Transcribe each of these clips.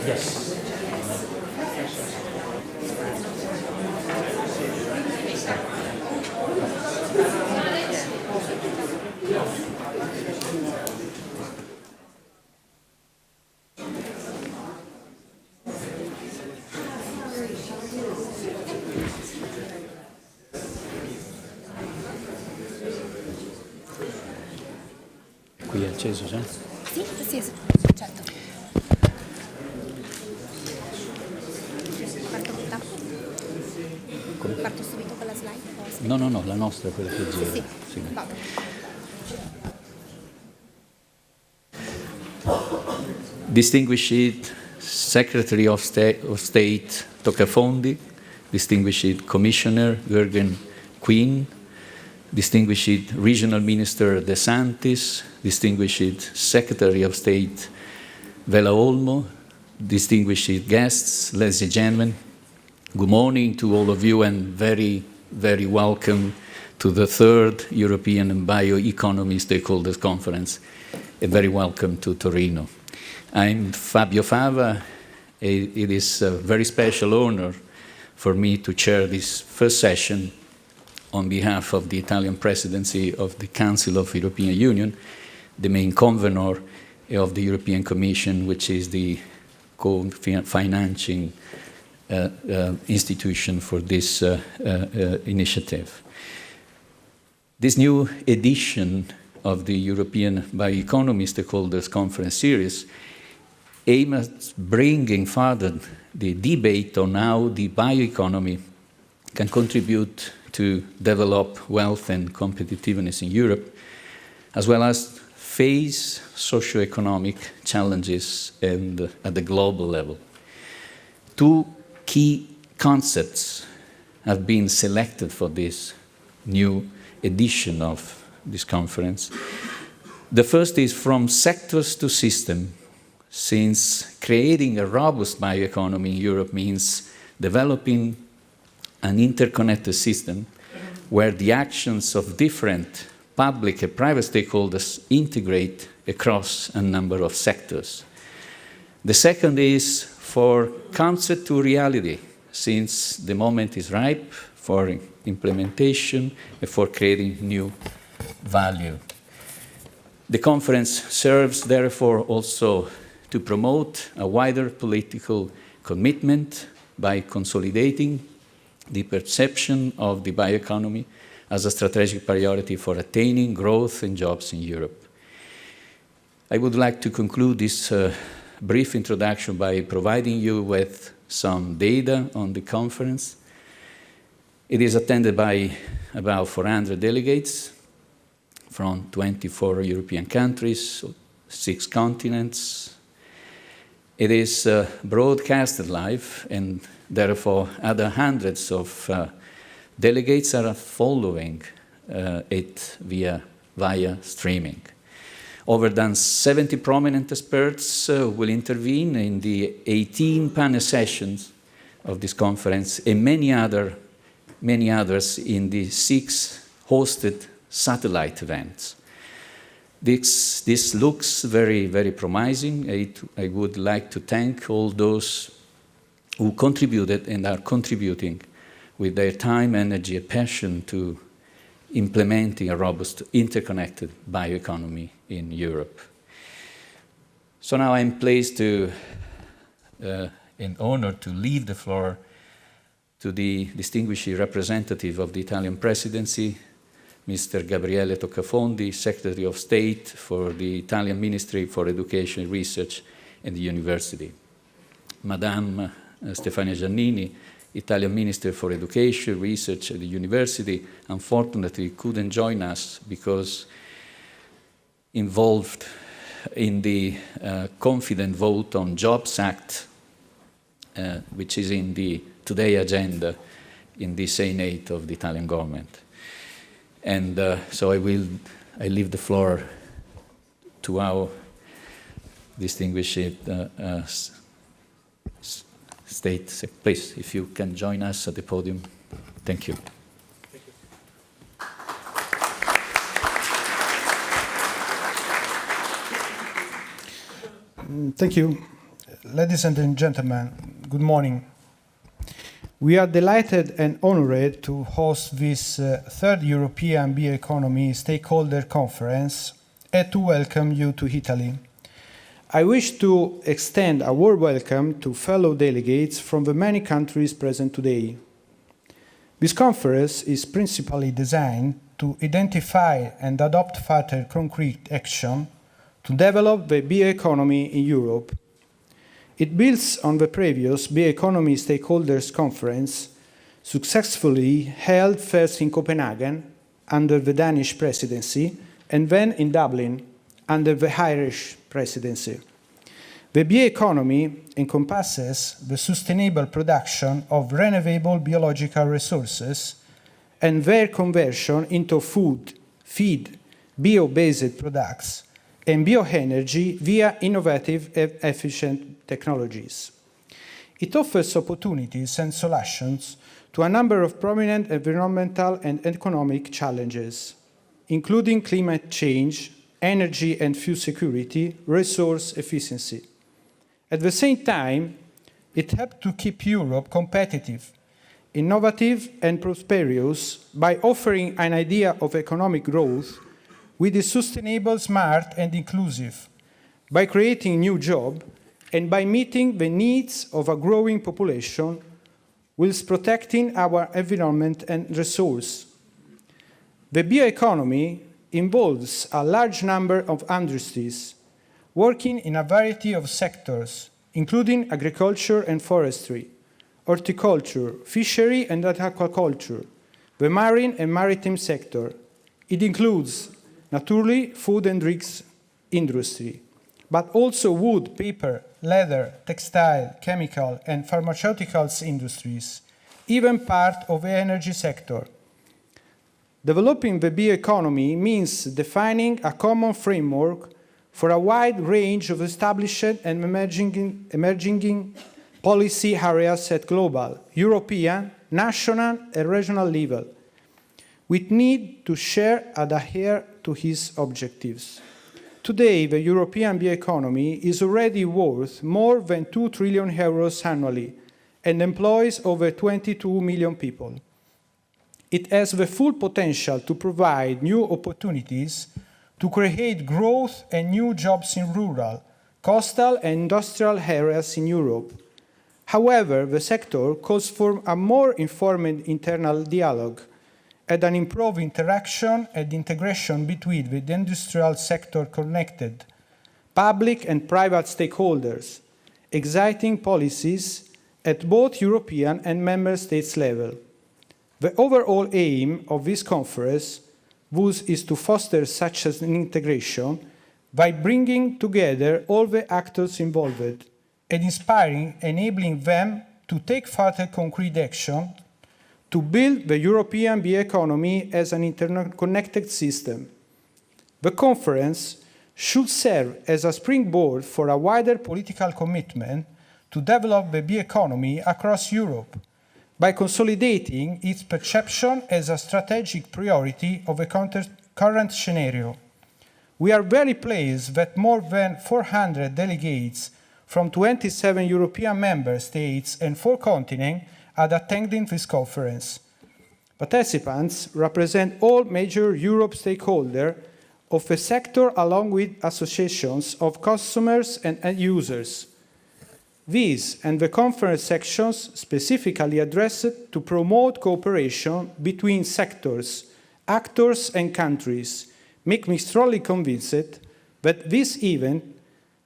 Yes. Qui è acceso già? Sì, sì, certo. Parto subito con la slide? No, la nostra, quella che gira. Sì, Sì. va. Distinguished Secretary of State Tokafondi, Distinguished Commissioner Jürgen Quinn, Distinguished Regional Minister De Santis, Distinguished Secretary of State Vela Olmo, distinguished guests, ladies and gentlemen, good morning to all of you and very, very welcome to the third European BioEconomy Stakeholders Conference, and very welcome to Torino. I'm Fabio Fava. It is a very special honor for me to chair this first session on behalf of the Italian presidency of the Council of the European Union, the main convener of the European Commission, which is the co-financing institution for this initiative. This new edition of the European Bioeconomy Stakeholders Conference series aims at bringing further the debate on how the bioeconomy can contribute to develop wealth and competitiveness in Europe, as well as face socio-economic challenges and at the global level. Two key concepts have been selected for this new edition of this conference. The first is from sectors to system, since creating a robust bioeconomy in Europe means developing an interconnected system where the actions of different public and private stakeholders integrate across a number of sectors. The second is for concept to reality, since the moment is ripe for implementation and for creating new value. The conference serves, therefore, also to promote a wider political commitment by consolidating the perception of the bioeconomy as a strategic priority for attaining growth and jobs in Europe. I would like to conclude this brief introduction by providing you with some data on the conference. It is attended by about 400 delegates from 24 European countries, 6 continents. It is broadcasted live, and therefore other hundreds of delegates are following it via streaming. Over than 70 prominent experts will intervene in the 18 panel sessions of this conference and many others in the 6 hosted satellite events. This looks very, very promising. I would like to thank all those who contributed and are contributing with their time, energy, and passion to implementing a robust, interconnected bioeconomy in Europe. So now I'm pleased to, in honor, to leave the floor to the distinguished representative of the Italian presidency, Mr. Gabriele Toccafondi, Secretary of State for the Italian Ministry for Education, Research and the University. Madame Stefania Giannini, Italian Minister for Education, Research at the University, unfortunately couldn't join us because involved in the confident vote on Jobs Act, which is in the today agenda in the Senate of the Italian government. And so I leave the floor to our distinguished state. Please, if you can join us at the podium. Thank you. Thank you. Thank you. Ladies and gentlemen, good morning. We are delighted and honored to host this third European BioEconomy Stakeholder Conference and to welcome you to Italy. I wish to extend a warm welcome to fellow delegates from the many countries present today. This conference is principally designed to identify and adopt further concrete action to develop the bioeconomy in Europe. It builds on the previous BioEconomy Stakeholders Conference, successfully held first in Copenhagen under the Danish presidency and then in Dublin under the Irish presidency. The bioeconomy encompasses the sustainable production of renewable biological resources and their conversion into food, feed, bio-based products, and bioenergy via innovative and efficient technologies. It offers opportunities and solutions to a number of prominent environmental and economic challenges, including climate change, energy and fuel security, resource efficiency. At the same time, it helps to keep Europe competitive, innovative and prosperous by offering an idea of economic growth which is sustainable, smart and inclusive, by creating new jobs and by meeting the needs of a growing population whilst protecting our environment and resource. The bioeconomy involves a large number of industries working in a variety of sectors, including agriculture and forestry, horticulture, fishery and aquaculture, the marine and maritime sector. It includes, naturally, food and drinks industry, but also wood, paper, leather, textile, chemical and pharmaceuticals industries, even part of the energy sector. Developing the bioeconomy means defining a common framework for a wide range of established and emerging policy areas at global, European, national and regional level, with need to share and adhere to his objectives. Today, the European bioeconomy is already worth more than 2 trillion euros annually and employs over 22 million people. It has the full potential to provide new opportunities to create growth and new jobs in rural, coastal and industrial areas in Europe. However, the sector calls for a more informed internal dialogue and an improved interaction and integration between the industrial sector connected, public and private stakeholders, exciting policies at both European and member states level. The overall aim of this conference is to foster such an integration by bringing together all the actors involved and enabling them to take further concrete action to build the European bioeconomy as an interconnected system. The conference should serve as a springboard for a wider political commitment to develop the bioeconomy across Europe by consolidating its perception as a strategic priority of the current scenario. We are very pleased that more than 400 delegates from 27 European member states and 4 continents are attending this conference. Participants represent all major Europe stakeholders of the sector along with associations of customers and end users. These and the conference sections specifically addressed to promote cooperation between sectors, actors and countries make me strongly convinced that this event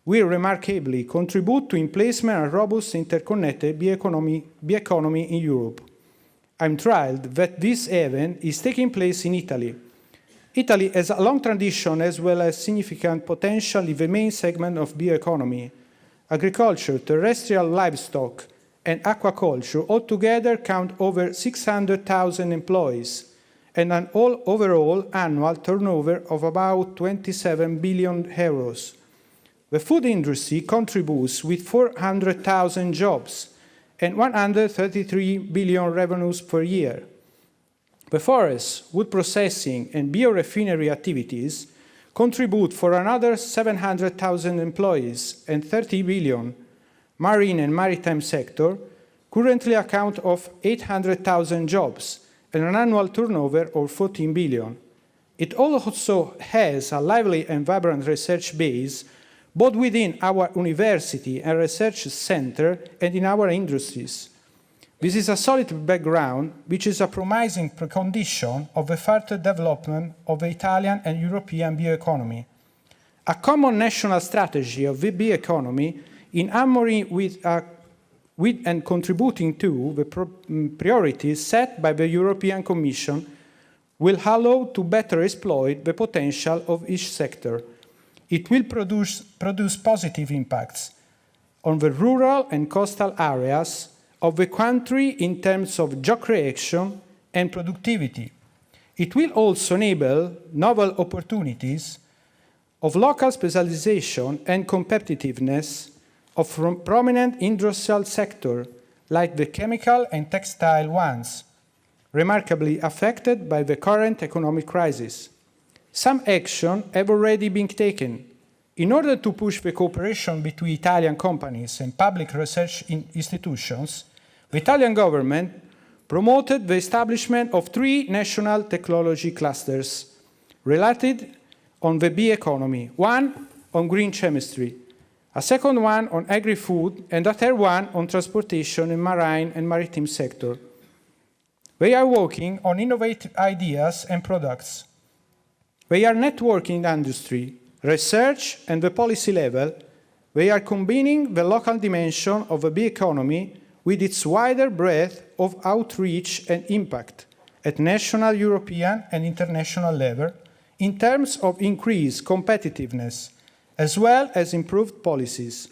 will remarkably contribute to emplacement a robust interconnected bioeconomy in Europe. I'm thrilled that this event is taking place in Italy. Italy has a long tradition as well as significant potential in the main segment of bioeconomy. Agriculture, terrestrial livestock, and aquaculture altogether count over 600,000 employees and an overall annual turnover of about 27 billion euros. The food industry contributes with 400,000 jobs and 133 billion revenues per year. The forest, wood processing, and biorefinery activities contribute for another 700,000 employees and 30 billion marine and maritime sector, currently account of 800,000 jobs and an annual turnover of 14 billion. It also has a lively and vibrant research base, both within our university and research center and in our industries. This is a solid background, which is a promising precondition of the further development of the Italian and European bioeconomy. A common national strategy of the bioeconomy in harmony with and contributing to the priorities set by the European Commission will allow to better exploit the potential of each sector. It will produce positive impacts on the rural and coastal areas of the country in terms of job creation and productivity. It will also enable novel opportunities of local specialization and competitiveness of prominent industrial sectors like the chemical and textile ones, remarkably affected by the current economic crisis. Some action have already been taken. In order to push the cooperation between Italian companies and public research institutions, the Italian government promoted the establishment of 3 national technology clusters related on the bioeconomy, one on green chemistry, a second one on agri-food, and a third one on transportation and marine and maritime sector. They are working on innovative ideas and products. They are networking the industry, research, and the policy level. They are combining the local dimension of the bioeconomy with its wider breadth of outreach and impact at national, European, and international level in terms of increased competitiveness, as well as improved policies.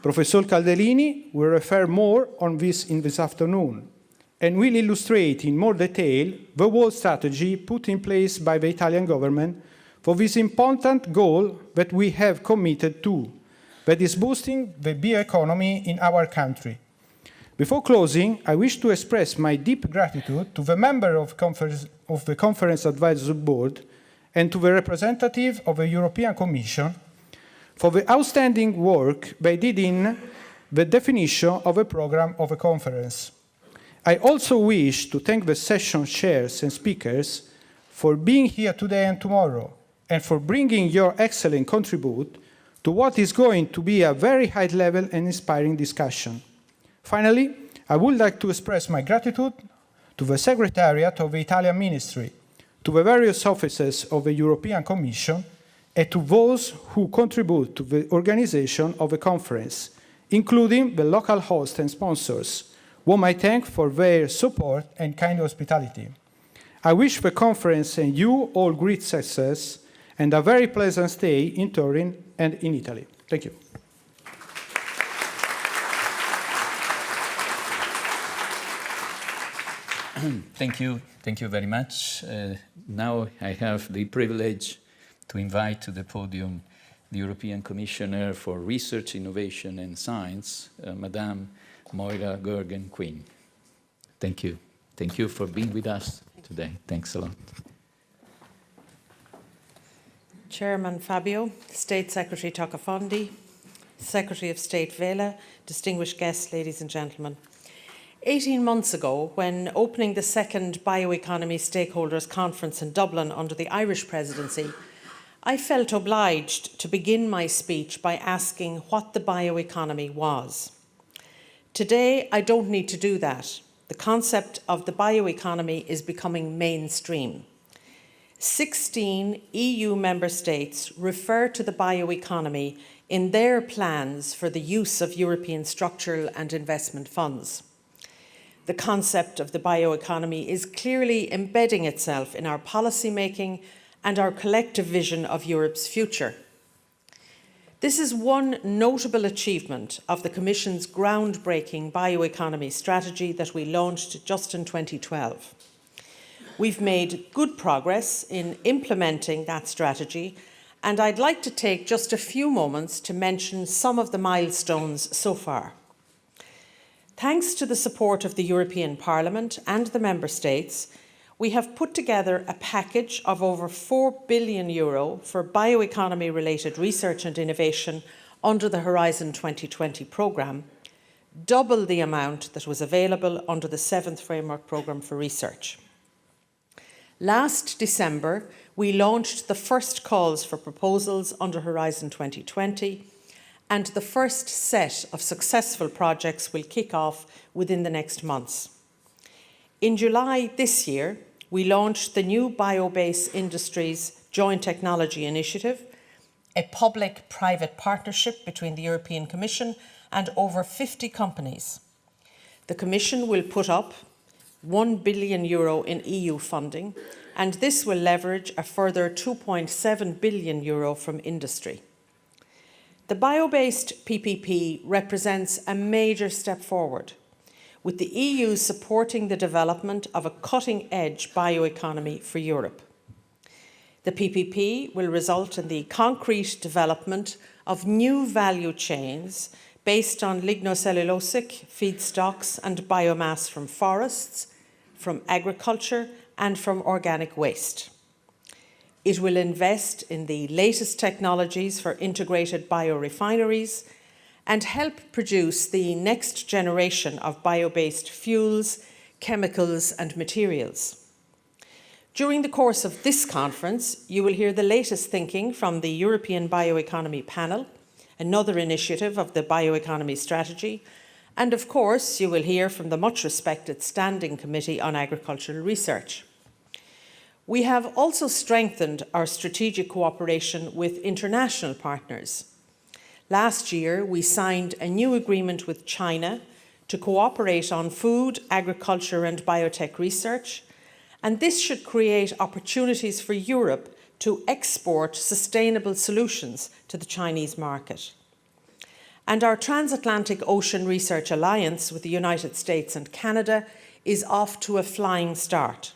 Professor Calderini will refer more on this in this afternoon and will illustrate in more detail the whole strategy put in place by the Italian government for this important goal that we have committed to, that is boosting the bioeconomy in our country. Before closing, I wish to express my deep gratitude to the member of the Conference Advisory Board and to the representative of the European Commission for the outstanding work they did in the definition of a program of a conference. I also wish to thank the session chairs and speakers for being here today and tomorrow, and for bringing your excellent contribute to what is going to be a very high-level and inspiring discussion. Finally, I would like to express my gratitude to the Secretariat of the Italian Ministry, to the various offices of the European Commission, and to those who contribute to the organization of the conference, including the local hosts and sponsors, whom I thank for their support and kind hospitality. I wish the conference and you all great success and a very pleasant stay in Turin and in Italy. Thank you. Thank you very much. Now I have the privilege to invite to the podium the European Commissioner for Research, Innovation and Science, Madame Moira Gergen-Quinn. Thank you. Thank you for being with us today. Thanks a lot. Chairman Fabio, State Secretary Toccafondi, Secretary of State Vela, distinguished guests, ladies and gentlemen. 18 months ago, when opening the second BioEconomy Stakeholders Conference in Dublin under the Irish presidency, I felt obliged to begin my speech by asking what the bioeconomy was. Today, I don't need to do that. The concept of the bioeconomy is becoming mainstream. 16 EU member states refer to the bioeconomy in their plans for the use of European structural and investment funds. The concept of the bioeconomy is clearly embedding itself in our policy making and our collective vision of Europe's future. This is one notable achievement of the Commission's groundbreaking bioeconomy strategy that we launched just in 2012. We've made good progress in implementing that strategy, and I'd like to take just a few moments to mention some of the milestones so far. Thanks to the support of the European Parliament and the Member States, we have put together a package of over €4 billion for bioeconomy-related research and innovation under the Horizon 2020 programme, double the amount that was available under the 7th Framework Programme for Research. Last December, we launched the first calls for proposals under Horizon 2020, and the first set of successful projects will kick off within the next months. In July this year, we launched the new Biobase Industries Joint Technology Initiative, a public-private partnership between the European Commission and over 50 companies. The Commission will put up €1 billion in EU funding, and this will leverage a further €2.7 billion from industry. The bio-based PPP represents a major step forward, with the EU supporting the development of a cutting-edge bioeconomy for Europe. The PPP will result in the concrete development of new value chains based on lignocellulosic feedstocks and biomass from forests, from agriculture and from organic waste. It will invest in the latest technologies for integrated biorefineries and help produce the next generation of bio-based fuels, chemicals and materials. During the course of this conference, you will hear the latest thinking from the European Bioeconomy Panel, another initiative of the Bioeconomy Strategy, and of course you will hear from the much respected Standing Committee on Agricultural Research. We have also strengthened our strategic cooperation with international partners. Last year, we signed a new agreement with China to cooperate on food, agriculture and biotech research, and this should create opportunities for Europe to export sustainable solutions to the Chinese market. And our Transatlantic Ocean Research Alliance with the United States and Canada is off to a flying start.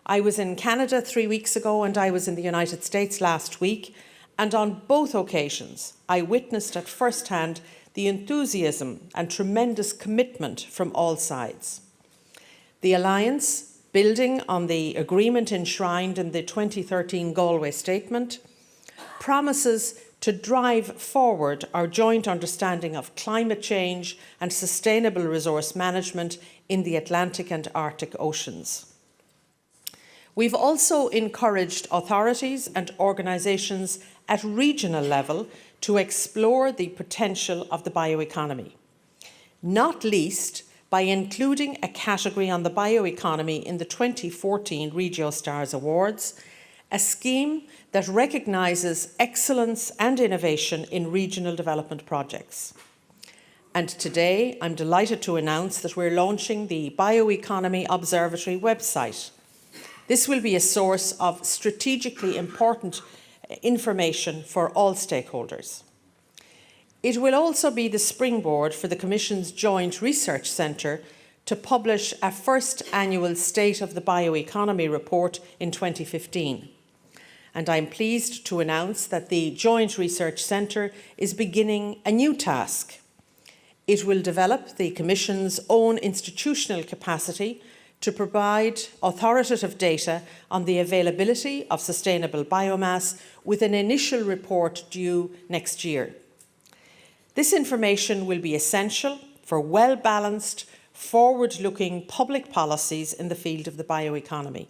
I was in Canada 3 weeks ago and I was in the United States last week, and on both occasions I witnessed at first hand the enthusiasm and tremendous commitment from all sides. The Alliance, building on the agreement enshrined in the 2013 Galway Statement, promises to drive forward our joint understanding of climate change and sustainable resource management in the Atlantic and Arctic Oceans. We've also encouraged authorities and organisations at regional level to explore the potential of the bioeconomy, not least by including a category on the bioeconomy in the 2014 Regio Stars Awards, a scheme that recognises excellence and innovation in regional development projects. And today, I'm delighted to announce that we're launching the Bioeconomy Observatory website. This will be a source of strategically important information for all stakeholders. It will also be the springboard for the Commission's Joint Research Centre to publish a first annual State of the Bioeconomy report in 2015. And I'm pleased to announce that the Joint Research Centre is beginning a new task. It will develop the Commission's own institutional capacity to provide authoritative data on the availability of sustainable biomass with an initial report due next year. This information will be essential for well-balanced, forward-looking public policies in the field of the bioeconomy.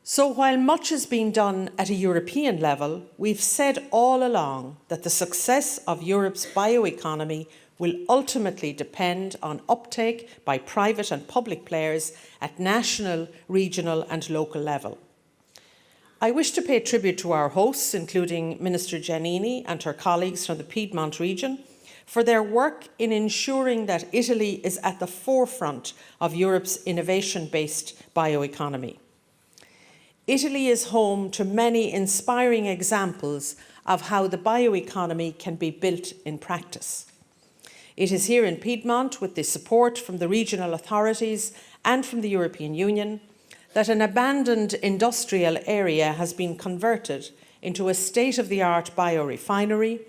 So while much has been done at a European level, we've said all along that the success of Europe's bioeconomy will ultimately depend on uptake by private and public players at national, regional and local level. I wish to pay tribute to our hosts, including Minister Giannini and her colleagues from the Piedmont region, for their work in ensuring that Italy is at the forefront of Europe's innovation-based bioeconomy. Italy is home to many inspiring examples of how the bioeconomy can be built in practice. It is here in Piedmont, with the support from the regional authorities and from the European Union, that an abandoned industrial area has been converted into a state-of-the-art biorefinery,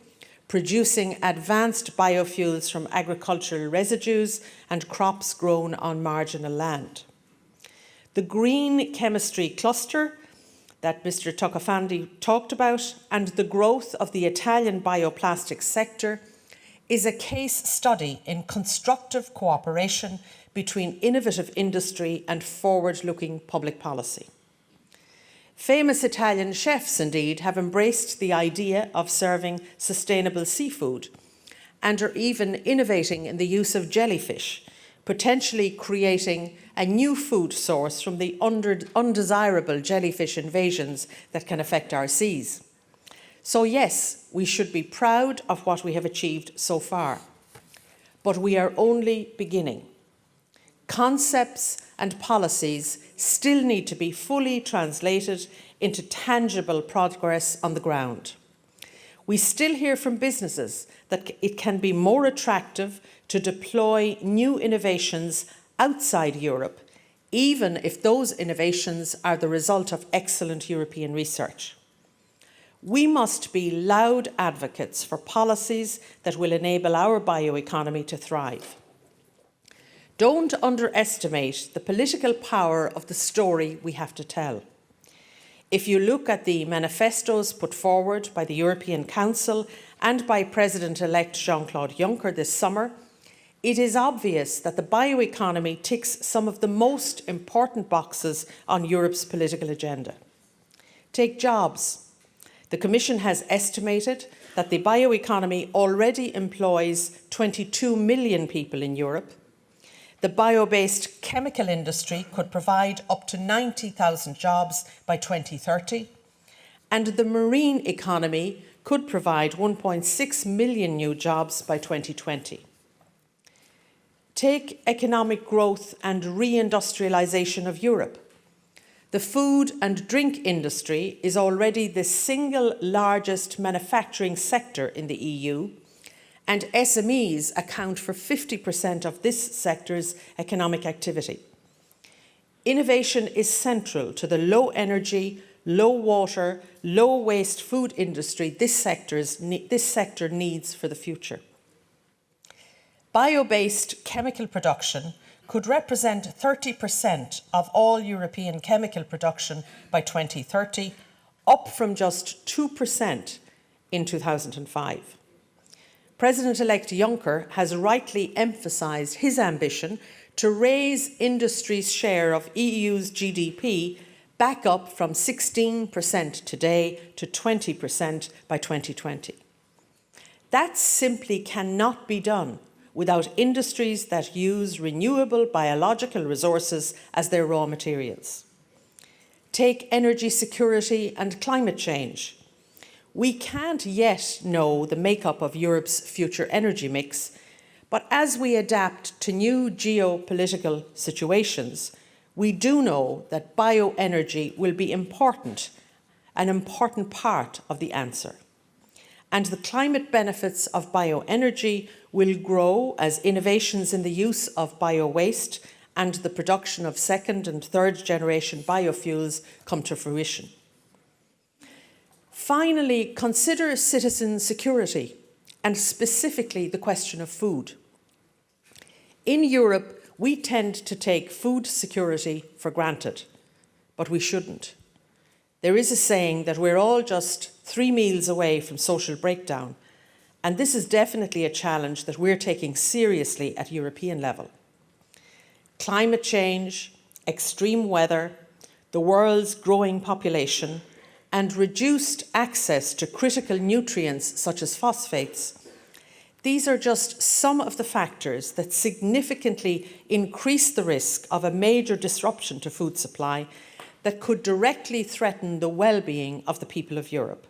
producing advanced biofuels from agricultural residues and crops grown on marginal land. the green chemistry cluster that Mr. Tocafandi talked about, and the growth of the Italian bioplastics sector is a case study in constructive cooperation between innovative industry and forward-looking public policy. Famous Italian chefs, indeed, have embraced the idea of serving sustainable seafood and are even innovating in the use of jellyfish, potentially creating a new food source from the undesirable jellyfish invasions that can affect our seas. So yes, we should be proud of what we have achieved so far, but we are only beginning. Concepts and policies still need to be fully translated into tangible progress on the ground. We still hear from businesses that it can be more attractive to deploy new innovations outside Europe, even if those innovations are the result of excellent European research. We must be loud advocates for policies that will enable our bioeconomy to thrive. Don't underestimate the political power of the story we have to tell. If you look at the manifestos put forward by the European Council and by President-elect Jean-Claude Juncker this summer, it is obvious that the bioeconomy ticks some of the most important boxes on Europe's political agenda. Take jobs. The Commission has estimated that the bioeconomy already employs 22 million people in Europe. The bio-based chemical industry could provide up to 90,000 jobs by 2030, and the marine economy could provide 1.6 million new jobs by 2020. Take economic growth and reindustrialisation of Europe. The food and drink industry is already the single largest manufacturing sector in the EU, and SMEs account for 50% of this sector's economic activity. Innovation is central to the low energy, low water, low waste food industry this sector needs for the future. Bio-based chemical production could represent 30% of all European chemical production by 2030, up from just 2% in 2005. President-elect Juncker has rightly emphasised his ambition to raise industry's share of EU's GDP back up from 16% today to 20% by 2020. That simply cannot be done without industries that use renewable biological resources as their raw materials. Take energy security and climate change. We can't yet know the makeup of Europe's future energy mix, but as we adapt to new geopolitical situations, we do know that bioenergy will be important, an important part of the answer. And the climate benefits of bioenergy will grow as innovations in the use of bio-waste and the production of second and third generation biofuels come to fruition. Finally, consider citizen security and specifically the question of food. In Europe, we tend to take food security for granted, but we shouldn't. There is a saying that we're all just 3 meals away from social breakdown, and this is definitely a challenge that we're taking seriously at European level. Climate change, extreme weather, the world's growing population, and reduced access to critical nutrients such as phosphates. These are just some of the factors that significantly increase the risk of a major disruption to food supply that could directly threaten the well-being of the people of Europe.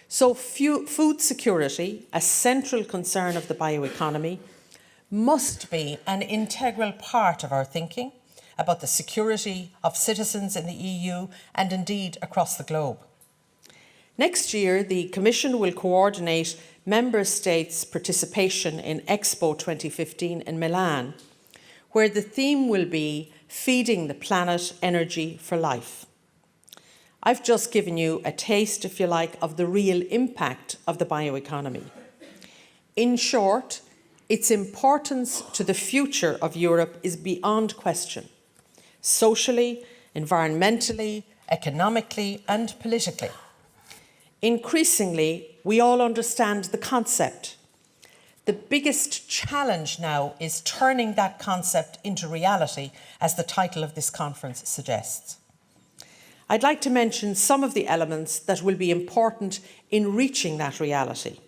So food security, a central concern of the bioeconomy, must be an integral part of our thinking about the security of citizens in the EU and indeed across the globe. Next year, the Commission will coordinate Member States' participation in Expo 2015 in Milan, where the theme will be Feeding the Planet Energy for Life. I've just given you a taste, if you like, of the real impact of the bioeconomy. In short, its importance to the future of Europe is beyond question. socially, environmentally, economically, and politically. Increasingly, we all understand the concept. The biggest challenge now is turning that concept into reality, as the title of this conference suggests. I'd like to mention some of the elements that will be important in reaching that reality.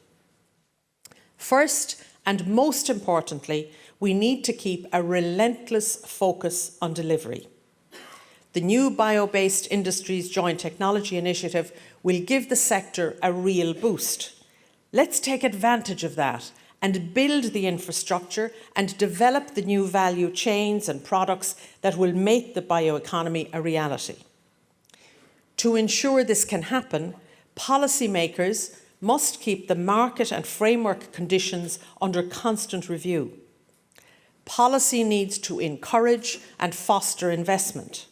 First, and most importantly, we need to keep a relentless focus on delivery. The new Bio-Based Industries Joint Technology Initiative will give the sector a real boost. Let's take advantage of that and build the infrastructure and develop the new value chains and products that will make the bioeconomy a reality. To ensure this can happen, policymakers must keep the market and framework conditions under constant review. Policy needs to encourage and foster investment.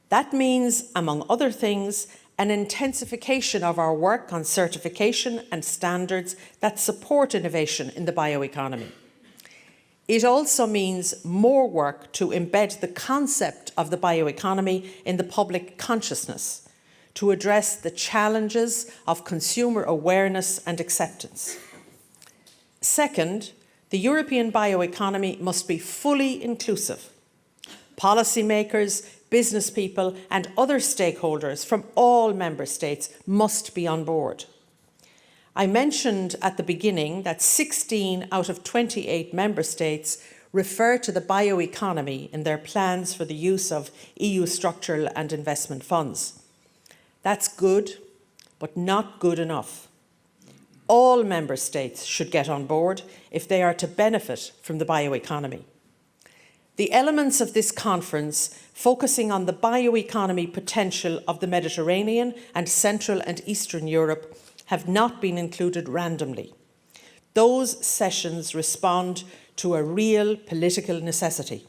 That means, among other things, an intensification of our work on certification and standards that support innovation in the bioeconomy. It also means more work to embed the concept of the bioeconomy in the public consciousness, to address the challenges of consumer awareness and acceptance. Second, the European bioeconomy must be fully inclusive. Policymakers, business people and other stakeholders from all member states must be on board. I mentioned at the beginning that 16 out of 28 member states refer to the bioeconomy in their plans for the use of EU structural and investment funds. That's good, but not good enough. All member states should get on board if they are to benefit from the bioeconomy. The elements of this conference focusing on the bioeconomy potential of the Mediterranean and Central and Eastern Europe have not been included randomly. Those sessions respond to a real political necessity.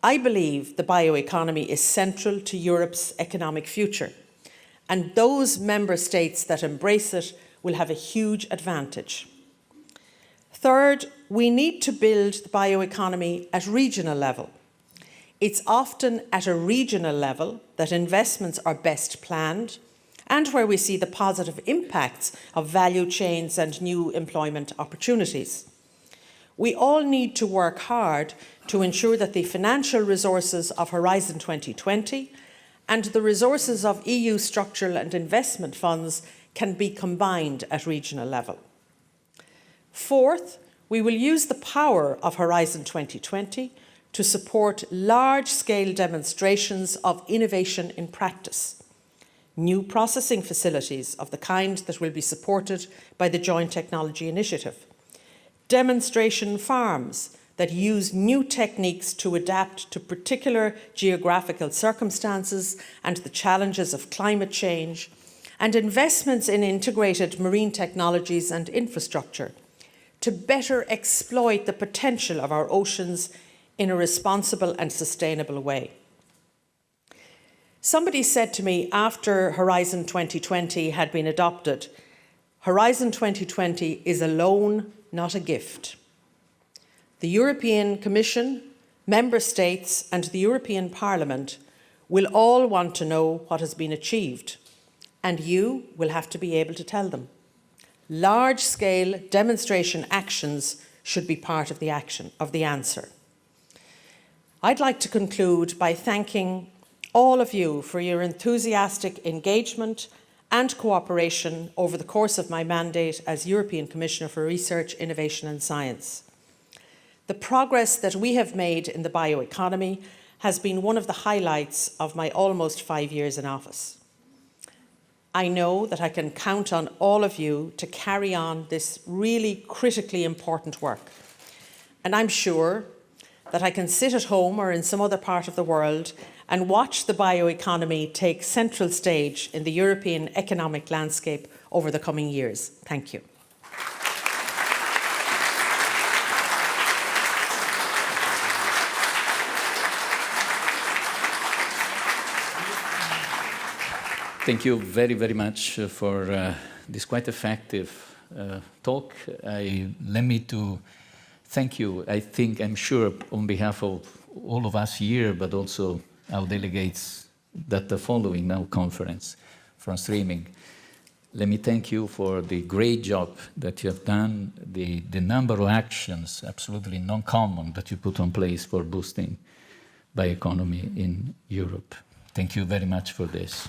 I believe the bioeconomy is central to Europe's economic future, and those member states that embrace it will have a huge advantage. Third, we need to build the bioeconomy at regional level. It's often at a regional level that investments are best planned and where we see the positive impacts of value chains and new employment opportunities. We all need to work hard to ensure that the financial resources of Horizon 2020 and the resources of EU structural and investment funds can be combined at regional level. Fourth, we will use the power of Horizon 2020 to support large-scale demonstrations of innovation in practice, new processing facilities of the kind that will be supported by the Joint Technology Initiative, demonstration farms that use new techniques to adapt to particular geographical circumstances and the challenges of climate change, and investments in integrated marine technologies and infrastructure to better exploit the potential of our oceans in a responsible and sustainable way. Somebody said to me after Horizon 2020 had been adopted, Horizon 2020 is a loan, not a gift. The European Commission, Member States and the European Parliament will all want to know what has been achieved, and you will have to be able to tell them. Large-scale demonstration actions should be part of the answer. I'd like to conclude by thanking all of you for your enthusiastic engagement and cooperation over the course of my mandate as European Commissioner for Research, Innovation and Science. The progress that we have made in the bioeconomy has been one of the highlights of my almost 5 years in office. I know that I can count on all of you to carry on this really critically important work. And I'm sure that I can sit at home or in some other part of the world and watch the bioeconomy take central stage in the European economic landscape over the coming years. Thank you. Thank you very, very much for this quite effective talk. Let me to thank you, I'm sure, on behalf of all of us here, but also our delegates that are following now conference from streaming. Let me thank you for the great job that you have done, the number of actions, absolutely non-common, that you put on place for boosting bioeconomy in Europe. Thank you very much for this.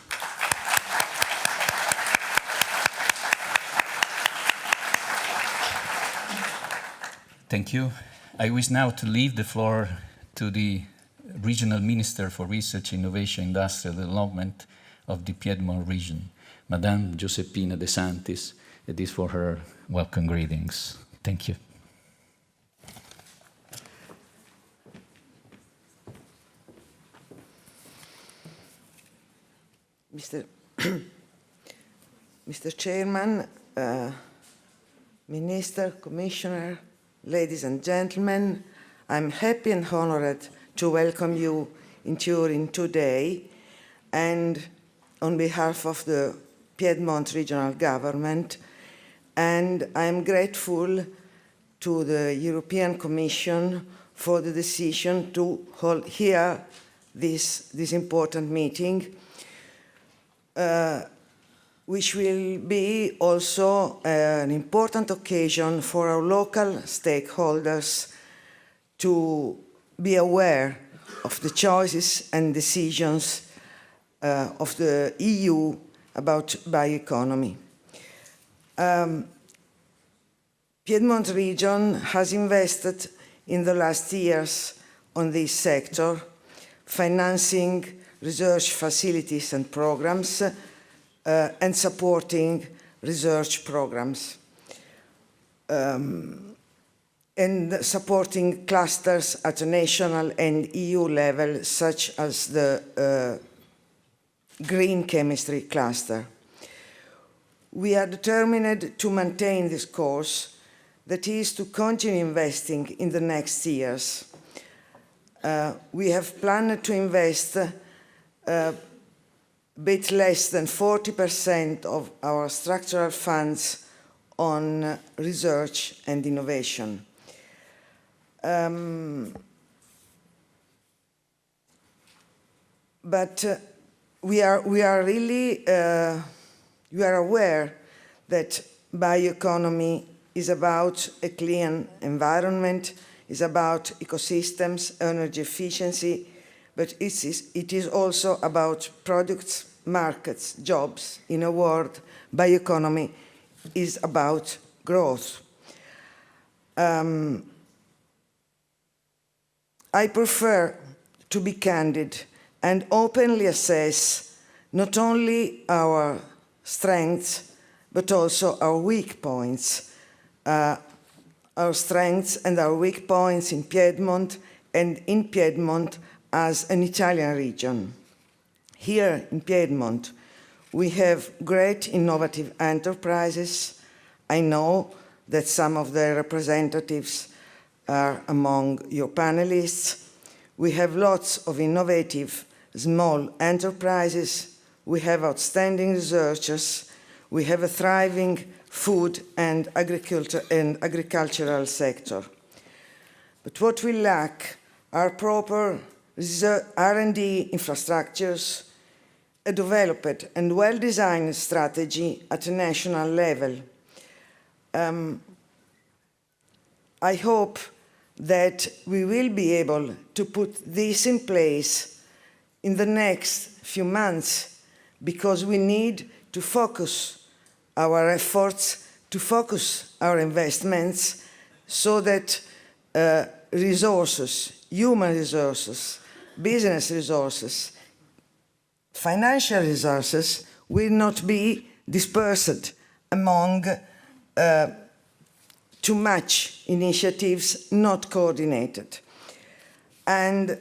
Thank you. I wish now to leave the floor to the Regional Minister for Research, Innovation, Industrial Development of the Piedmont region, Madame Giuseppina De Santis. It is for her welcome greetings. Thank you. Mr. Chairman, Minister, Commissioner, ladies and gentlemen, I'm happy and honored to welcome you in Turin today, and on behalf of the Piedmont Regional Government, and I'm grateful to the European Commission for the decision to hold here this important meeting, which will be also an important occasion for our local stakeholders to be aware of the choices and decisions of the EU about bioeconomy. Piedmont region has invested in the last years on this sector, financing research facilities and programs, and supporting research programs, and supporting clusters at a national and EU level, such as the green chemistry cluster. We are determined to maintain this course, that is, to continue investing in the next years. We have planned to invest a bit less than 40% of our structural funds on research and innovation. But we are aware that bioeconomy is about a clean environment, is about ecosystems, energy efficiency, but it is also about products, markets, jobs. In a word, bioeconomy is about growth. I prefer to be candid and openly assess not only our strengths, but also our weak points. Our strengths and our weak points in Piedmont, and in Piedmont as an Italian region. Here in Piedmont, we have great innovative enterprises. I know that some of their representatives are among your panelists. We have lots of innovative small enterprises. We have outstanding researchers. We have a thriving food and agricultural sector. But what we lack are proper R&D infrastructures, a developed and well-designed strategy at a national level. I hope that we will be able to put this in place in the next few months, because we need to focus our efforts, to focus our investments, so that resources, human resources, business resources, financial resources will not be dispersed among too much initiatives not coordinated. And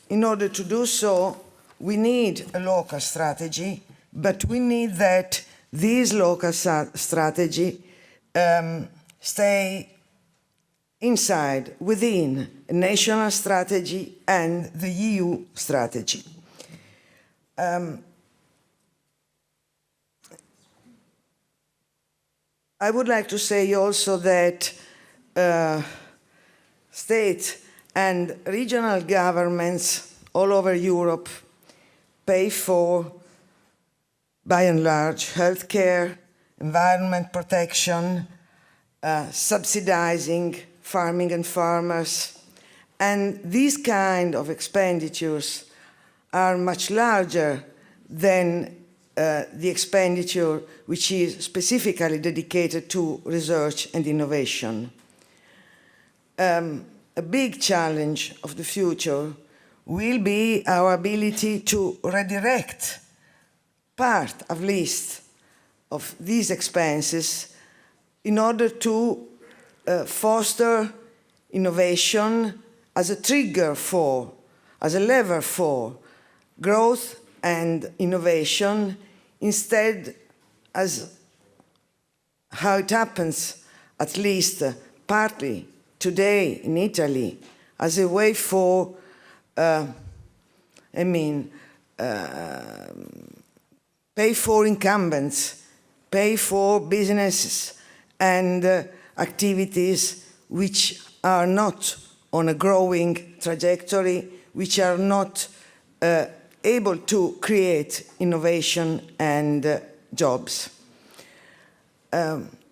in order to do so, we need a local strategy, but we need that this local strategy stay inside, within a national strategy and the EU strategy. I would like to say also that states and regional governments all over Europe pay for, by and large, healthcare, environment protection, subsidizing farming and farmers. And these kind of expenditures are much larger than the expenditure which is specifically dedicated to research and innovation. A big challenge of the future will be our ability to redirect part, at least, of these expenses in order to foster innovation as a trigger for, as a lever for growth and innovation, instead as how it happens, at least partly today in Italy, as a way for, pay for incumbents, pay for businesses and activities which are not on a growing trajectory, which are not able to create innovation and jobs.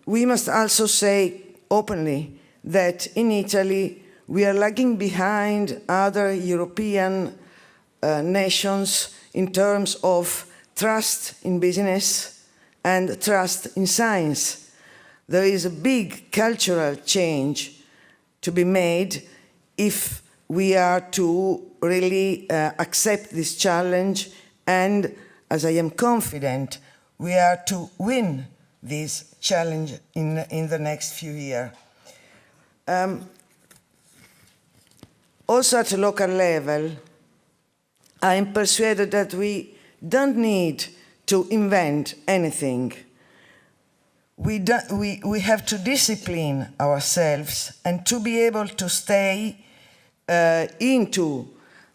We must also say openly that in Italy we are lagging behind other European nations in terms of trust in business and trust in science. There is a big cultural change to be made if we are to really accept this challenge, and as I am confident, we are to win this challenge in the next few years. Also at a local level, I am persuaded that we don't need to invent anything. We have to discipline ourselves and to be able to stay into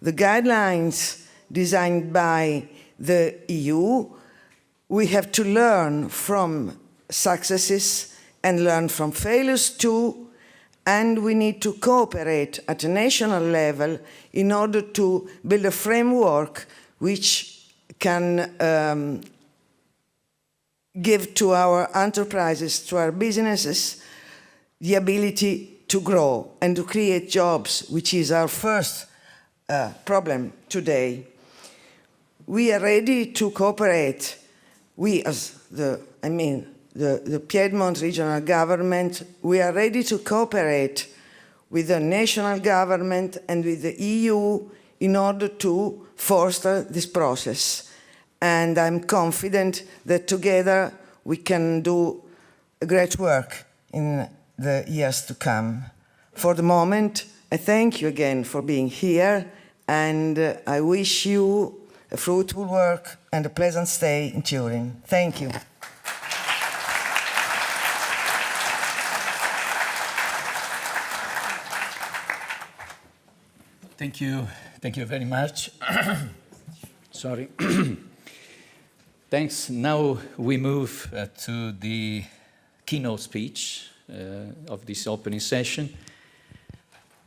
the guidelines designed by the EU. We have to learn from successes and learn from failures too, and we need to cooperate at a national level in order to build a framework which can give to our enterprises, to our businesses, the ability to grow and to create jobs, which is our first problem today. We are ready to cooperate. We, as the Piedmont regional government, we are ready to cooperate with the national government and with the EU in order to foster this process. And I'm confident that together we can do a great work in the years to come. For the moment, I thank you again for being here, and I wish you a fruitful work and a pleasant stay in Turin. Thank you. Thank you. Thank you very much. Sorry. Thanks. Now we move to the keynote speech of this opening session.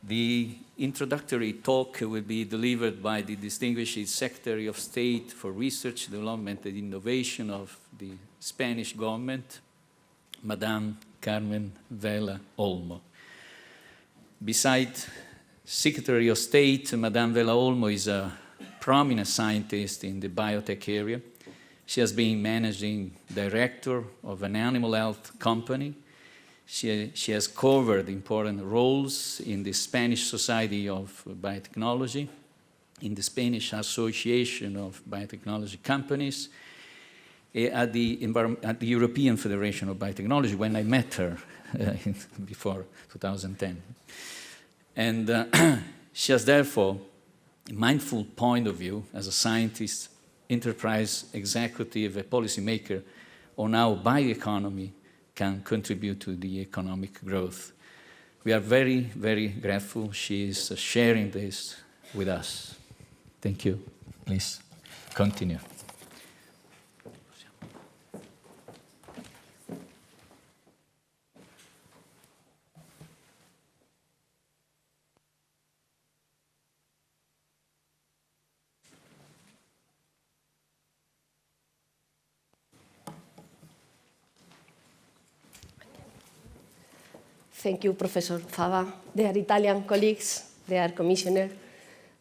The introductory talk will be delivered by the Distinguished Secretary of State for Research, Development and Innovation of the Spanish government, Madame Carmen Vela Olmo. Beside Secretary of State, Madame Vela Olmo is a prominent scientist in the biotech area. She has been managing director of an animal health company. She has covered important roles in the Spanish Society of Biotechnology, in the Spanish Association of Biotechnology Companies, at the European Federation of Biotechnology when I met her before 2010. And she has therefore a mindful point of view as a scientist, enterprise executive, a policymaker on how bioeconomy can contribute to the economic growth. We are very, very grateful she is sharing this with us. Thank you. Please continue. Thank you, Professor Fava. Dear Italian colleagues, dear Commissioner,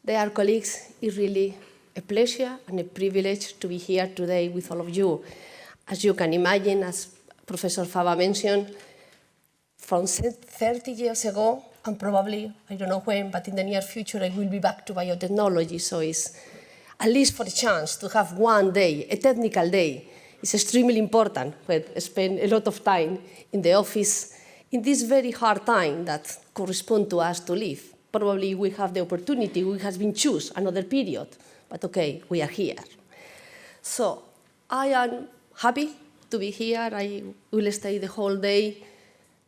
dear colleagues, it's really a pleasure and a privilege to be here today with all of you. As you can imagine, as Professor Fava mentioned, from 30 years ago, and probably, I don't know when, but in the near future, I will be back to biotechnology. So it's at least for a chance to have one day, a technical day. It's extremely important, but I spend a lot of time in the office in this very hard time that corresponds to us to live. Probably we have the opportunity, we have been choose another period, but okay, we are here. So I am happy to be here. I will stay the whole day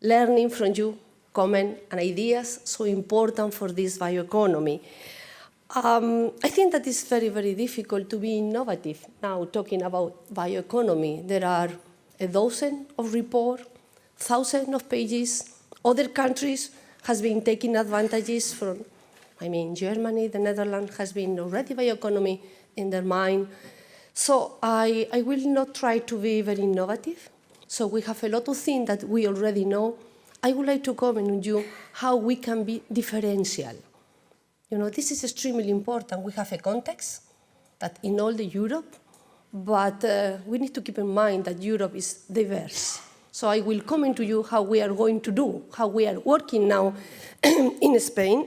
learning from you, comment and ideas so important for this bioeconomy. I think that it's very, very difficult to be innovative now talking about bioeconomy. There are a dozen of reports, thousands of pages. Other countries has been taking advantages from, Germany, the Netherlands has been already bioeconomy in their mind. So I will not try to be very innovative. So we have a lot of things that we already know. I would like to comment on you how we can be differential. This is extremely important. We have a context that in all the Europe, but we need to keep in mind that Europe is diverse. So I will comment to you how we are going to do, how we are working now in Spain,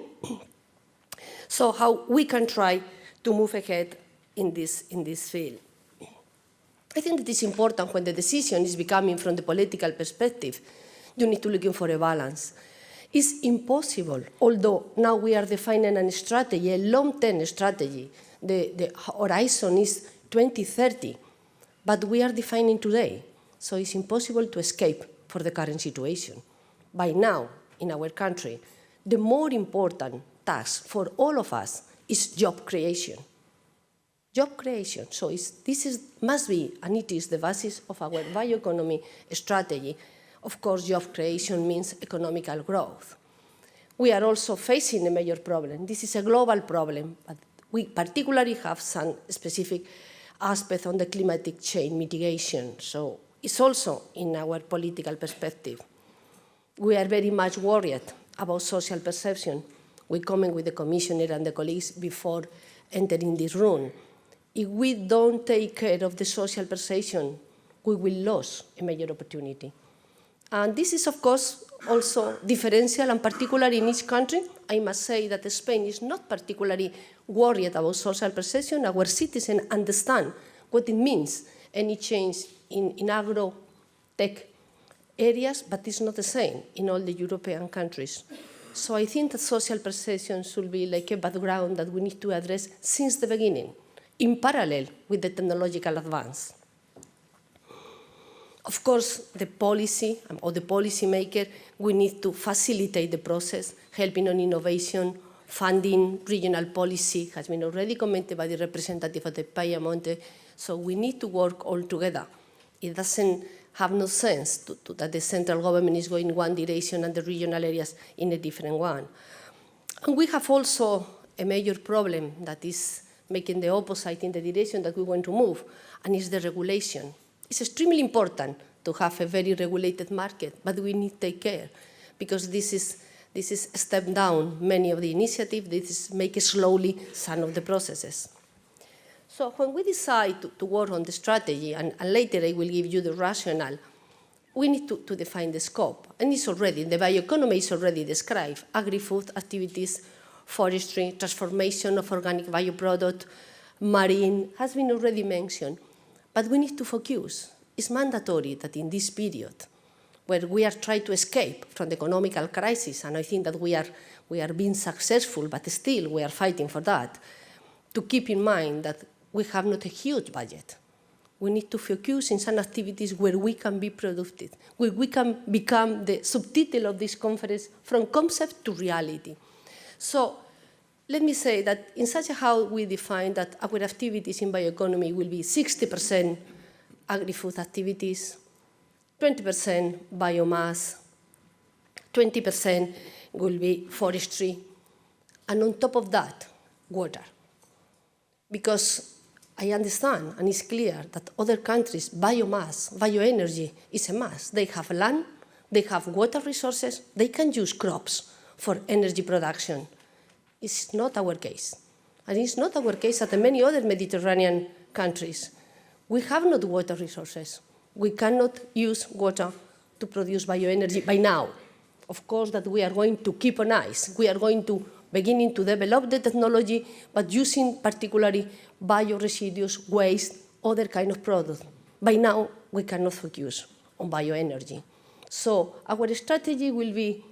so how we can try to move ahead in this field. I think that it's important when the decision is becoming from the political perspective, you need to look for a balance. It's impossible, although now we are defining a strategy, a long-term strategy. The horizon is 2030, but we are defining today. So it's impossible to escape for the current situation. By now, in our country, the more important task for all of us is job creation. Job creation. So must be, and it is the basis of our bioeconomy strategy. Of course, job creation means economical growth. We are also facing a major problem. This is a global problem, but we particularly have some specific aspects on the climatic change mitigation. So it's also in our political perspective. We are very much worried about social perception. We comment with the Commissioner and the colleagues before entering this room. If we don't take care of the social perception, we will lose a major opportunity. And this is, of course, also differential and particular in each country. I must say that Spain is not particularly worried about social perception. Our citizens understand what it means, any change in agro-tech areas, but it's not the same in all the European countries. So I think that social perception should be like a background that we need to address since the beginning, in parallel with the technological advance. Of course, the policy or the policymaker, we need to facilitate the process, helping on innovation, funding, regional policy has been already commented by the representative of the Piemonte. So we need to work all together. It doesn't have no sense that the central government is going in one direction and the regional areas in a different one. And we have also a major problem that is making the opposite in the direction that we want to move, and it's the regulation. It's extremely important to have a very regulated market, but we need to take care because this is a step down many of the initiatives. This is make slowly some of the processes. So when we decide to work on the strategy, and later I will give you the rationale, we need to define the scope. And it's already, the bioeconomy is already described. Agri-food activities, forestry, transformation of organic bioproduct, marine, has been already mentioned. But we need to focus. It's mandatory that in this period, where we are trying to escape from the economical crisis, and I think that we are being successful, but still we are fighting for that, to keep in mind that we have not a huge budget. We need to focus in some activities where we can be productive, where we can become the subtitle of this conference, from concept to reality. So let me say that in such a how we define that our activities in bioeconomy will be 60% agri-food activities, 20% biomass, 20% will be forestry, and on top of that, water. Because I understand, and it's clear, that other countries, biomass, bioenergy is a must. They have land, they have water resources, they can use crops for energy production. It's not our case. And it's not our case at many other Mediterranean countries. We have not water resources. We cannot use water to produce bioenergy by now. Of course, that we are going to keep on ice. We are going to beginning to develop the technology, but using particularly bioresidues, waste, other kind of products. By now, we cannot focus on bioenergy. So our strategy will be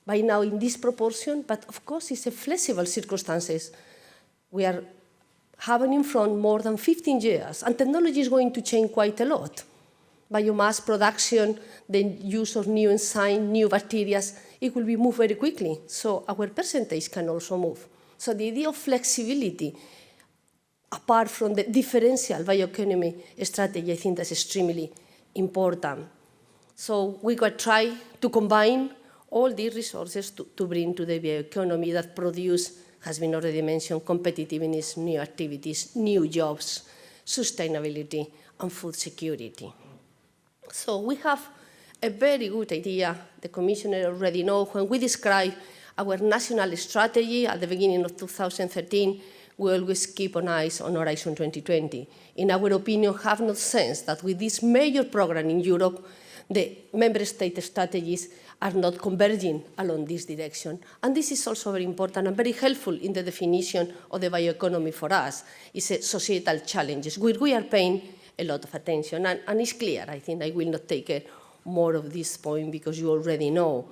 by now in this proportion, but of course it's a flexible circumstances. We are having in front more than 15 years, and technology is going to change quite a lot. Biomass production, the use of new enzymes, new bacteria, it will be moved very quickly. So our percentage can also move. So the idea of flexibility, apart from the differential bioeconomy strategy, I think that's extremely important. So we could try to combine all these resources to bring to the bioeconomy that produce, has been already mentioned, competitiveness, new activities, new jobs, sustainability, and food security. So we have a very good idea. The Commissioner already knows when we describe our national strategy at the beginning of 2013, we always keep an eye on Horizon 2020. In our opinion, have no sense that with this major program in Europe, the member state strategies are not converging along this direction. And this is also very important and very helpful in the definition of the bioeconomy for us. It's a societal challenges, which we are paying a lot of attention. And it's clear, I think I will not take more of this point because you already know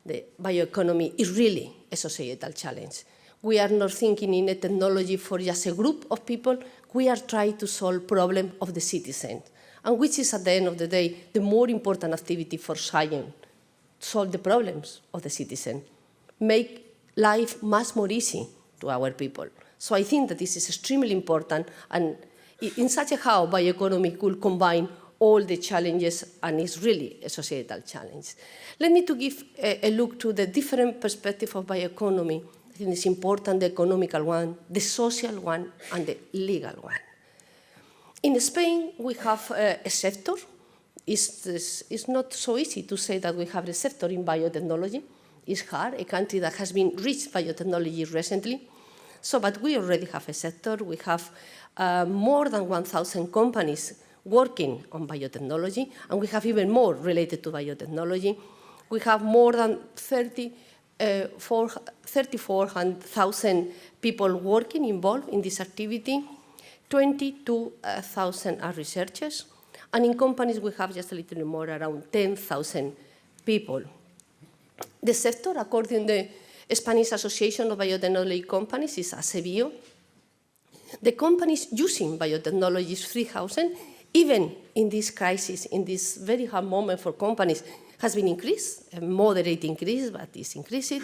the bioeconomy is really a societal challenge. We are not thinking in a technology for just a group of people. We are trying to solve problems of the citizens, and which is, at the end of the day, the more important activity for science. Solve the problems of the citizen, make life much more easy to our people. So I think that this is extremely important, and in such a how bioeconomy could combine all the challenges, and it's really a societal challenge. Let me to give a look to the different perspective of bioeconomy. I think it's important, the economical one, the social one, and the legal one. In Spain, we have a sector. It's not so easy to say that we have a sector in biotechnology. It's hard, a country that has been rich biotechnology recently. So, but we already have a sector. We have more than 1,000 companies working on biotechnology, and we have even more related to biotechnology. We have more than 34,000 people working involved in this activity. 22,000 are researchers. And in companies, we have just a little more, around 10,000 people. The sector, according to the Spanish Association of Biotechnology Companies, is ASEBIO. The companies using biotechnology is 3,000. Even in this crisis, in this very hard moment for companies, has been increased, a moderate increase, but it's increasing.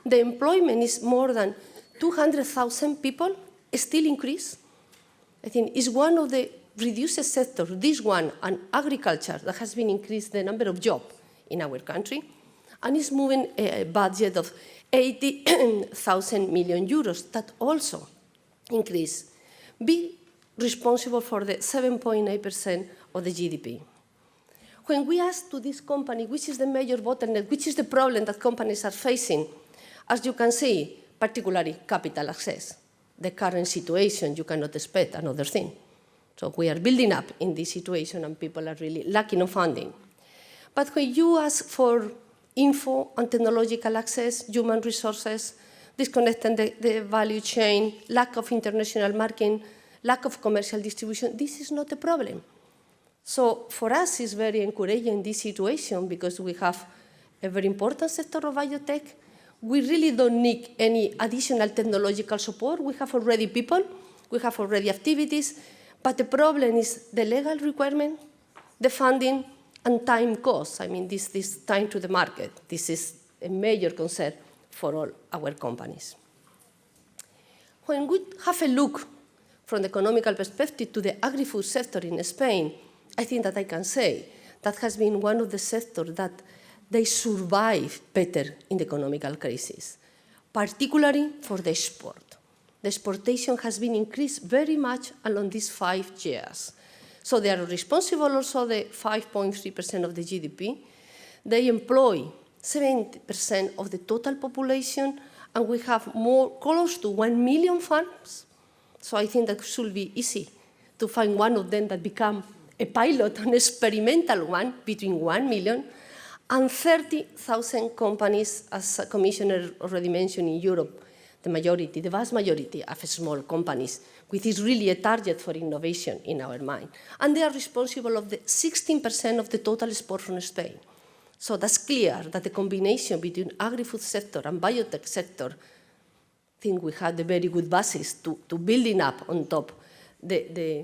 The employment is more than 200,000 people, still increase. I think it's one of the reduced sectors, this one, and agriculture, that has been increased the number of jobs in our country, and is moving a budget of 80,000 million euros, that also increase. Be responsible for the 7.8% of the GDP. When we ask to this company, which is the major bottleneck, which is the problem that companies are facing, as you can see, particularly capital access. The current situation, you cannot expect another thing. So we are building up in this situation, and people are really lacking of funding. But when you ask for info and technological access, human resources, disconnecting the value chain, lack of international marketing, lack of commercial distribution, this is not a problem. So for us, it's very encouraging this situation because we have a very important sector of biotech. We really don't need any additional technological support. We have already people, we have already activities, but the problem is the legal requirement, the funding, and time costs. I mean, this time to the market. This is a major concern for all our companies. When we have a look from the economical perspective to the agri-food sector in Spain, I think that I can say that has been one of the sectors that they survive better in the economical crisis, particularly for the export. The exportation has been increased very much along these 5 years. So they are responsible also the 5.3% of the GDP. They employ 70% of the total population, and we have close to 1 million farms. So I think that should be easy to find one of them that become a pilot, an experimental one, between 1 million and 30,000 companies, as Commissioner already mentioned, in Europe. The vast majority of small companies, which is really a target for innovation in our mind. And they are responsible of the 16% of the total export from Spain. So that's clear that the combination between agri-food sector and biotech sector, I think we had a very good basis to building up on top the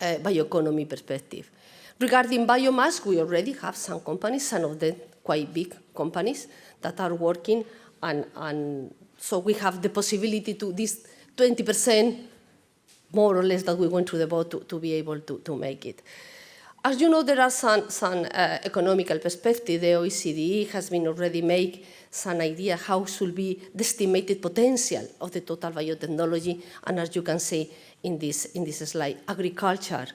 bioeconomy perspective. Regarding biomass, we already have some companies, some of them quite big companies, that are working, and so we have the possibility to this 20%, more or less, that we went through the boat to be able to make it. As you know, there are some economical perspective. The OECD has been already make some idea how should be the estimated potential of the total biotechnology, and as you can see in this slide, agriculture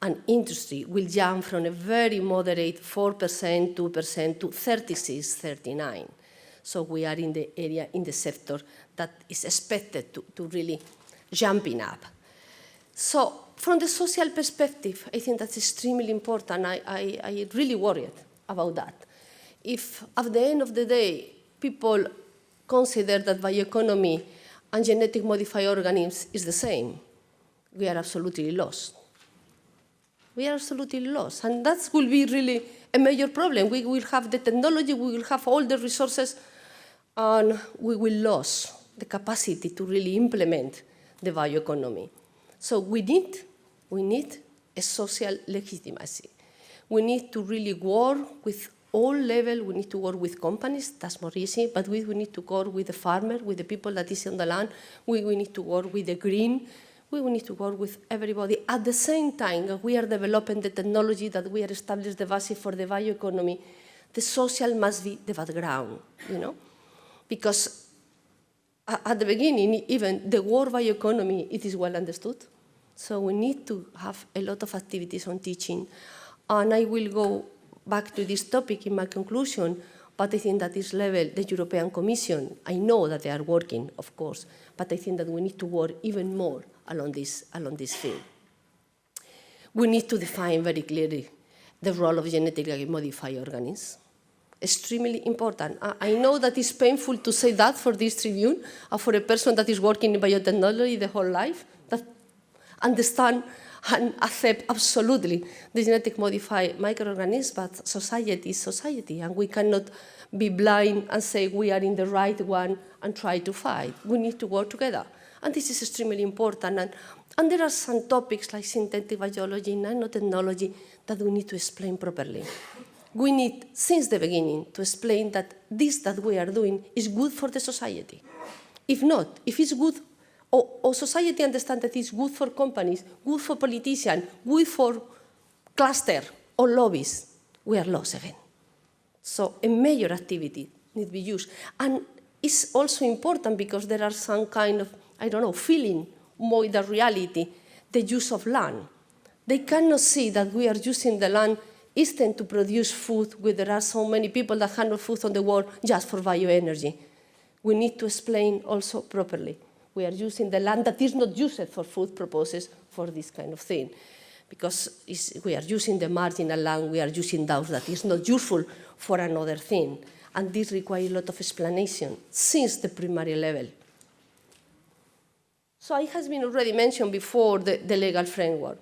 and industry will jump from a very moderate 4%, 2% to 36, 39. So we are in the area, in the sector that is expected to really jumping up. So from the social perspective, I think that's extremely important. I really worried about that. If at the end of the day, people consider that bioeconomy and genetic modified organisms is the same, we are absolutely lost. We are absolutely lost. And that will be really a major problem. We will have the technology, we will have all the resources, and we will lose the capacity to really implement the bioeconomy. So we need a social legitimacy. We need to really work with all levels. We need to work with companies, that's more easy, but we need to work with the farmer, with the people that is on the land. We need to work with the green. We need to work with everybody. At the same time, we are developing the technology that we are establishing the basis for the bioeconomy. The social must be the background, you know? Because at the beginning, even the word bioeconomy, it is well understood. So we need to have a lot of activities on teaching. And I will go back to this topic in my conclusion, but I think that this level, the European Commission, I know that they are working, of course, but I think that we need to work even more along this field. We need to define very clearly the role of genetically modified organisms. Extremely important. I know that it's painful to say that for this tribune, or for a person that is working in biotechnology the whole life, that understand and accept absolutely the genetic modified microorganisms, but society is society, and we cannot be blind and say we are in the right one and try to fight. We need to work together. And this is extremely important. And there are some topics like synthetic biology, nanotechnology, that we need to explain properly. We need, since the beginning, to explain that this that we are doing is good for the society. If not, if it's good, or society understands that it's good for companies, good for politicians, good for cluster or lobbies, we are lost again. So a major activity needs to be used. And it's also important because there are some kind of, I don't know, feeling more than reality, the use of land. They cannot see that we are using the land instead to produce food, where there are so many people that have no food on the world just for bioenergy. We need to explain also properly. We are using the land that is not used for food purposes for this kind of thing. Because we are using the marginal land, we are using those that is not useful for another thing. And this requires a lot of explanation since the primary level. So it has been already mentioned before the legal framework.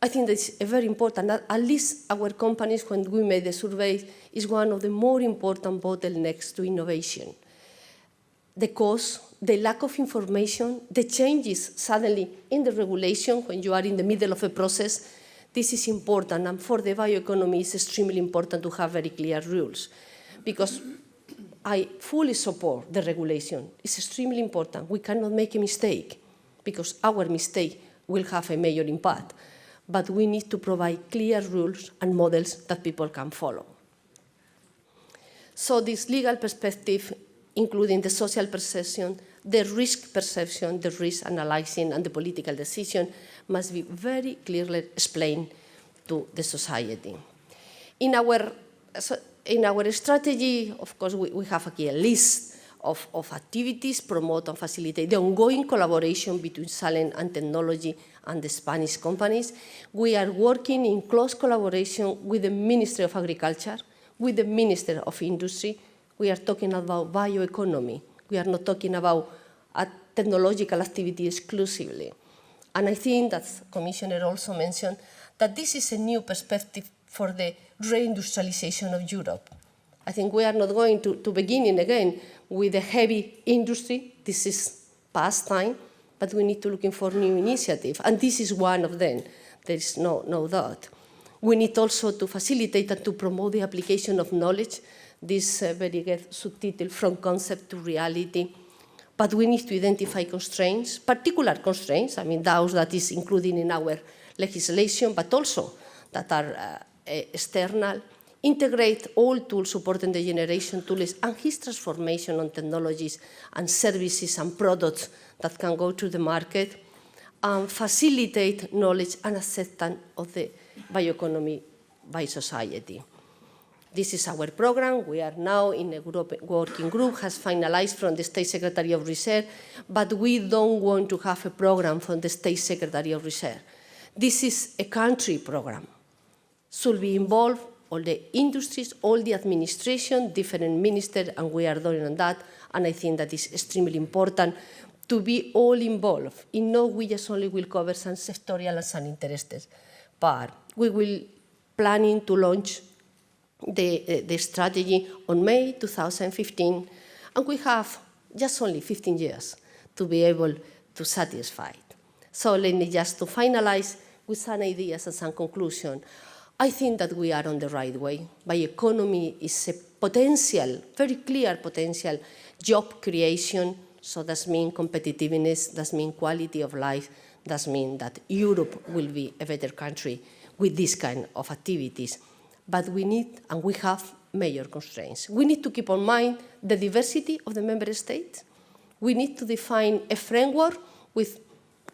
I think that's very important. At least our companies, when we made the survey, is one of the more important bottlenecks to innovation. The cost, the lack of information, the changes suddenly in the regulation when you are in the middle of a process, this is important. And for the bioeconomy, it's extremely important to have very clear rules. Because I fully support the regulation. It's extremely important. We cannot make a mistake, because our mistake will have a major impact. But we need to provide clear rules and models that people can follow. So this legal perspective, including the social perception, the risk perception, the risk analyzing, and the political decision, must be very clearly explained to the society. In our So in our strategy, of course, we have aquí a list of activities, promote and facilitate the ongoing collaboration between science and technology and the Spanish companies. We are working in close collaboration with the Ministry of Agriculture, with the Minister of Industry. We are talking about bioeconomy. We are not talking about a technological activity exclusively. And I think that the Commissioner also mentioned that this is a new perspective for the reindustrialization of Europe. I think we are not going to begin again with a heavy industry. This is past time, but we need to look for new initiatives, and this is one of them. There is no doubt. We need also to facilitate and to promote the application of knowledge, this very good subtitle, From Concept to Reality. But we need to identify constraints, particular constraints, I mean those that is included in our legislation, but also that are external. Integrate all tools supporting the generation tools and his transformation on technologies and services and products that can go to the market, and facilitate knowledge and acceptance of the bioeconomy by society. This is our program. We are now in a working group, has finalized from the State Secretary of Research, but we don't want to have a program from the State Secretary of Research. This is a country program. Should be involved all the industries, all the administration, different ministers, and we are doing on that. And I think that is extremely important to be all involved. In no way just only will cover some sectorial and some interests, but we will planning to launch the strategy on May 2015, and we have just only 15 years to be able to satisfy it. So let me just to finalize with some ideas and some conclusion. I think that we are on the right way. Bioeconomy is a potential, very clear potential job creation. So that means competitiveness, that means quality of life, that means that Europe will be a better country with this kind of activities. But we need, and we have, major constraints. We need to keep in mind the diversity of the member states. We need to define a framework with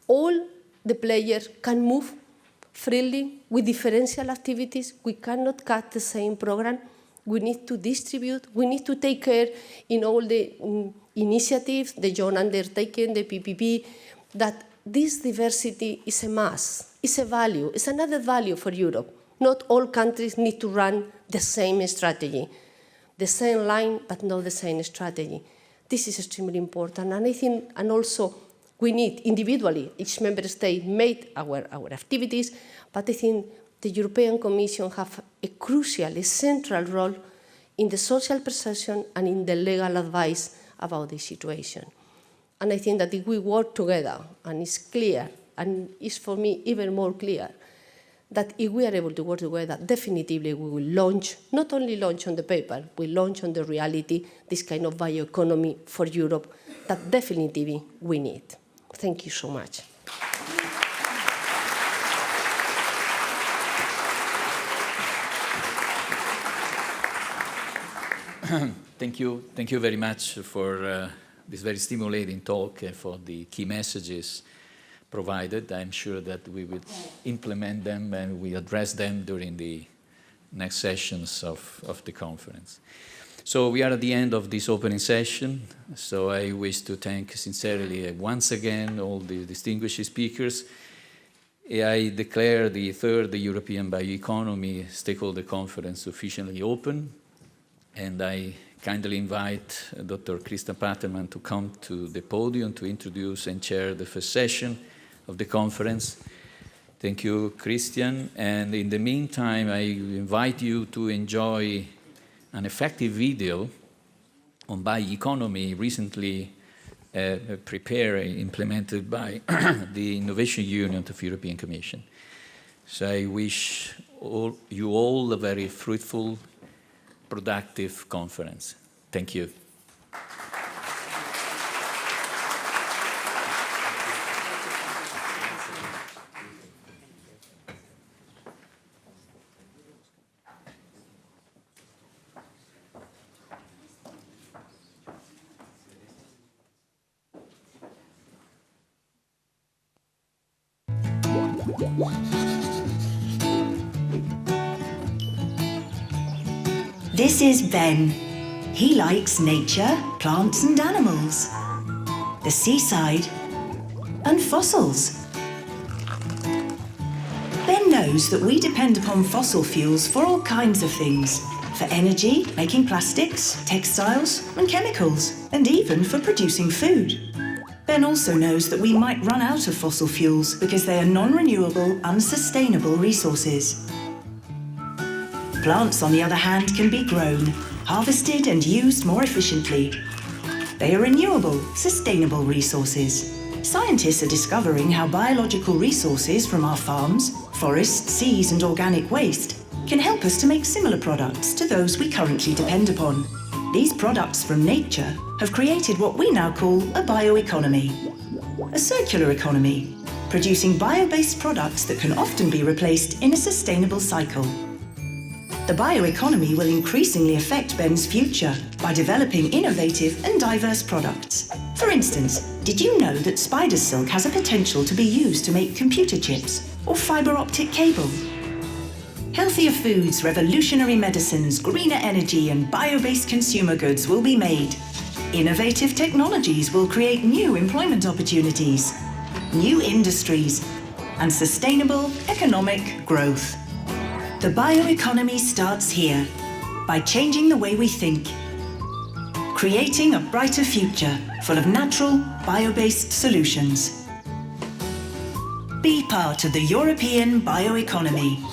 all the players can move freely with differential activities. We cannot cut the same program. We need to distribute. We need to take care in all the initiatives, the joint undertaking, the PPP, that this diversity is a must, is a value, is another value for Europe. Not all countries need to run the same strategy, the same line, but not the same strategy. This is extremely important, and I think, and also we need individually, each member state made our activities, but I think the European Commission have a crucial, a central role in the social perception and in the legal advice about the situation. And I think that if we work together, and it's clear, and it's for me even more clear, that if we are able to work together, definitively we will launch, not only launch on the paper, we launch on the reality, this kind of bioeconomy for Europe that definitively we need. Thank you so much. Thank you very much for this very stimulating talk and for the key messages provided. I'm sure that we will implement them and we address them during the next sessions of the conference. So we are at the end of this opening session. So I wish to thank sincerely once again all the distinguished speakers. I declare the third European Bioeconomy Stakeholder Conference officially open. And I kindly invite Dr. Krista Paterman to come to the podium to introduce and chair the first session of the conference. Thank you, Christian. And in the meantime, I invite you to enjoy an effective video on bioeconomy recently prepared, implemented by the Innovation Union of the European Commission. So I wish you all a very fruitful, productive conference. Thank you. This is Ben. He likes nature, plants and animals, the seaside and fossils. Ben knows that we depend upon fossil fuels for all kinds of things. For energy, making plastics, textiles and chemicals, and even for producing food. Ben also knows that we might run out of fossil fuels because they are non-renewable, unsustainable resources. Plants, on the other hand, can be grown, harvested and used more efficiently. They are renewable, sustainable resources. Scientists are discovering how biological resources from our farms, forests, seas and organic waste can help us to make similar products to those we currently depend upon. These products from nature have created what we now call a bioeconomy, a circular economy, producing bio-based products that can often be replaced in a sustainable cycle. The bioeconomy will increasingly affect Ben's future by developing innovative and diverse products. For instance, did you know that spider silk has a potential to be used to make computer chips or fibre optic cable? Healthier foods, revolutionary medicines, greener energy and bio-based consumer goods will be made. Innovative technologies will create new employment opportunities, new industries and sustainable economic growth. The bioeconomy starts here, by changing the way we think, creating a brighter future full of natural, bio-based solutions. Be part of the European bioeconomy.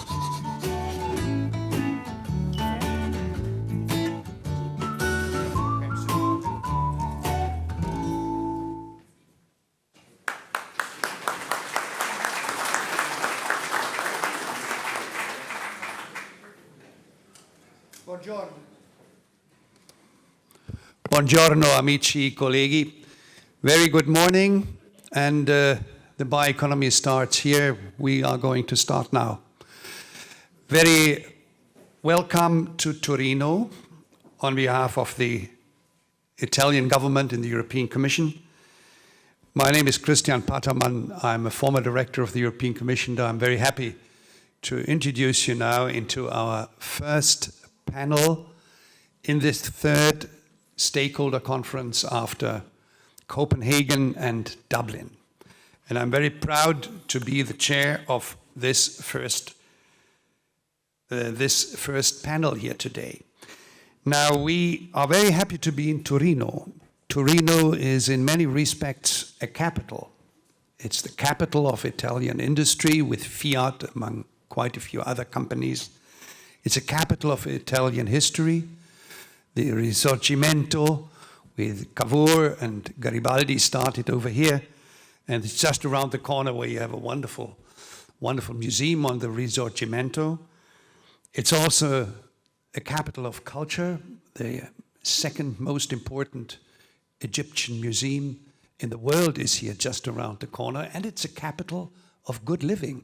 Buongiorno amici, colleghi. Very good morning, and the bioeconomy starts here. We are going to start now. Very welcome to Torino on behalf of the Italian government and the European Commission. My name is Christian Patermann. I'm a former director of the European Commission. I'm very happy to introduce you now into our first panel in this third stakeholder conference after Copenhagen and Dublin. And I'm very proud to be the chair of this first panel here today. Now, we are very happy to be in Torino. Torino is in many respects a capital. It's the capital of Italian industry with Fiat among quite a few other companies. It's a capital of Italian history. The Risorgimento with Cavour and Garibaldi started over here, and it's just around the corner where you have a wonderful, wonderful museum on the Risorgimento. It's also a capital of culture, the second most important Egyptian museum in the world is here just around the corner, and it's a capital of good living.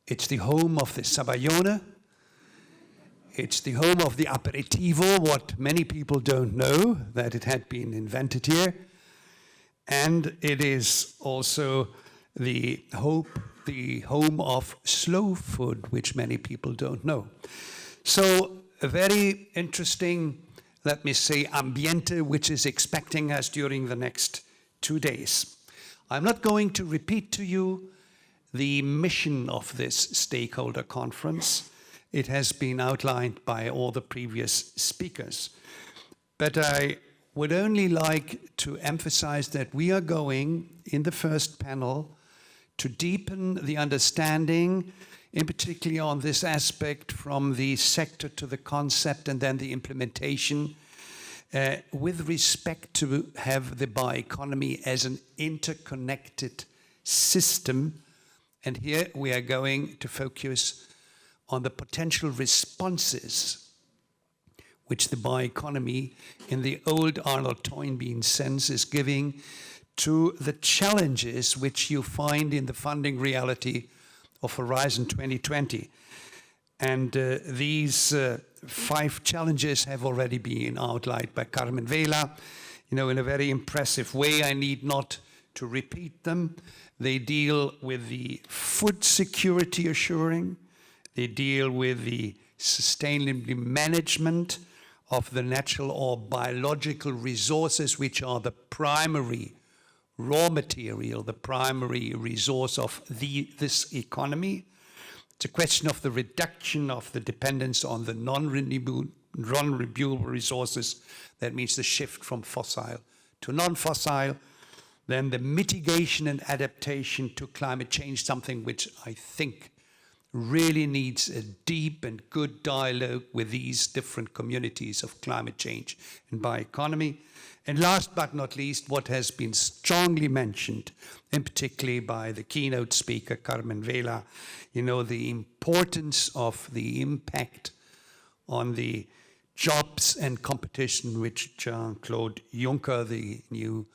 It's the home of the Sabayone. It's the home of the aperitivo, what many people don't know, that it had been invented here. And it is also the home of slow food, which many people don't know. So a very interesting, let me say, ambiente, which is expecting us during the next 2 days. I'm not going to repeat to you the mission of this stakeholder conference. It has been outlined by all the previous speakers. But I would only like to emphasize that we are going, in the first panel, to deepen the understanding, in particular on this aspect from the sector to the concept and then the implementation, with respect to have the bioeconomy as an interconnected system. And here we are going to focus on the potential responses which the bioeconomy in the old Arnold Toynbee sense is giving to the challenges which you find in the funding reality of Horizon 2020. And these 5 challenges have already been outlined by Carmen Vela, in a very impressive way. I need not to repeat them. They deal with the food security assuring. They deal with the sustainable management of the natural or biological resources, which are the primary raw material, the primary resource of this economy. It's a question of the reduction of the dependence on the non-renewable resources. That means the shift from fossil to non-fossil. Then the mitigation and adaptation to climate change, something which I think really needs a deep and good dialogue with these different communities of climate change and bioeconomy. And last but not least, what has been strongly mentioned, and particularly by the keynote speaker, Carmen Vela, the importance of the impact on the jobs and competition, which Jean-Claude Juncker, the new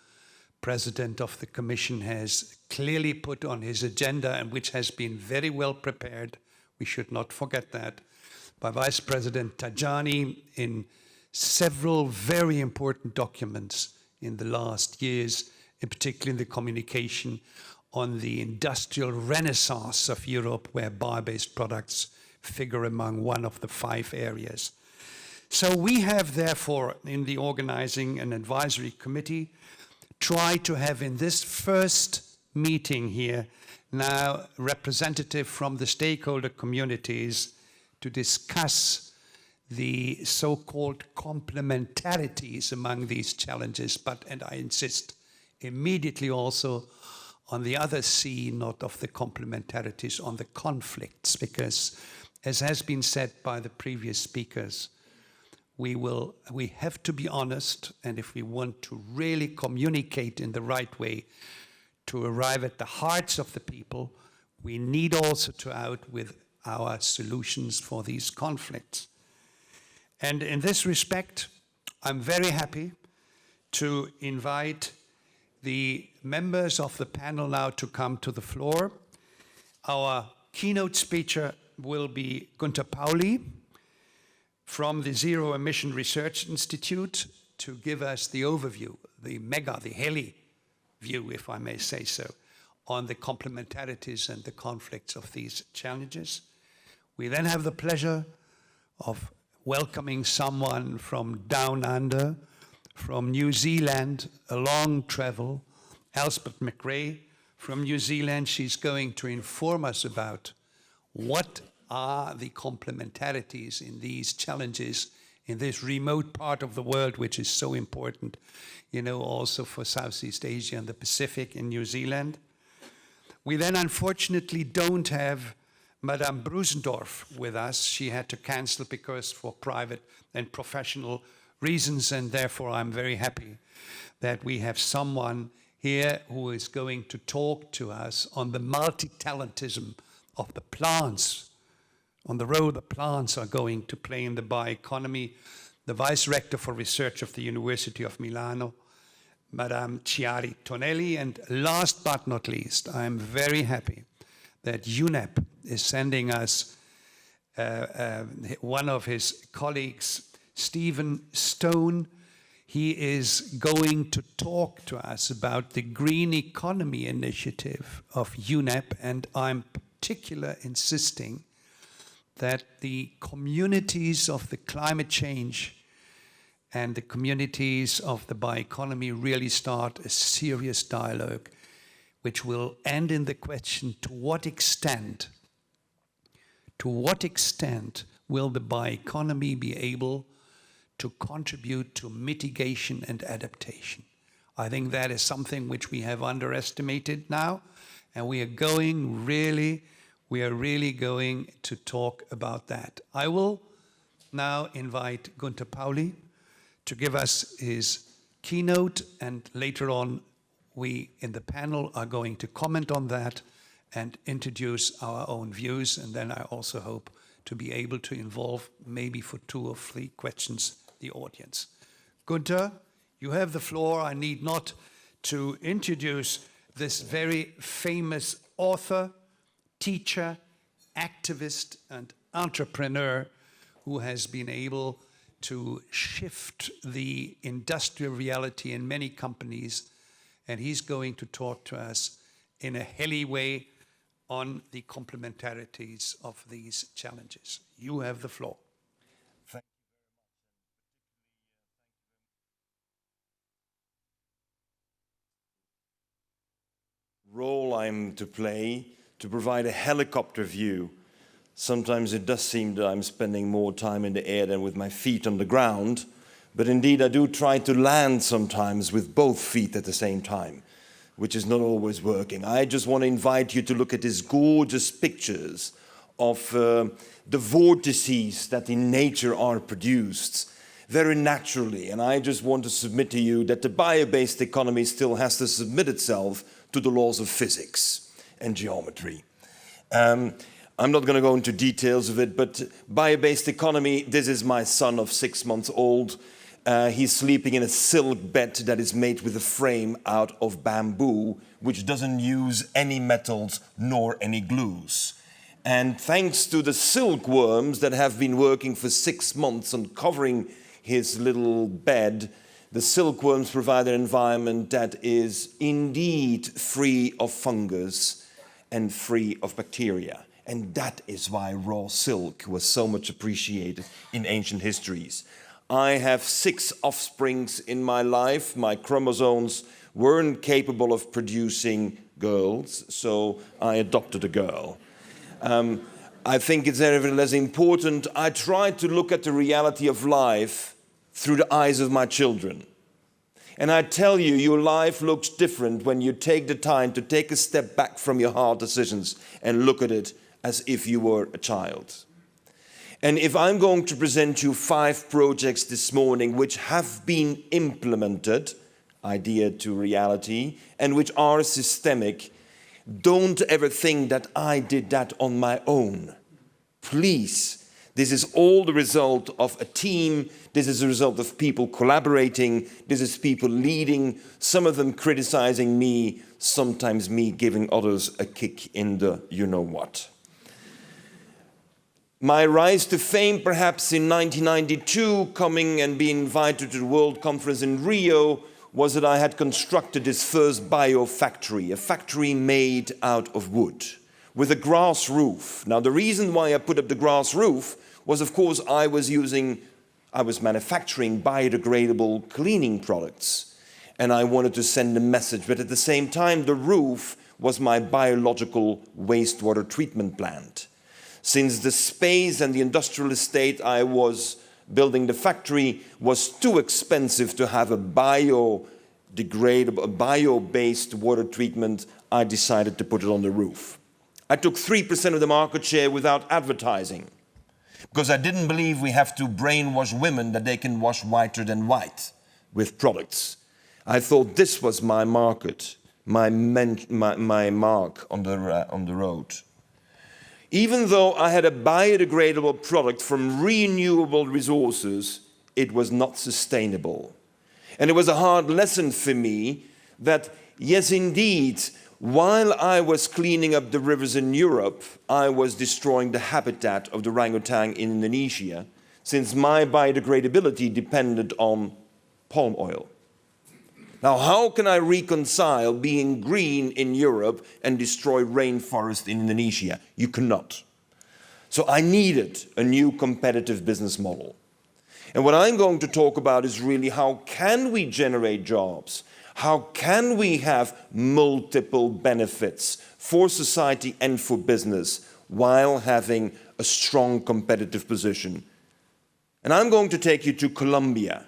President of the Commission, has clearly put on his agenda, and which has been very well prepared, we should not forget that, by Vice President Tajani in several very important documents in the last years, in particular in the communication on the industrial renaissance of Europe, where bio-based products figure among one of the 5 areas. So we have, therefore, in the organizing and advisory committee, try to have in this first meeting here now representative from the stakeholder communities to discuss the so-called complementarities among these challenges, and I insist immediately also on the other C, not of the complementarities, on the conflicts, because as has been said by the previous speakers, we have to be honest, and if we want to really communicate in the right way to arrive at the hearts of the people, we need also to out with our solutions for these conflicts. And in this respect, I'm very happy to invite the members of the panel now to come to the floor. Our keynote speaker will be Gunter Pauli from the Zero Emission Research Institute to give us the overview, the heli view, if I may say so, on the complementarities and the conflicts of these challenges. We then have the pleasure of welcoming someone from down under, from New Zealand, a long travel, Elspeth McRae from New Zealand. She's going to inform us about what are the complementarities in these challenges in this remote part of the world, which is so important, also for Southeast Asia and the Pacific in New Zealand. We then unfortunately don't have Madame Brusendorf with us. She had to cancel because for private and professional reasons, and therefore I'm very happy that we have someone here who is going to talk to us on the multi-talentism of the plants, on the role the plants are going to play in the bioeconomy. The Vice Rector for Research of the University of Milano, Madame Chiari Tonelli, and last but not least, I'm very happy that UNEP is sending us one of his colleagues, Stephen Stone. He is going to talk to us about the Green Economy Initiative of UNEP, and I'm particularly insisting that the communities of the climate change and the communities of the bioeconomy really start a serious dialogue, which will end in the question, to what extent will the bioeconomy be able to contribute to mitigation and adaptation? I think that is something which we have underestimated now, and we are really going to talk about that. I will now invite Gunter Pauli to give us his keynote, and later on we in the panel are going to comment on that and introduce our own views, and then I also hope to be able to involve maybe for 2 or 3 questions the audience. Gunter, you have the floor. I need not to introduce this very famous author, teacher, activist, and entrepreneur who has been able to shift the industrial reality in many companies, and he's going to talk to us in a heli way on the complementarities of these challenges. You have the floor. Role I'm to play to provide a helicopter view. Sometimes it does seem that I'm spending more time in the air than with my feet on the ground, but indeed I do try to land sometimes with both feet at the same time, which is not always working. I just want to invite you to look at these gorgeous pictures of the vortices that in nature are produced very naturally. And I just want to submit to you that the bio-based economy still has to submit itself to the laws of physics and geometry. I'm not going to go into details of it, but bio-based economy, this is my son of 6 months old. He's sleeping in a silk bed that is made with a frame out of bamboo, which doesn't use any metals nor any glues. And thanks to the silkworms that have been working for 6 months on covering his little bed, the silkworms provide an environment that is indeed free of fungus and free of bacteria. And that is why raw silk was so much appreciated in ancient histories. I have 6 offsprings in my life. My chromosomes weren't capable of producing girls, so I adopted a girl. I think it's nevertheless important. I try to look at the reality of life through the eyes of my children. And I tell you, your life looks different when you take the time to take a step back from your hard decisions and look at it as if you were a child. And if I'm going to present you 5 projects this morning which have been implemented, idea to reality, and which are systemic, don't ever think that I did that on my own. Please. This is all the result of a team. This is the result of people collaborating. This is people leading, some of them criticizing me, sometimes me giving others a kick in the you-know-what. My rise to fame, perhaps in 1992, coming and being invited to the World Conference in Rio, was that I had constructed this first biofactory, a factory made out of wood, with a grass roof. Now, the reason why I put up the grass roof was, of course, I was manufacturing biodegradable cleaning products, and I wanted to send a message. But at the same time, the roof was my biological wastewater treatment plant. Since the space and the industrial estate I was building the factory was too expensive to have a biodegradable, bio-based water treatment, I decided to put it on the roof. I took 3% of the market share without advertising, because I didn't believe we have to brainwash women that they can wash whiter than white with products. I thought this was my market, my mark on the road. Even though I had a biodegradable product from renewable resources, it was not sustainable. And it was a hard lesson for me that, yes, indeed, while I was cleaning up the rivers in Europe, I was destroying the habitat of the orangutan in Indonesia, since my biodegradability depended on palm oil. Now, how can I reconcile being green in Europe and destroy rainforest in Indonesia? You cannot. So I needed a new competitive business model. And what I'm going to talk about is really how can we generate jobs? How can we have multiple benefits for society and for business while having a strong competitive position? And I'm going to take you to Colombia,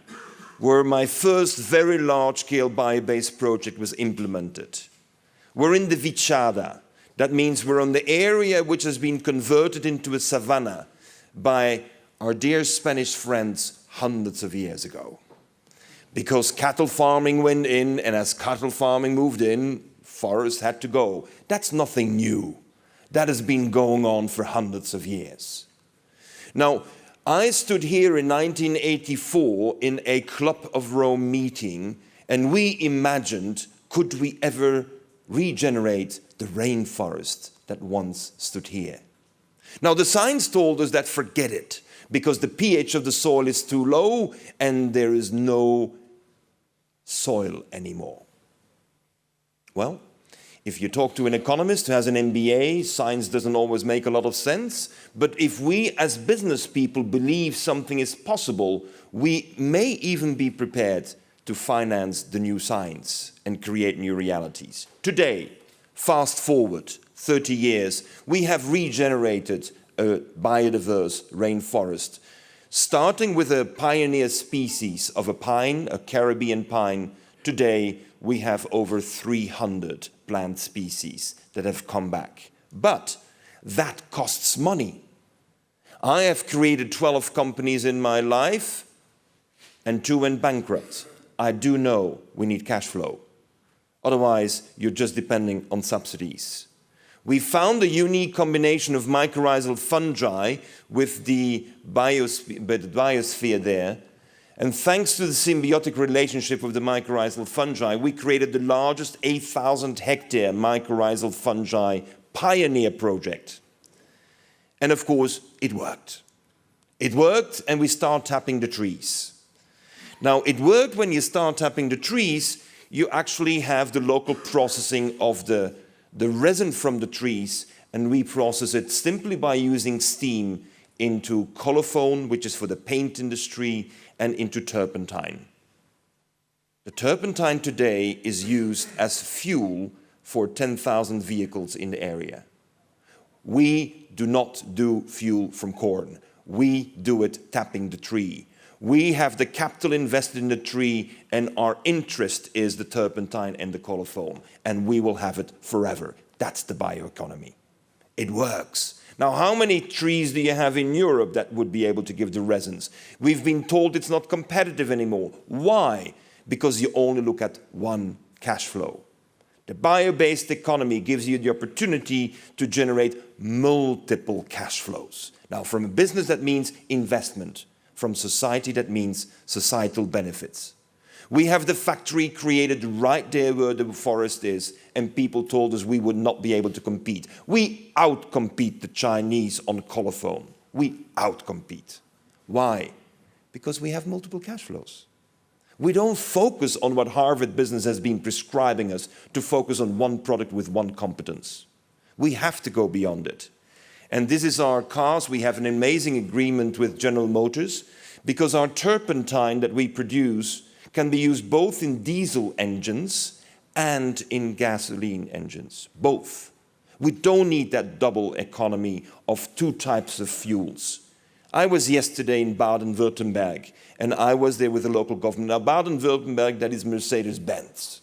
where my first very large-scale bio-based project was implemented. We're in the Vichada. That means we're on the area which has been converted into a savanna by our dear Spanish friends hundreds of years ago. Because cattle farming went in, and as cattle farming moved in, forests had to go. That's nothing new. That has been going on for hundreds of years. Now, I stood here in 1984 in a Club of Rome meeting, and we imagined, could we ever regenerate the rainforest that once stood here? Now, the science told us that forget it, because the pH of the soil is too low and there is no soil anymore. Well, If you talk to an economist who has an MBA, science doesn't always make a lot of sense. But if we as business people believe something is possible, we may even be prepared to finance the new science and create new realities. Today, fast forward 30 years, we have regenerated a biodiverse rainforest, starting with a pioneer species of a pine, a Caribbean pine. Today, we have over 300 plant species that have come back. But that costs money. I have created 12 companies in my life, and 2 went bankrupt. I do know we need cash flow. Otherwise, you're just depending on subsidies. We found a unique combination of mycorrhizal fungi with the biosphere there. And thanks to the symbiotic relationship with the mycorrhizal fungi, we created the largest 8,000-hectare mycorrhizal fungi pioneer project. And of course, it worked. It worked, and we start tapping the trees. Now, it worked when you start tapping the trees. You actually have the local processing of the resin from the trees, and we process it simply by using steam into colophon, which is for the paint industry, and into turpentine. The turpentine today is used as fuel for 10,000 vehicles in the area. We do not do fuel from corn. We do it tapping the tree. We have the capital invested in the tree, and our interest is the turpentine and the colophon, and we will have it forever. That's the bioeconomy. It works. Now, how many trees do you have in Europe that would be able to give the resins? We've been told it's not competitive anymore. Why? Because you only look at one cash flow. The bio-based economy gives you the opportunity to generate multiple cash flows. Now, from a business, that means investment. From society, that means societal benefits. We have the factory created right there where the forest is, and people told us we would not be able to compete. We outcompete the Chinese on colophon. We outcompete. Why? Because we have multiple cash flows. We don't focus on what Harvard Business has been prescribing us to focus on one product with one competence. We have to go beyond it. And this is our cars. We have an amazing agreement with General Motors because our turpentine that we produce can be used both in diesel engines and in gasoline engines, both. We don't need that double economy of 2 types of fuels. I was yesterday in Baden-Württemberg, and I was there with the local government. Now, Baden-Württemberg, that is Mercedes-Benz.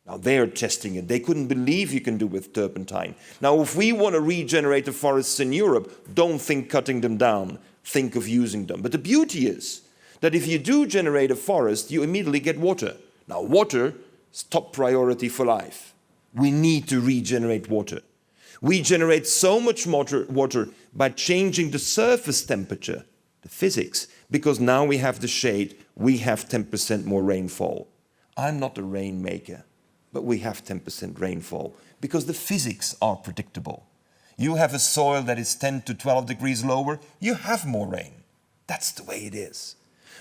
Now, they're testing it. They couldn't believe you can do with turpentine. Now, if we want to regenerate the forests in Europe, don't think cutting them down. Think of using them. But the beauty is that if you do generate a forest, you immediately get water. Now, water is top priority for life. We need to regenerate water. We generate so much water by changing the surface temperature, the physics, because now we have the shade, we have 10% more rainfall. I'm not a rainmaker, but we have 10% rainfall because the physics are predictable. You have a soil that is 10 to 12 degrees lower, you have more rain. That's the way it is.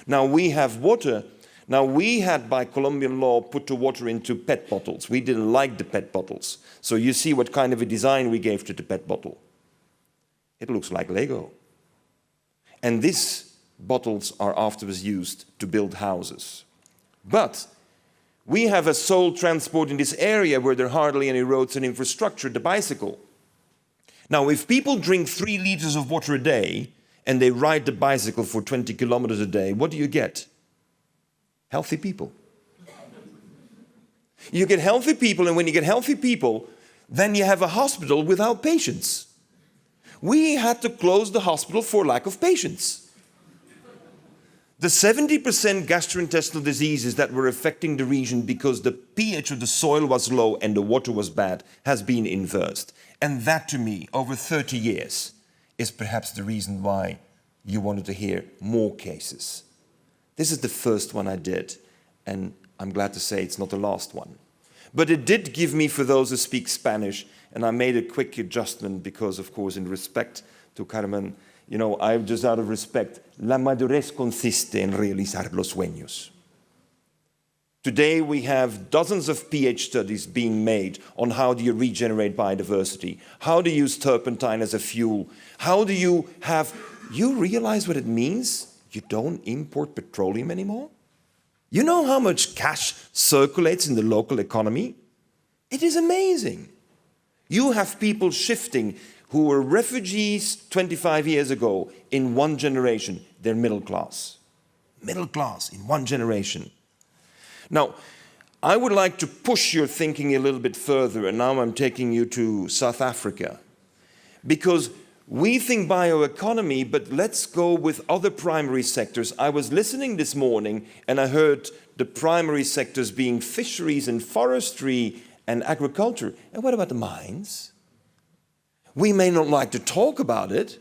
Now we have water. Now we had, by Colombian law, put the water into PET bottles. We didn't like the PET bottles. So you see what kind of a design we gave to the PET bottle. It looks like Lego. And these bottles are afterwards used to build houses. But we have a sole transport in this area where there are hardly any roads and infrastructure, the bicycle. Now, if people drink 3 liters of water a day, and they ride the bicycle for 20 kilometers a day, what do you get? Healthy people. You get healthy people, and when you get healthy people, then you have a hospital without patients. We had to close the hospital for lack of patients. The 70% gastrointestinal diseases that were affecting the region because the pH of the soil was low and the water was bad has been inversed. And that, to me, over 30 years, is perhaps the reason why you wanted to hear more cases. This is the first one I did, and I'm glad to say it's not the last one. But it did give me, for those who speak Spanish, and I made a quick adjustment because, of course, in respect to Carmen, you know, I'm just out of respect. La madurez consiste en realizar los sueños. Today we have dozens of PhD studies being made on how do you regenerate biodiversity, how do you use turpentine as a fuel, how do you have... You realize what it means? You don't import petroleum anymore? You know how much cash circulates in the local economy? It is amazing. You have people shifting who were refugees 25 years ago in one generation. They're middle class. Middle class in one generation. Now, I would like to push your thinking a little bit further, and now I'm taking you to South Africa. Because we think bioeconomy, but let's go with other primary sectors. I was listening this morning, and I heard the primary sectors being fisheries and forestry and agriculture. And what about the mines? We may not like to talk about it,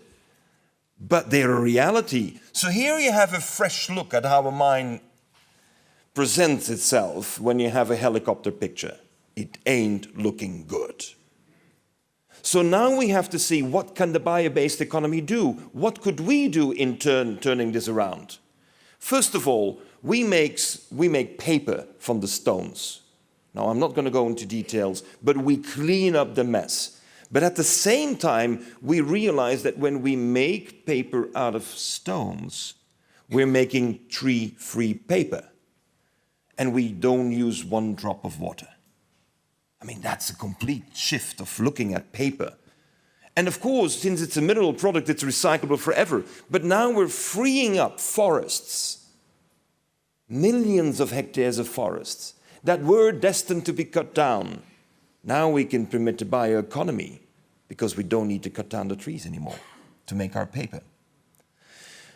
but they're a reality. So here you have a fresh look at how a mine presents itself when you have a helicopter picture. It ain't looking good. So now we have to see, what can the bio-based economy do? What could we do in turning this around? First of all, we make paper from the stones. Now, I'm not going to go into details, but we clean up the mess. But at the same time, we realize that when we make paper out of stones, we're making tree-free paper. And we don't use one drop of water. I mean, that's a complete shift of looking at paper. And of course, since it's a mineral product, it's recyclable forever. But now we're freeing up forests, millions of hectares of forests that were destined to be cut down. Now we can permit a bioeconomy because we don't need to cut down the trees anymore to make our paper.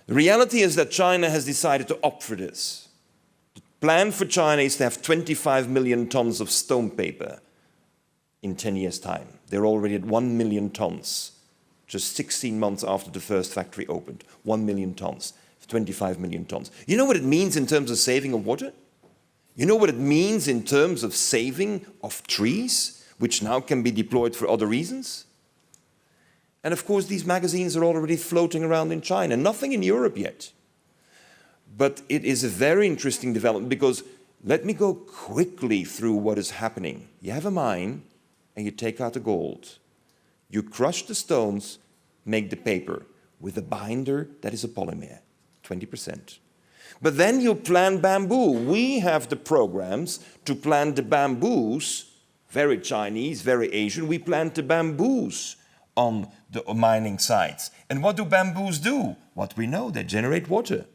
The reality is that China has decided to opt for this. Plan for China is to have 25 million tons of stone paper in 10 years' time. They're already at 1 million tons, just 16 months after the first factory opened. 1 million tons, 25 million tons. You know what it means in terms of saving of water? You know what it means in terms of saving of trees, which now can be deployed for other reasons? And of course, these magazines are already floating around in China. Nothing in Europe yet. But it is a very interesting development because let me go quickly through what is happening. You have a mine and you take out the gold. You crush the stones, make the paper with a binder that is a polymer, 20%. But then you plant bamboo. We have the programs to plant the bamboos, very Chinese, very Asian. We plant the bamboos on the mining sites. And what do bamboos do? What we know, they generate water.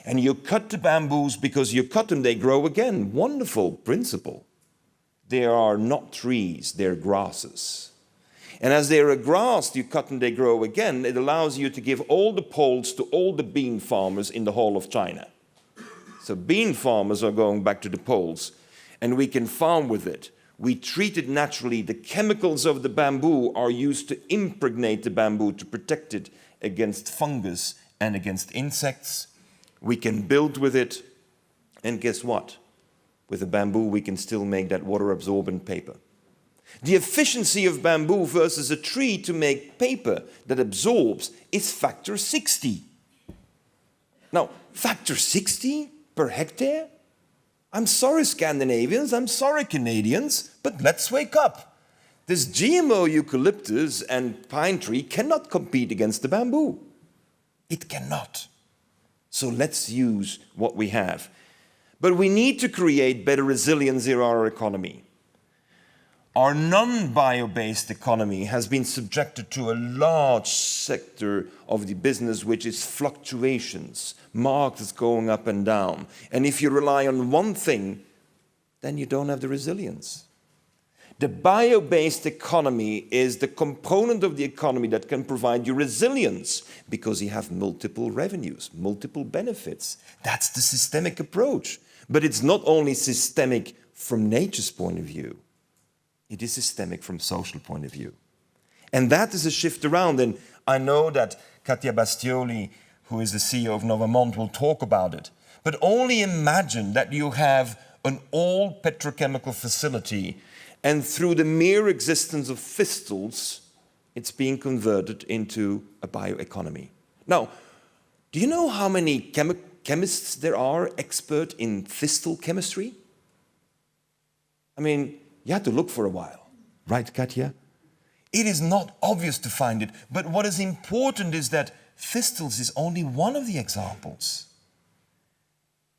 And you cut the bamboos because you cut them, they grow again. Wonderful principle. They are not trees, they're grasses. And as they're a grass, you cut them, they grow again. It allows you to give all the poles to all the bean farmers in the whole of China. So bean farmers are going back to the poles, and we can farm with it. We treat it naturally. The chemicals of the bamboo are used to impregnate the bamboo to protect it against fungus and against insects. We can build with it, and guess what? With the bamboo, we can still make that water-absorbent paper. The efficiency of bamboo versus a tree to make paper that absorbs is factor 60. Now, factor 60 per hectare? I'm sorry, Scandinavians, I'm sorry, Canadians, but let's wake up. This GMO eucalyptus and pine tree cannot compete against the bamboo. It cannot. So let's use what we have. But we need to create better resilience in our economy. Our non-bio-based economy has been subjected to a large sector of the business, which is fluctuations, markets going up and down. And if you rely on one thing, then you don't have the resilience. The bio-based economy is the component of the economy that can provide you resilience because you have multiple revenues, multiple benefits. That's the systemic approach. But it's not only systemic from nature's point of view. It is systemic from social point of view. And that is a shift around. And I know that Katia Bastioli, who is the CEO of Novamont, will talk about it. But only imagine that you have an old petrochemical facility, and through the mere existence of thistles, it's being converted into a bioeconomy. Now, do you know how many chemists there are expert in thistle chemistry? I mean, you had to look for a while, right, Katja? It is not obvious to find it, but what is important is that thistles is only one of the examples.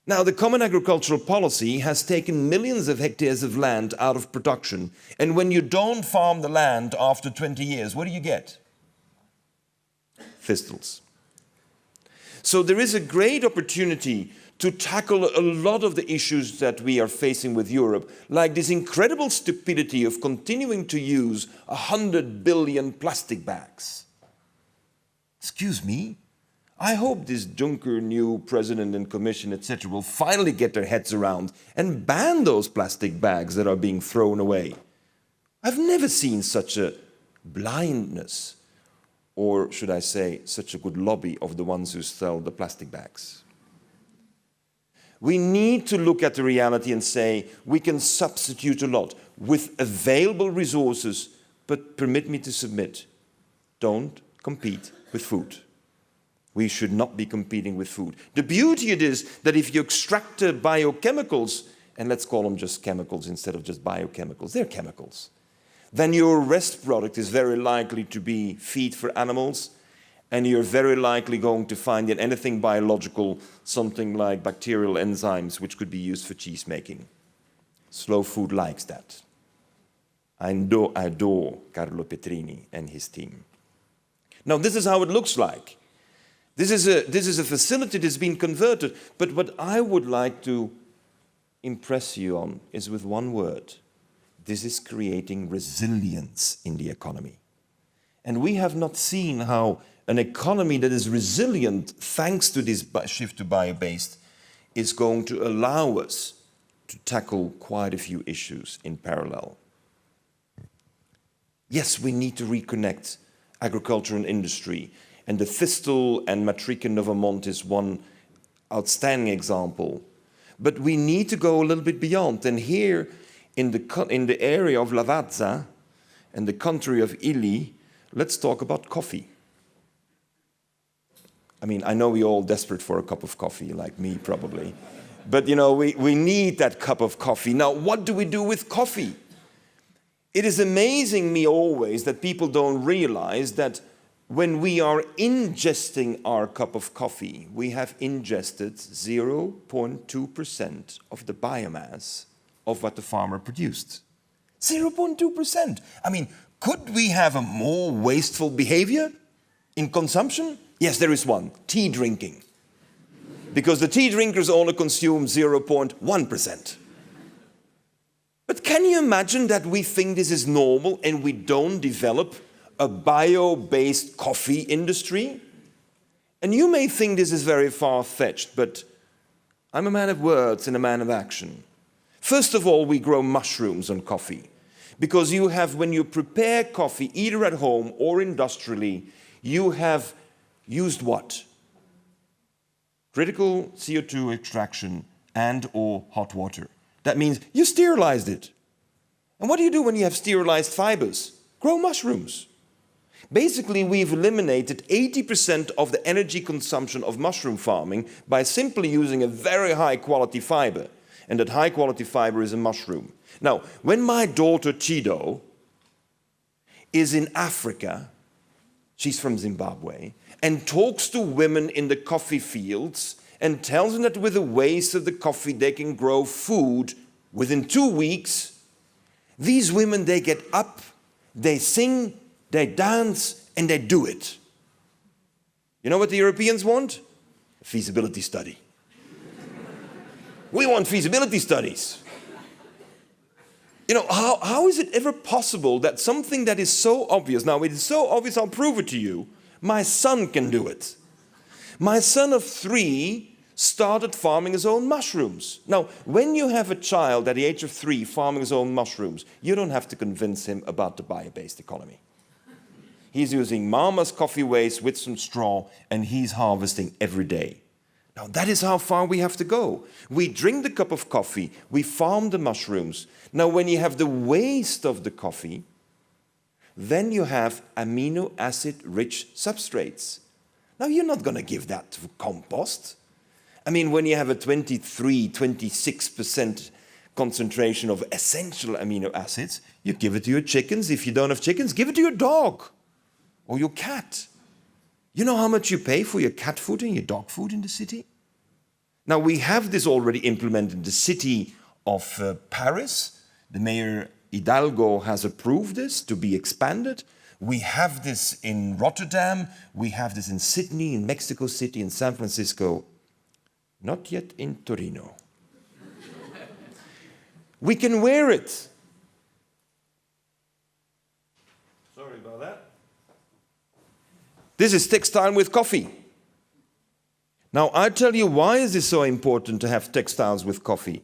Now, the Common Agricultural Policy has taken millions of hectares of land out of production, and when you don't farm the land after 20 years, what do you get? Thistles. So there is a great opportunity to tackle a lot of the issues that we are facing with Europe, like this incredible stupidity of continuing to use 100 billion plastic bags. Excuse me? I hope this Juncker, new president and commission, etc., will finally get their heads around and ban those plastic bags that are being thrown away. I've never seen such a blindness, or should I say, such a good lobby of the ones who sell the plastic bags. We need to look at the reality and say we can substitute a lot with available resources, but permit me to submit, don't compete with food. We should not be competing with food. The beauty it is that if you extract the biochemicals, and let's call them just chemicals instead of just biochemicals, they're chemicals, then your rest product is very likely to be feed for animals, and you're very likely going to find in anything biological something like bacterial enzymes which could be used for cheese making. Slow food likes that. I adore Carlo Petrini and his team. Now, this is how it looks like. This is a facility that's been converted, but what I would like to impress you on is with one word. This is creating resilience in the economy. And we have not seen how an economy that is resilient, thanks to this shift to bio-based, is going to allow us to tackle quite a few issues in parallel. Yes, we need to reconnect agriculture and industry. And the Thistle and Matrica Novamont is one outstanding example. But we need to go a little bit beyond. And here, in the area of Lavazza and the country of Ili, let's talk about coffee. I mean, I know we're all desperate for a cup of coffee, like me probably. But, you know, we need that cup of coffee. Now, what do we do with coffee? It is amazing me always that people don't realize that when we are ingesting our cup of coffee, we have ingested 0.2% of the biomass of what the farmer produced. 0.2%. I mean, could we have a more wasteful behavior in consumption? Yes, there is one, tea drinking. Because the tea drinkers only consume 0.1%. But can you imagine that we think this is normal and we don't develop a bio-based coffee industry? And you may think this is very far-fetched, but I'm a man of words and a man of action. First of all, we grow mushrooms on coffee. Because you have, when you prepare coffee, either at home or industrially, you have used what? Critical CO2 extraction and or hot water. That means you sterilized it. And what do you do when you have sterilized fibers? Grow mushrooms. Basically, we've eliminated 80% of the energy consumption of mushroom farming by simply using a very high-quality fiber. And that high-quality fiber is a mushroom. Now, when my daughter Chido is in Africa, she's from Zimbabwe, and talks to women in the coffee fields and tells them that with the waste of the coffee they can grow food within 2 weeks, these women, they get up, they sing, they dance, and they do it. You know what the Europeans want? A feasibility study. We want feasibility studies. You know, how is it ever possible that something that is so obvious, now it is so obvious, I'll prove it to you, my son can do it. My son of 3 started farming his own mushrooms. Now, when you have a child at the age of 3 farming his own mushrooms, you don't have to convince him about the bio-based economy. He's using mama's coffee waste with some straw, and he's harvesting every day. Now, that is how far we have to go. We drink the cup of coffee, we farm the mushrooms. Now, when you have the waste of the coffee, then you have amino acid-rich substrates. Now, you're not going to give that to compost. I mean, when you have a 23, 26% concentration of essential amino acids, you give it to your chickens. If you don't have chickens, give it to your dog or your cat. You know how much you pay for your cat food and your dog food in the city? Now, we have this already implemented in the city of Paris. The mayor Hidalgo has approved this to be expanded. We have this in Rotterdam. We have this in Sydney, in Mexico City, in San Francisco. Not yet in Torino. We can wear it. Sorry about that. This is textile with coffee. Now, I tell you, why is it so important to have textiles with coffee?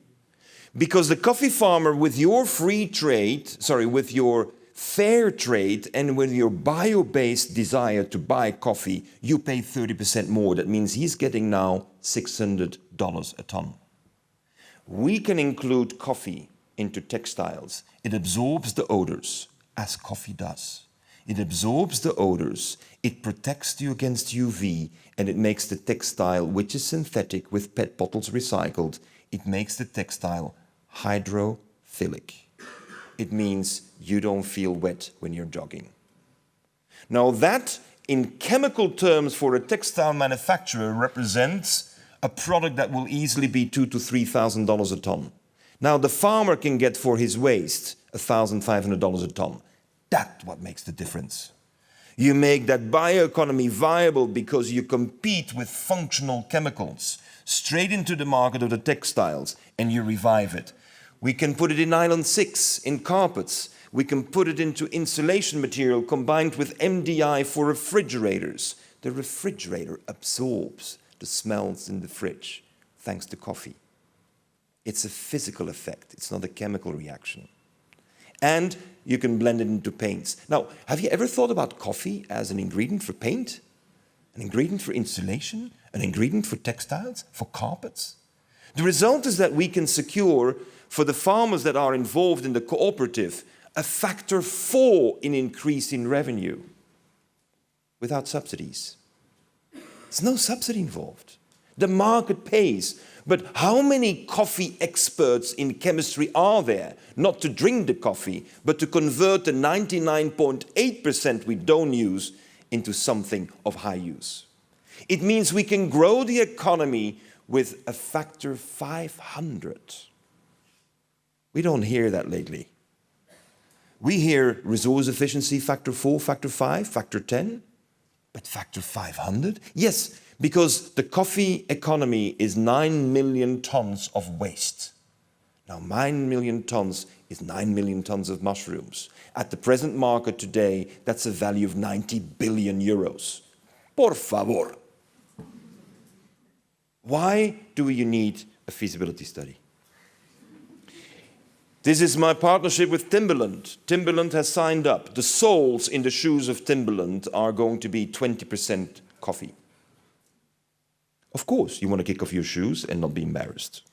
Because the coffee farmer, with your with your fair trade and with your bio-based desire to buy coffee, you pay 30% more. That means he's getting now $600 a ton. We can include coffee into textiles. It absorbs the odors, as coffee does. It absorbs the odors, it protects you against UV, and it makes the textile, which is synthetic with PET bottles recycled, it makes the textile hydrophilic. It means you don't feel wet when you're jogging. Now that, in chemical terms for a textile manufacturer, represents a product that will easily be $2,000 to $3,000 a ton. Now the farmer can get for his waste $1,500 a ton. That's what makes the difference. You make that bioeconomy viable because you compete with functional chemicals straight into the market of the textiles and you revive it. We can put it in nylon 6, in carpets. We can put it into insulation material combined with MDI for refrigerators. The refrigerator absorbs the smells in the fridge thanks to coffee. It's a physical effect. It's not a chemical reaction. And you can blend it into paints. Now, have you ever thought about coffee as an ingredient for paint? An ingredient for insulation? An ingredient for textiles? For carpets? The result is that we can secure, for the farmers that are involved in the cooperative, a factor 4 in increase in revenue without subsidies. There's no subsidy involved. The market pays. But how many coffee experts in chemistry are there? Not to drink the coffee, but to convert the 99.8% we don't use into something of high use. It means we can grow the economy with a factor 500. We don't hear that lately. We hear resource efficiency factor 4, factor 5, factor 10, but factor 500? Yes. Because the coffee economy is 9 million tons of waste. Now, 9 million tons is 9 million tons of mushrooms. At the present market today, that's a value of 90 billion euros. Por favor. Why do you need a feasibility study? This is my partnership with Timberland. Timberland has signed up. The soles in the shoes of Timberland are going to be 20% coffee. Of course, you want to kick off your shoes and not be embarrassed.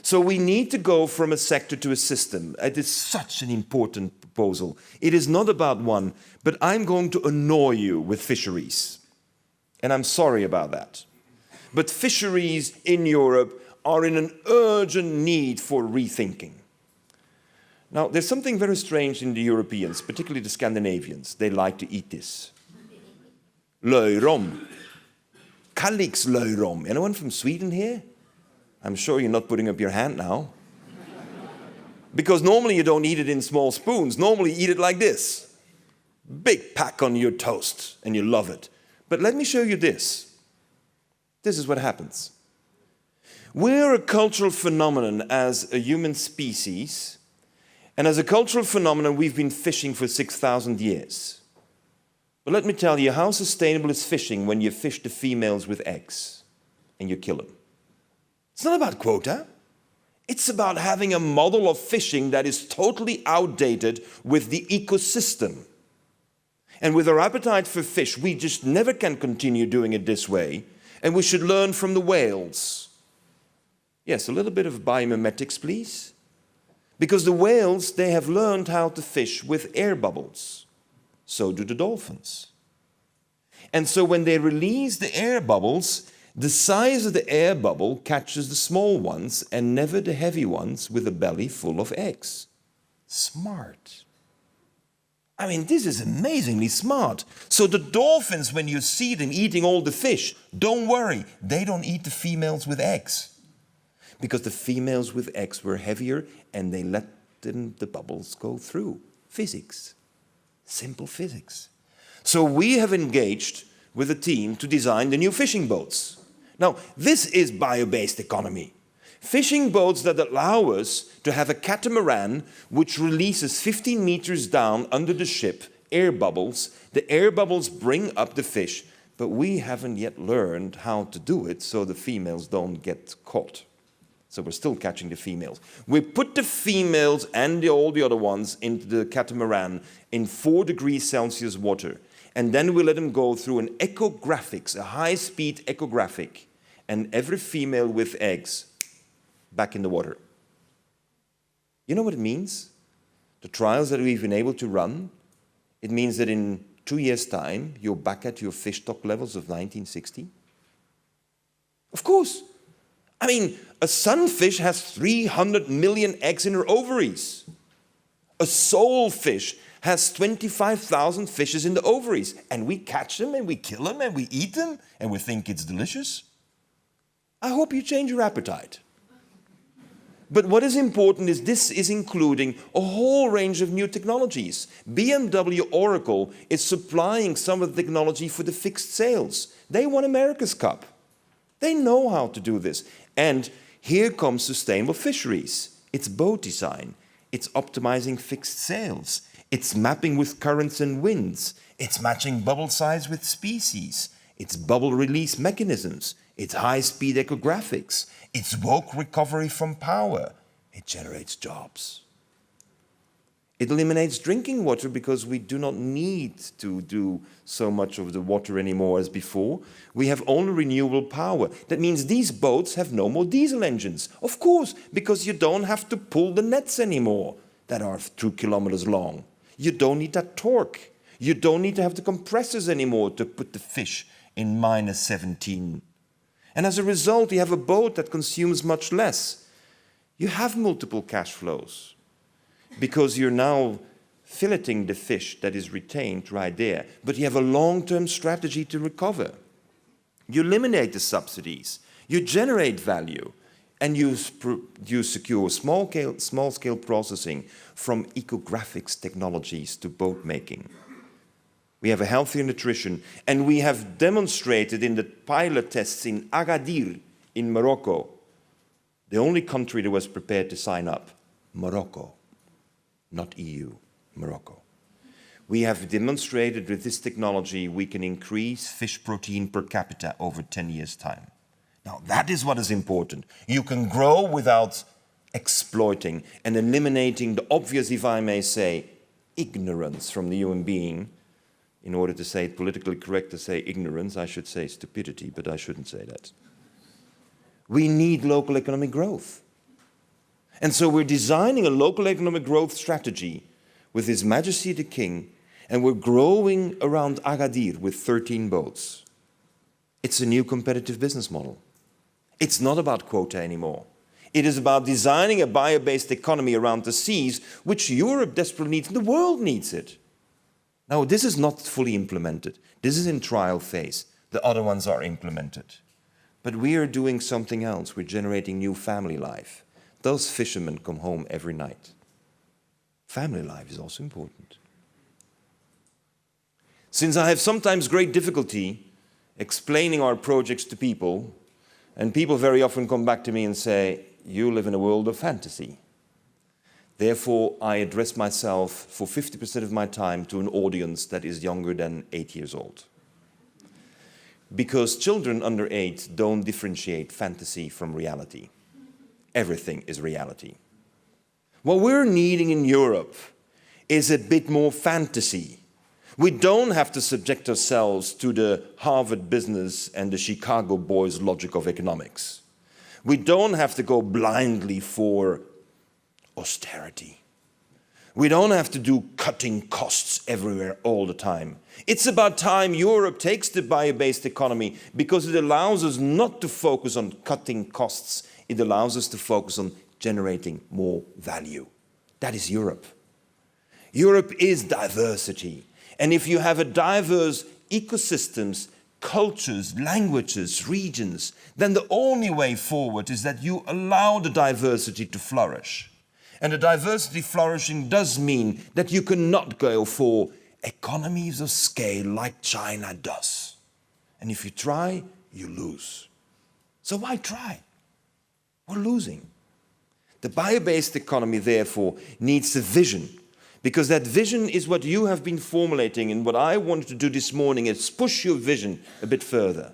So we need to go from a sector to a system. It is such an important proposal. It is not about one, but I'm going to annoy you with fisheries. And I'm sorry about that. But fisheries in Europe are in an urgent need for rethinking. Now, there's something very strange in the Europeans, particularly the Scandinavians. They like to eat this. Löjrom. Kalixlöjrom. Anyone from Sweden here? I'm sure you're not putting up your hand now. Because normally you don't eat it in small spoons. Normally you eat it like this. Big pack on your toast, and you love it. But let me show you this. This is what happens. We're a cultural phenomenon as a human species, and as a cultural phenomenon we've been fishing for 6,000 years. But let me tell you, how sustainable is fishing when you fish the females with eggs and you kill them? It's not about quota. It's about having a model of fishing that is totally outdated with the ecosystem. And with our appetite for fish, we just never can continue doing it this way. And we should learn from the whales. Yes, a little bit of biomimetics, please. Because the whales, they have learned how to fish with air bubbles. So do the dolphins. And so when they release the air bubbles, The size of the air bubble catches the small ones and never the heavy ones with a belly full of eggs. Smart. I mean, this is amazingly smart. So the dolphins, when you see them eating all the fish, don't worry, they don't eat the females with eggs. Because the females with eggs were heavier and they let the bubbles go through. Physics. Simple physics. So we have engaged with a team to design the new fishing boats. Now, this is bio-based economy. Fishing boats that allow us to have a catamaran which releases 15 meters down under the ship, air bubbles. The air bubbles bring up the fish, but we haven't yet learned how to do it so the females don't get caught. So we're still catching the females. We put the females and all the other ones into the catamaran in 4 degrees Celsius water. And then we let them go through an echographics, a high-speed echographic. And every female with eggs back in the water. You know what it means? The trials that we've been able to run, it means that in 2 years' time, you're back at your fish stock levels of 1960. Of course. I mean, a sunfish has 300 million eggs in her ovaries. A soulfish has 25,000 fishes in the ovaries. And we catch them and we kill them and we eat them and we think it's delicious. I hope you change your appetite. But what is important is this is including a whole range of new technologies. BMW Oracle is supplying some of the technology for the fixed sails. They won America's Cup. They know how to do this. And here comes sustainable fisheries. It's boat design. It's optimizing fixed sails. It's mapping with currents and winds. It's matching bubble size with species. It's bubble release mechanisms. It's high-speed echographics. It's woke recovery from power. It generates jobs. It eliminates drinking water because we do not need to do so much of the water anymore as before. We have only renewable power. That means these boats have no more diesel engines. Of course, because you don't have to pull the nets anymore that are 2 kilometers long. You don't need that torque. You don't need to have the compressors anymore to put the fish in minus 17. And as a result, you have a boat that consumes much less. You have multiple cash flows because you're now filleting the fish that is retained right there. But you have a long-term strategy to recover. You eliminate the subsidies. You generate value. And you secure small-scale processing from ecographics technologies to boat making. We have a healthier nutrition, and we have demonstrated in the pilot tests in Agadir, in Morocco, the only country that was prepared to sign up, Morocco, not EU, Morocco. We have demonstrated with this technology we can increase fish protein per capita over 10 years' time. Now, that is what is important. You can grow without exploiting and eliminating the obvious, if I may say, ignorance from the human being. In order to say it politically correct to say ignorance, I should say stupidity, but I shouldn't say that. We need local economic growth. And so we're designing a local economic growth strategy with His Majesty the King, and we're growing around Agadir with 13 boats. It's a new competitive business model. It's not about quota anymore. It is about designing a bio-based economy around the seas, which Europe desperately needs, and the world needs it. Now, this is not fully implemented. This is in trial phase. The other ones are implemented. But we are doing something else. We're generating new family life. Those fishermen come home every night. Family life is also important. Since I have sometimes great difficulty explaining our projects to people, and people very often come back to me and say, you live in a world of fantasy. Therefore, I address myself for 50% of my time to an audience that is younger than 8 years old. Because children under 8 don't differentiate fantasy from reality. Everything is reality. What we're needing in Europe is a bit more fantasy. We don't have to subject ourselves to the Harvard business and the Chicago boys' logic of economics. We don't have to go blindly for austerity. We don't have to do cutting costs everywhere all the time. It's about time Europe takes the bio-based economy because it allows us not to focus on cutting costs. It allows us to focus on generating more value. That is Europe. Europe is diversity. And if you have a diverse ecosystems, cultures, languages, regions, then the only way forward is that you allow the diversity to flourish. And the diversity flourishing does mean that you cannot go for economies of scale like China does. And if you try, you lose. So why try? We're losing. The bio-based economy, therefore, needs a vision, because that vision is what you have been formulating, and what I wanted to do this morning is push your vision a bit further.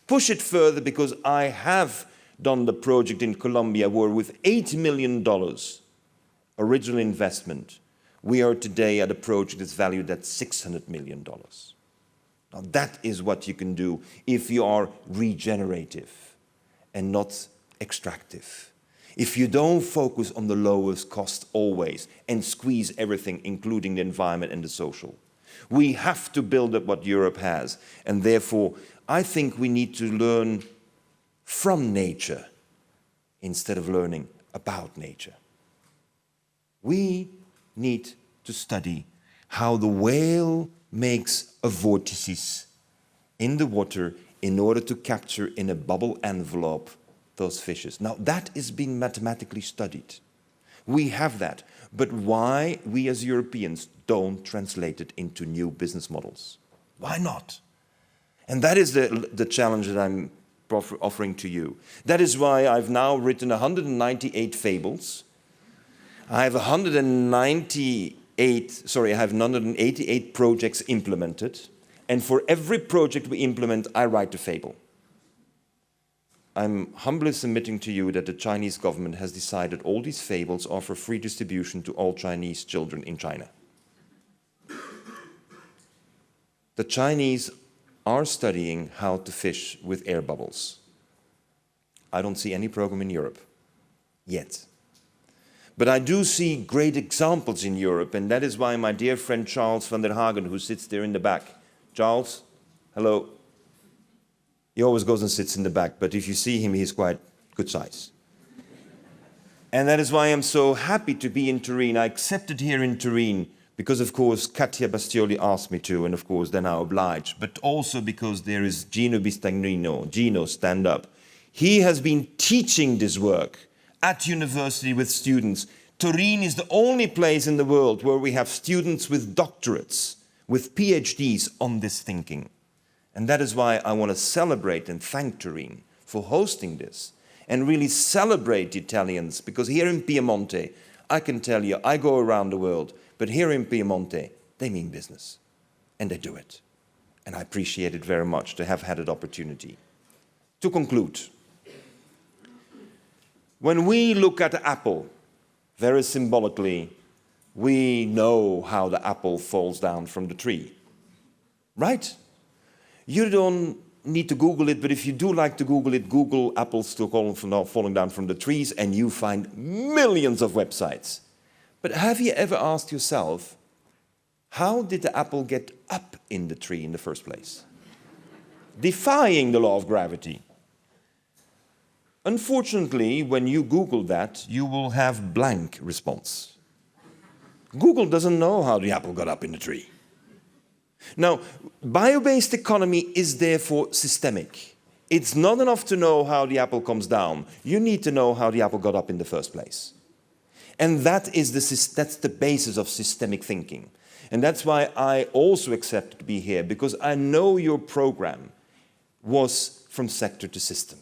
Push it further, because I have done the project in Colombia where with $8 million original investment, we are today at a project that's valued at $600 million. Now that is what you can do if you are regenerative and not extractive. If you don't focus on the lowest cost always and squeeze everything, including the environment and the social. We have to build up what Europe has, and therefore I think we need to learn from nature instead of learning about nature. We need to study how the whale makes a vortices in the water in order to capture in a bubble envelope those fishes. Now that is being mathematically studied. We have that, but why we as Europeans don't translate it into new business models? Why not? And that is the challenge that I'm offering to you. That is why I've now written 198 fables. I have 188 projects implemented, and for every project we implement, I write a fable. I'm humbly submitting to you that the Chinese government has decided all these fables are for free distribution to all Chinese children in China. The Chinese are studying how to fish with air bubbles. I don't see any program in Europe, yet. But I do see great examples in Europe, and that is why my dear friend Charles van der Hagen, who sits there in the back. Charles, hello. He always goes and sits in the back, but if you see him, he's quite good size. And that is why I'm so happy to be in Turin. I accepted here in Turin because, of course, Katia Bastioli asked me to, and of course, then I obliged. But also because there is Gino Bistagnino. Gino, stand up. He has been teaching this work at university with students. Turin is the only place in the world where we have students with doctorates, with PhDs on this thinking. And that is why I want to celebrate and thank Turin for hosting this and really celebrate the Italians, because here in Piemonte, I can tell you, I go around the world, but here in Piemonte, they mean business and they do it. And I appreciate it very much to have had that opportunity. To conclude, when we look at the apple, very symbolically, we know how the apple falls down from the tree, right? You don't need to Google it, but if you do like to Google it, Google apples falling down from the trees, and you find millions of websites. But have you ever asked yourself, how did the apple get up in the tree in the first place? Defying the law of gravity. Unfortunately, when you Google that, you will have blank response. Google doesn't know how the apple got up in the tree. Now, bio-based economy is therefore systemic. It's not enough to know how the apple comes down. You need to know how the apple got up in the first place. And that's the basis of systemic thinking. And that's why I also accepted to be here, because I know your program was from sector to system.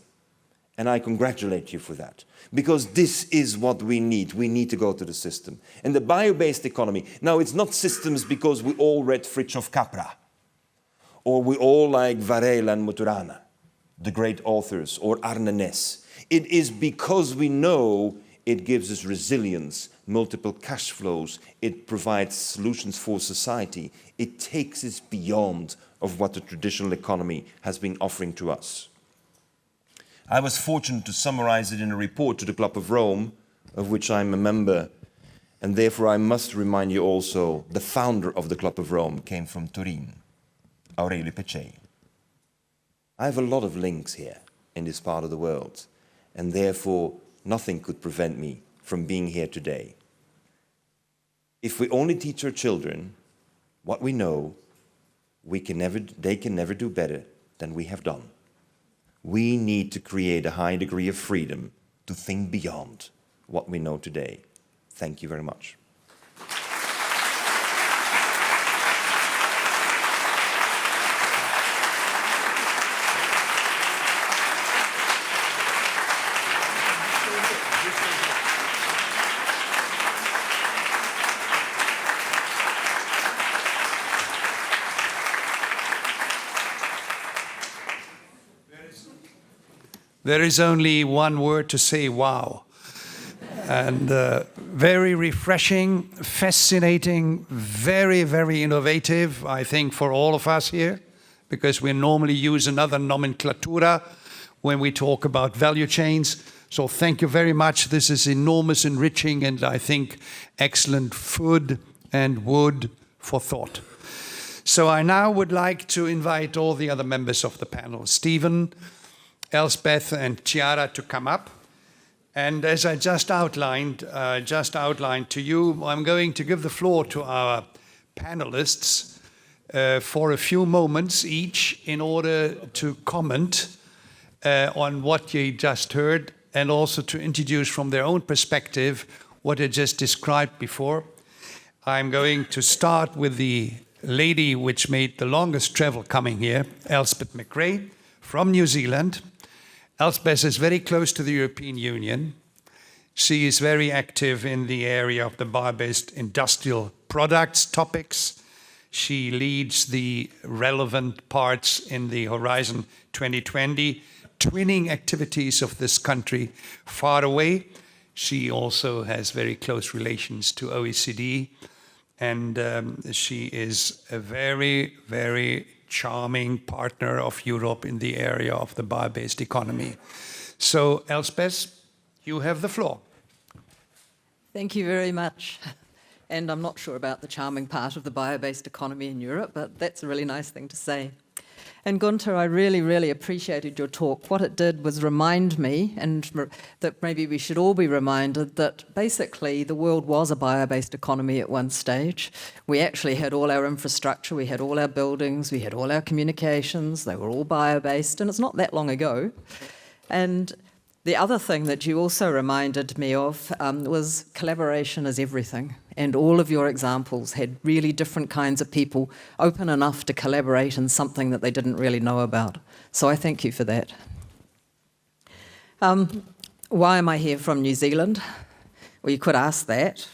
And I congratulate you for that, because this is what we need. We need to go to the system. And the bio-based economy, now it's not systems because we all read Fritjof Capra, or we all like Varela and Maturana, the great authors, or Arne Næss. It is because we know it gives us resilience, multiple cash flows, it provides solutions for society. It takes us beyond of what the traditional economy has been offering to us. I was fortunate to summarize it in a report to the Club of Rome, of which I'm a member, And therefore I must remind you also, the founder of the Club of Rome came from Turin, Aurelio Peccei. I have a lot of links here in this part of the world, and therefore nothing could prevent me from being here today. If we only teach our children what we know, they can never do better than we have done. We need to create a high degree of freedom to think beyond what we know today. Thank you very much. There is only one word to say, wow. And very refreshing, fascinating, very, very innovative, I think, for all of us here, because we normally use another nomenclatura when we talk about value chains. So thank you very much. This is enormous, enriching, and I think excellent food and wood for thought. So I now would like to invite all the other members of the panel, Stephen, Elspeth and Chiara, to come up. And as I just outlined to you, I'm going to give the floor to our panelists for a few moments each in order to comment on what you just heard and also to introduce from their own perspective what I just described before. I'm going to start with the lady which made the longest travel coming here, Elspeth McRae from New Zealand. Elspeth is very close to the European Union. She is very active in the area of the bio-based industrial products topics. She leads the relevant parts in the Horizon 2020 twinning activities of this country far away. She also has very close relations to OECD, and she is a very, very charming partner of Europe in the area of the bio-based economy. So, Elspeth, you have the floor. Thank you very much. And I'm not sure about the charming part of the bio-based economy in Europe, but that's a really nice thing to say. And Gunther, I really, really appreciated your talk. What it did was remind me, and that maybe we should all be reminded, that basically the world was a bio-based economy at one stage. We actually had all our infrastructure, we had all our buildings, we had all our communications, they were all bio-based, and it's not that long ago. And the other thing that you also reminded me of was collaboration is everything. And all of your examples had really different kinds of people open enough to collaborate in something that they didn't really know about. So I thank you for that. Why am I here from New Zealand? Well, you could ask that.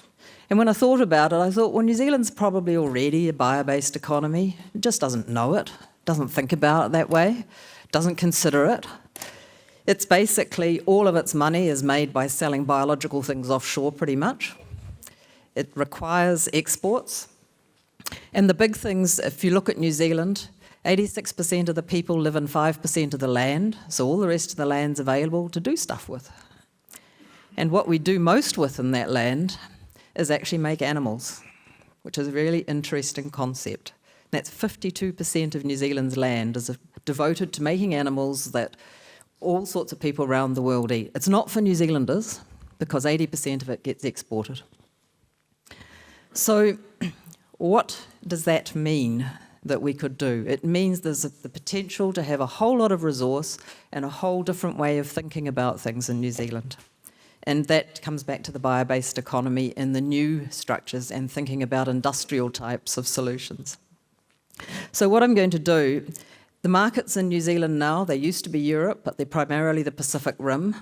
And when I thought about it, I thought, well, New Zealand's probably already a bio-based economy. It just doesn't know it, doesn't think about it that way, doesn't consider it. It's basically all of its money is made by selling biological things offshore pretty much. It requires exports. And the big things, if you look at New Zealand, 86% of the people live in 5% of the land, so all the rest of the land's available to do stuff with. And what we do most with in that land is actually make animals, which is a really interesting concept. That's 52% of New Zealand's land is devoted to making animals that all sorts of people around the world eat. It's not for New Zealanders, because 80% of it gets exported. So what does that mean that we could do? It means there's the potential to have a whole lot of resource and a whole different way of thinking about things in New Zealand. And that comes back to the bio-based economy and the new structures and thinking about industrial types of solutions. So what I'm going to do, the markets in New Zealand now, they used to be Europe, but they're primarily the Pacific Rim.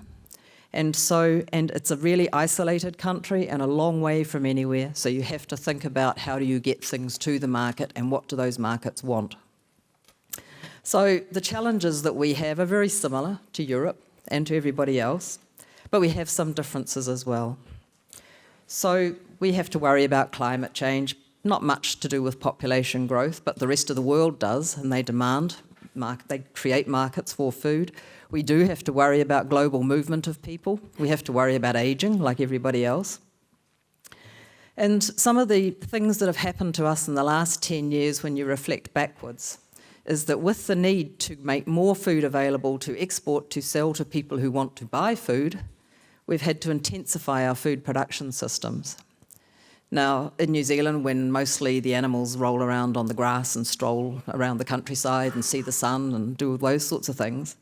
And it's a really isolated country and a long way from anywhere. So you have to think about how do you get things to the market and what do those markets want. So the challenges that we have are very similar to Europe and to everybody else, but we have some differences as well. So we have to worry about climate change, not much to do with population growth, but the rest of the world does, and they create markets for food. We do have to worry about global movement of people. We have to worry about aging, like everybody else. And some of the things that have happened to us in the last 10 years when you reflect backwards is that with the need to make more food available to export, to sell to people who want to buy food, we've had to intensify our food production systems. Now, in New Zealand, when mostly the animals roll around on the grass and stroll around the countryside and see the sun and do those sorts of things,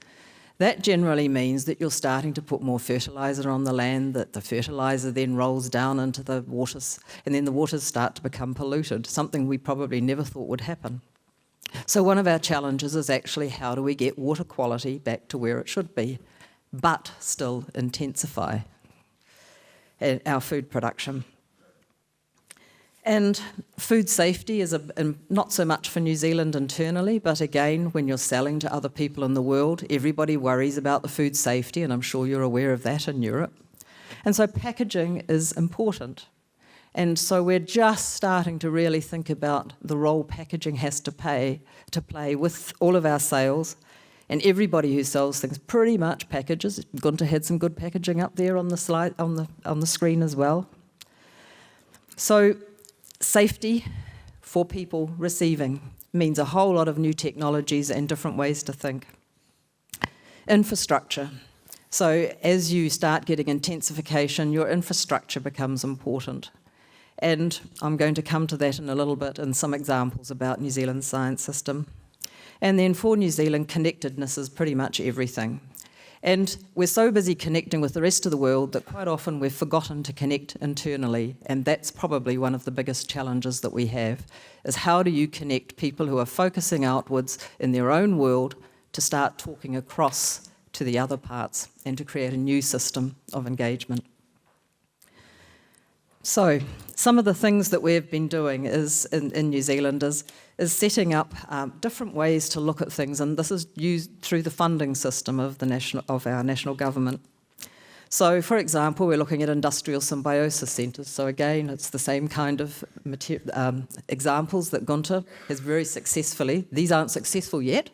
that generally means that you're starting to put more fertiliser on the land, that the fertiliser then rolls down into the waters, and then the waters start to become polluted, something we probably never thought would happen. So one of our challenges is actually how do we get water quality back to where it should be, but still intensify our food production. And food safety is not so much for New Zealand internally, but again, when you're selling to other people in the world, everybody worries about the food safety, and I'm sure you're aware of that in Europe. And so packaging is important. And so we're just starting to really think about the role packaging has to play with all of our sales. And everybody who sells things pretty much packages. Gunter had some good packaging up there on the slide, on the screen as well. So safety for people receiving means a whole lot of new technologies and different ways to think. Infrastructure. So as you start getting intensification, your infrastructure becomes important. And I'm going to come to that in a little bit in some examples about New Zealand's science system. And then for New Zealand, connectedness is pretty much everything. And we're so busy connecting with the rest of the world that quite often we've forgotten to connect internally. And that's probably one of the biggest challenges that we have, is how do you connect people who are focusing outwards in their own world to start talking across to the other parts and to create a new system of engagement. So some of the things that we've been doing is in New Zealand is setting up different ways to look at things, and this is used through the funding system of our national government. So, for example, we're looking at industrial symbiosis centres. So again, it's the same kind of examples that Gunter has very successfully. These aren't successful yet.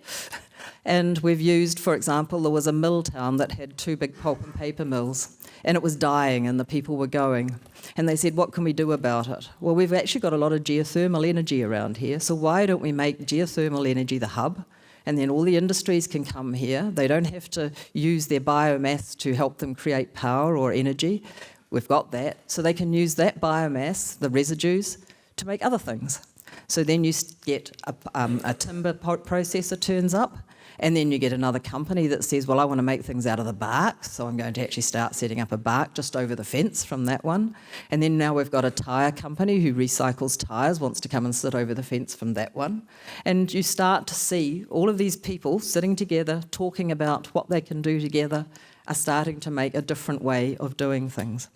And we've used, for example, there was a mill town that had 2 big pulp and paper mills, and it was dying and the people were going. And they said, what can we do about it? Well, we've actually got a lot of geothermal energy around here, so why don't we make geothermal energy the hub? And then all the industries can come here. They don't have to use their biomass to help them create power or energy. We've got that. So they can use that biomass, the residues, to make other things. So then you get a timber processor turns up, and then you get another company that says, well, I want to make things out of the bark, so I'm going to actually start setting up a bark just over the fence from that one. And then now we've got a tyre company who recycles tyres, wants to come and sit over the fence from that one. And you start to see all of these people sitting together, talking about what they can do together, are starting to make a different way of doing things.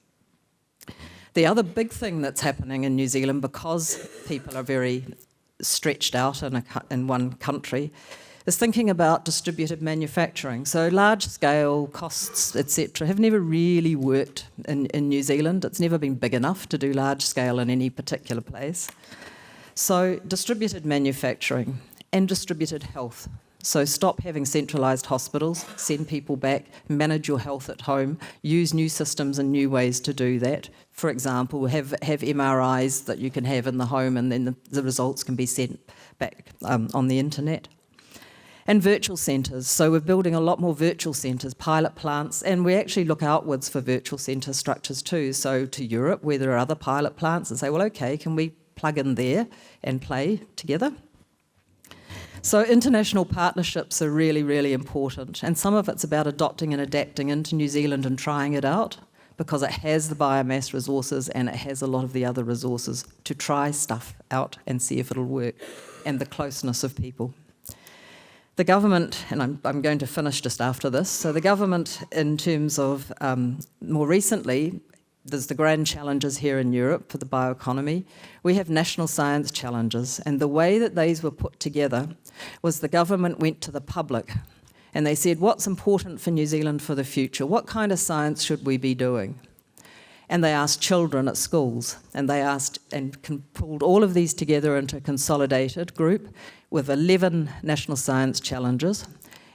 The other big thing that's happening in New Zealand, because people are very stretched out in one country, is thinking about distributed manufacturing. So large-scale costs, etc., have never really worked in New Zealand. It's never been big enough to do large-scale in any particular place. So distributed manufacturing and distributed health. So stop having centralised hospitals, send people back, manage your health at home, use new systems and new ways to do that. For example, have MRIs that you can have in the home, and then the results can be sent back on the internet. And virtual centres. So we're building a lot more virtual centres, pilot plants, and we actually look outwards for virtual centre structures too. So to Europe, where there are other pilot plants, and say, well, okay, can we plug in there and play together? So international partnerships are really, really important, and some of it's about adopting and adapting into New Zealand and trying it out, because it has the biomass resources and it has a lot of the other resources to try stuff out and see if it'll work, and the closeness of people. The government, and I'm going to finish just after this, so the government in terms of more recently, there's the grand challenges here in Europe for the bioeconomy. We have national science challenges, and the way that these were put together was the government went to the public and they said, what's important for New Zealand for the future? What kind of science should we be doing? And they asked children at schools, and they asked and pulled all of these together into a consolidated group with 11 national science challenges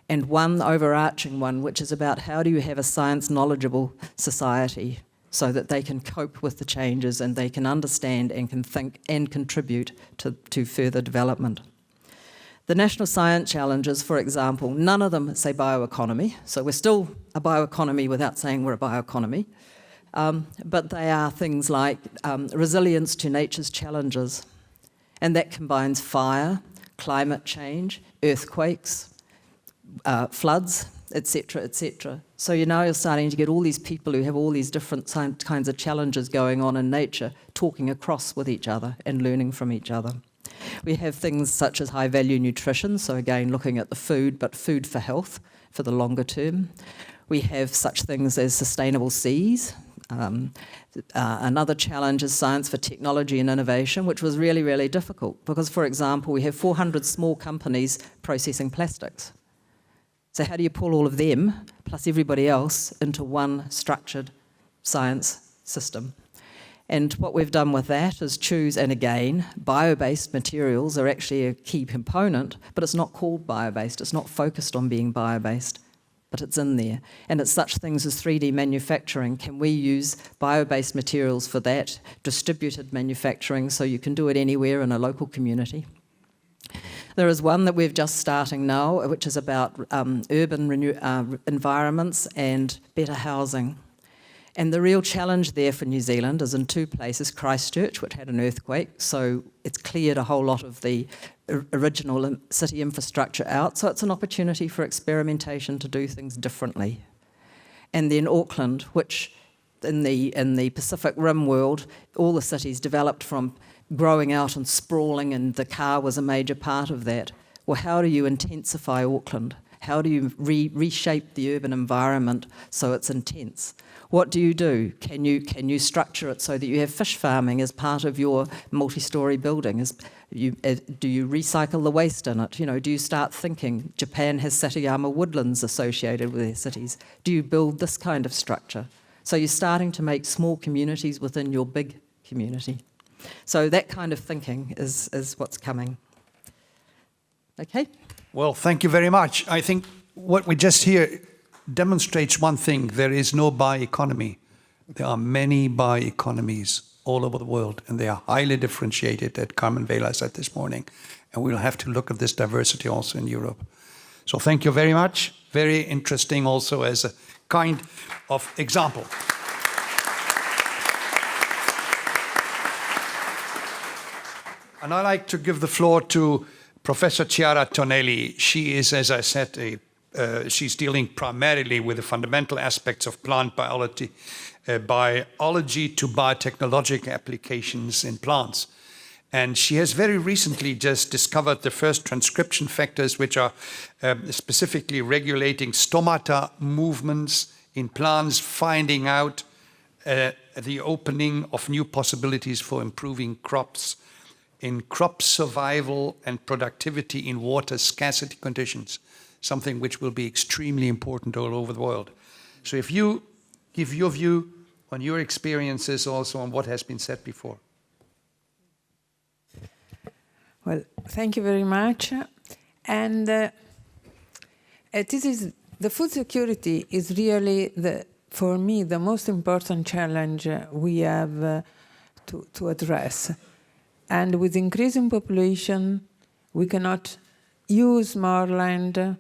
and one overarching one, which is about how do you have a science knowledgeable society so that they can cope with the changes and they can understand and can think and contribute to further development. The National Science Challenges, for example, none of them say bioeconomy, so we're still a bioeconomy without saying we're a bioeconomy, but they are things like resilience to nature's challenges, and that combines fire, climate change, earthquakes, floods, etc., etc. So you're starting to get all these people who have all these different kinds of challenges going on in nature, talking across with each other and learning from each other. We have things such as high-value nutrition, so again, looking at the food, but food for health for the longer term. We have such things as sustainable seas. Another challenge is science for technology and innovation, which was really, really difficult because, for example, we have 400 small companies processing plastics. So how do you pull all of them, plus everybody else, into one structured science system? And what we've done with that is choose, and again, bio-based materials are actually a key component, but it's not called bio-based, it's not focused on being bio-based, but it's in there. And it's such things as 3D manufacturing. Can we use bio-based materials for that? Distributed manufacturing, so you can do it anywhere in a local community. There is one that we're just starting now, which is about urban environments and better housing. And the real challenge there for New Zealand is in two places, Christchurch, which had an earthquake, so it's cleared a whole lot of the original city infrastructure out, so it's an opportunity for experimentation to do things differently. And then Auckland, which in the Pacific Rim world, all the cities developed from growing out and sprawling, and the car was a major part of that. Well, how do you intensify Auckland? How do you reshape the urban environment so it's intense? What do you do? Can you structure it so that you have fish farming as part of your multi-storey building? Do you recycle the waste in it? Do you start thinking, Japan has Satayama woodlands associated with their cities. Do you build this kind of structure? So you're starting to make small communities within your big community. So that kind of thinking is what's coming. Okay? Well, thank you very much. I think what we just hear demonstrates one thing. There is no bioeconomy. There are many bioeconomies all over the world, and they are highly differentiated, as Carmen Vela said this morning. And we'll have to look at this diversity also in Europe. So thank you very much. Very interesting also as a kind of example. And I'd like to give the floor to Professor Chiara Tonelli. She is, as I said, she's dealing primarily with the fundamental aspects of plant biology, biology to biotechnological applications in plants. And she has very recently just discovered the first transcription factors which are specifically regulating stomata movements in plants, finding out the opening of new possibilities for improving crops, in crop survival and productivity in water scarcity conditions, something which will be extremely important all over the world. So if you give your view on your experiences also on what has been said before. Well, thank you very much. And the food security is really, for me, the most important challenge we have to address. And with increasing population, we cannot use more land.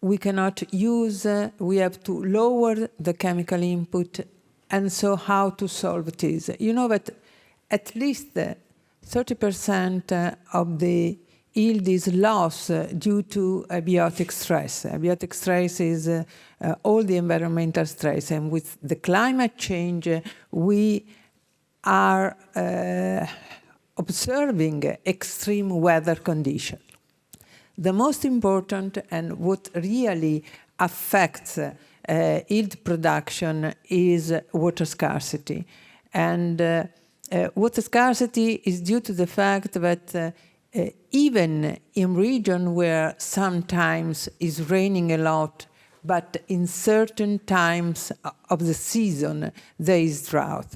We cannot use, we have to lower the chemical input. And so how to solve this? You know that at least 30% of the yield is lost due to abiotic stress. Abiotic stress is all the environmental stress. And with the climate change, we are observing extreme weather conditions. The most important and what really affects yield production is water scarcity. And water scarcity is due to the fact that even in regions where sometimes is raining a lot, but in certain times of the season there is drought.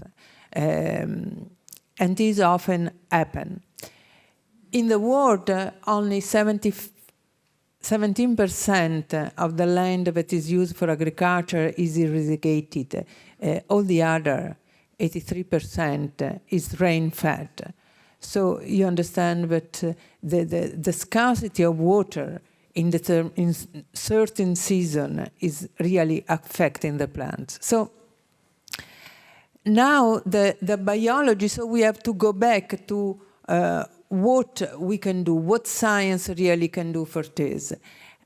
And this often happens. In the world, only 70% 17% of the land that is used for agriculture is irrigated. All the other 83% is rain-fed. So you understand that the scarcity of water in certain season is really affecting the plants. So now the biology, so we have to go back to what we can do, what science really can do for this.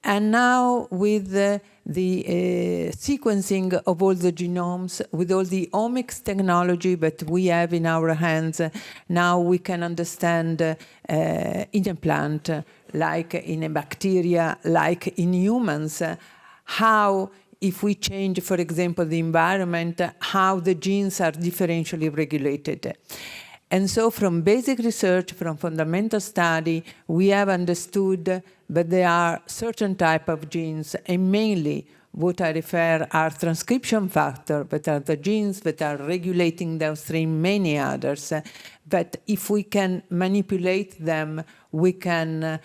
And now with the sequencing of all the genomes, with all the omics technology that we have in our hands, now we can understand in a plant, like in a bacteria, like in humans, how, if we change, for example, the environment, how the genes are differentially regulated. And so from basic research, from fundamental study, we have understood that there are certain type of genes, and mainly what I refer are transcription factors, that are the genes that are regulating downstream many others, that if we can manipulate them, we can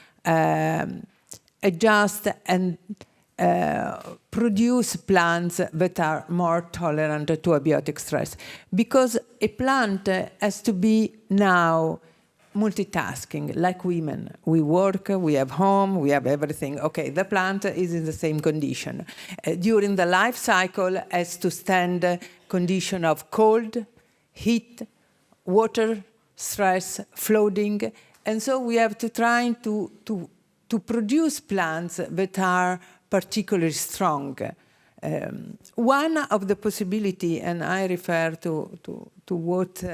adjust and produce plants that are more tolerant to abiotic stress. Because a plant has to be now multitasking, like women. We work, we have home, we have everything. Okay, the plant is in the same condition. During the life cycle has to stand condition of cold, heat, water, stress, flooding. And so we have to try to produce plants that are particularly strong. One of the possibility, and I refer to what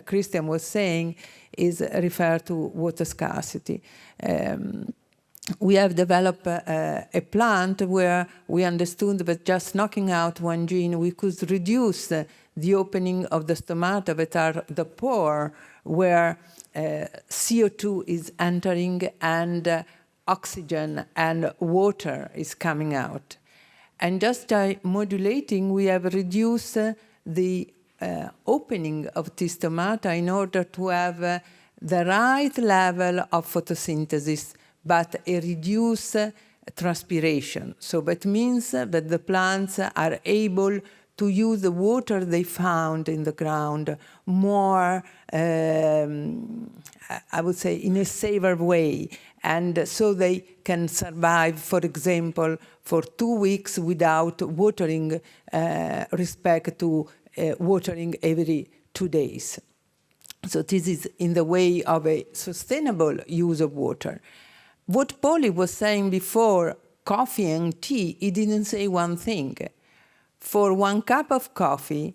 Christian was saying, is refer to water scarcity. We have developed a plant where we understood that just knocking out one gene, we could reduce the opening of the stomata that are the pore where CO2 is entering and oxygen and water is coming out. And just by modulating, we have reduced the opening of the stomata in order to have the right level of photosynthesis, but a reduced transpiration. So that means that the plants are able to use the water they found in the ground more, I would say, in a safer way. And so they can survive, for example, for 2 weeks without watering, respect to watering every 2 days. So this is in the way of a sustainable use of water. What Polly was saying before, coffee and tea, he didn't say one thing. For 1 cup of coffee,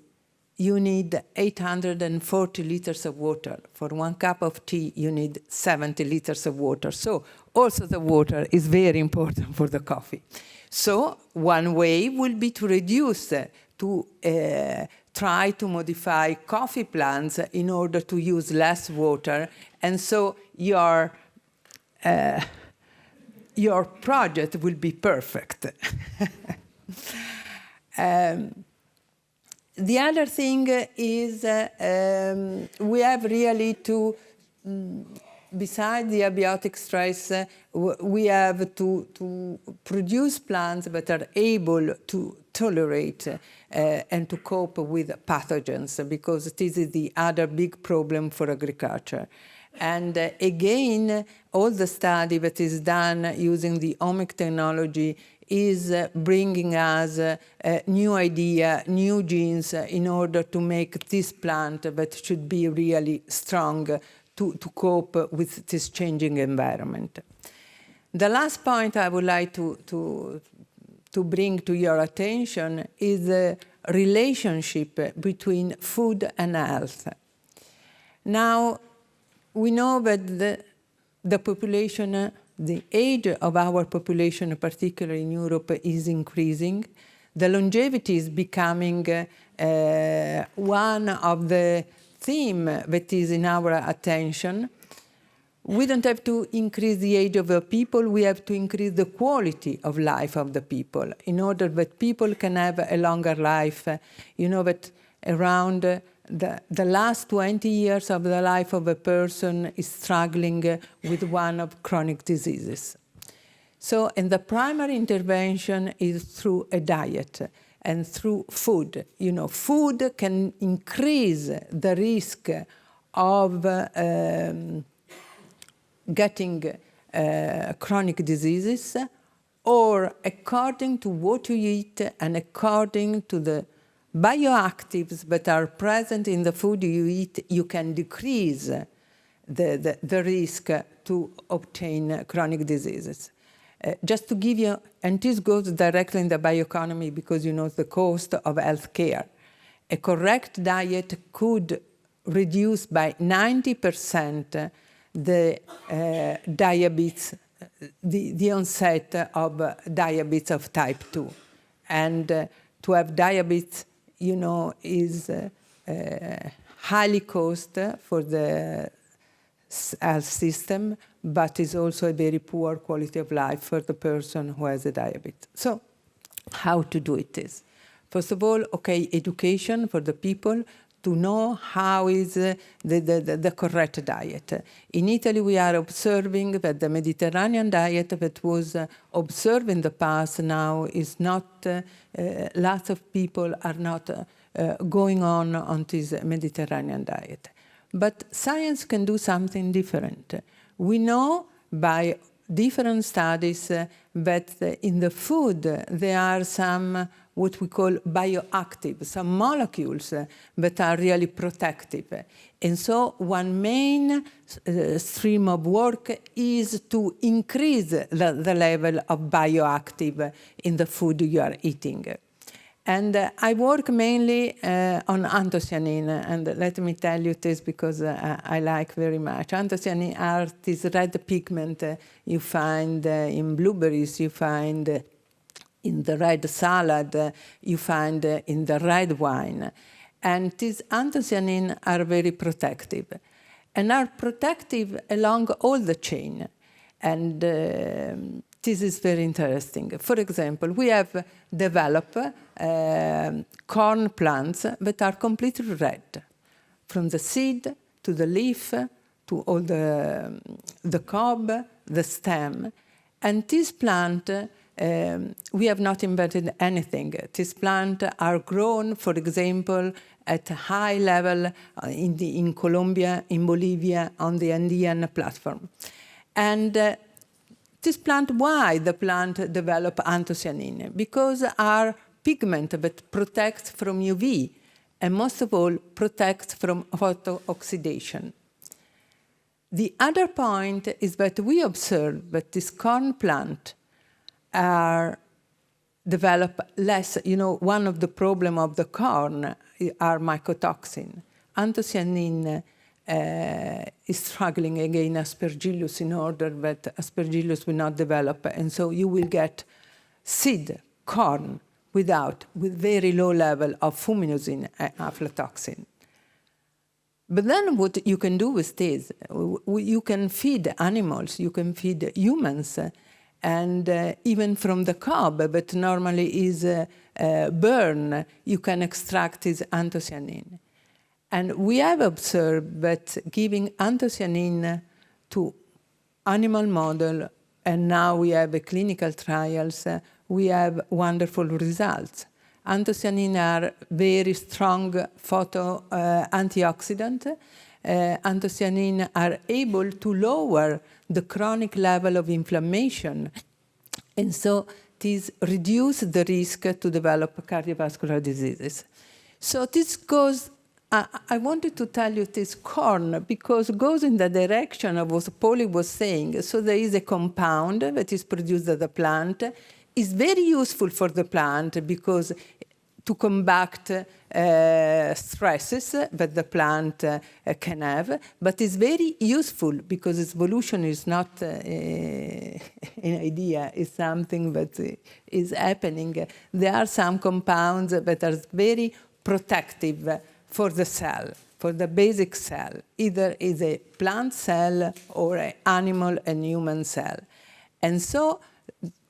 you need 840 liters of water. For 1 cup of tea, you need 70 liters of water. So also the water is very important for the coffee. So one way will be to reduce, to try to modify coffee plants in order to use less water. And so your project will be perfect. The other thing is we have really to, besides the abiotic stress, we have to produce plants that are able to tolerate and to cope with pathogens, because this is the other big problem for agriculture. And again, all the study that is done using the omic technology is bringing us new idea, new genes in order to make this plant that should be really strong to cope with this changing environment. The last point I would like to bring to your attention is the relationship between food and health. Now, we know that the population, the age of our population, particularly in Europe, is increasing. The longevity is becoming one of the themes that is in our attention. We don't have to increase the age of the people, we have to increase the quality of life of the people in order that people can have a longer life. You know that around the last 20 years of the life of a person is struggling with one of chronic diseases. So, and the primary intervention is through a diet and through food. You know, food can increase the risk of getting chronic diseases, or according to what you eat and according to the bioactives that are present in the food you eat, you can decrease the risk to obtain chronic diseases. Just to give you, and this goes directly in the bioeconomy because you know the cost of healthcare. A correct diet could reduce by 90% the diabetes, the onset of diabetes of type 2. And to have diabetes, you know, is highly cost for the health system, but is also a very poor quality of life for the person who has a diabetes. So how to do it is, first of all, okay, education for the people to know how is the correct diet. In Italy, we are observing that the Mediterranean diet that was observed in the past now is not, lots of people are not going on this Mediterranean diet. But science can do something different. We know by different studies that in the food there are some what we call bioactive, some molecules that are really protective. And so one main stream of work is to increase the level of bioactive in the food you are eating. And I work mainly on anthocyanin, and let me tell you this because I like very much. Anthocyanin are this red pigment you find in blueberries, you find in the red salad, you find in the red wine. And these anthocyanin are very protective, and are protective along all the chain. And this is very interesting. For example, we have developed corn plants that are completely red, from the seed to the leaf to all the cob, the stem. And this plant, we have not invented anything. These plants are grown, for example, at a high level in Colombia, in Bolivia, on the Andean platform. And this plant, why the plant develop anthocyanin? Because our pigment that protects from UV, and most of all, protects from photooxidation. The other point is that we observe that this corn plant are develop less, you know, one of the problem of the corn are mycotoxin. Anthocyanin is struggling against Aspergillus in order that Aspergillus will not develop, and so you will get seed corn with very low level of fuminosin aflatoxin. But then what you can do with this, you can feed animals, you can feed humans, and even from the cob that normally is burned, you can extract this anthocyanin. And we have observed that giving anthocyanin to animal model, and now we have clinical trials, we have wonderful results. Anthocyanin are very strong antioxidant. Anthocyanin are able to lower the chronic level of inflammation. And so this reduces the risk to develop cardiovascular diseases. So this goes, I wanted to tell you this corn because it goes in the direction of what Polly was saying. So there is a compound that is produced at the plant. It's very useful for the plant because to combat stresses that the plant can have, but it's very useful because its evolution is not an idea, it's something that is happening. There are some compounds that are very protective for the cell, for the basic cell, either is a plant cell or an animal and human cell. And so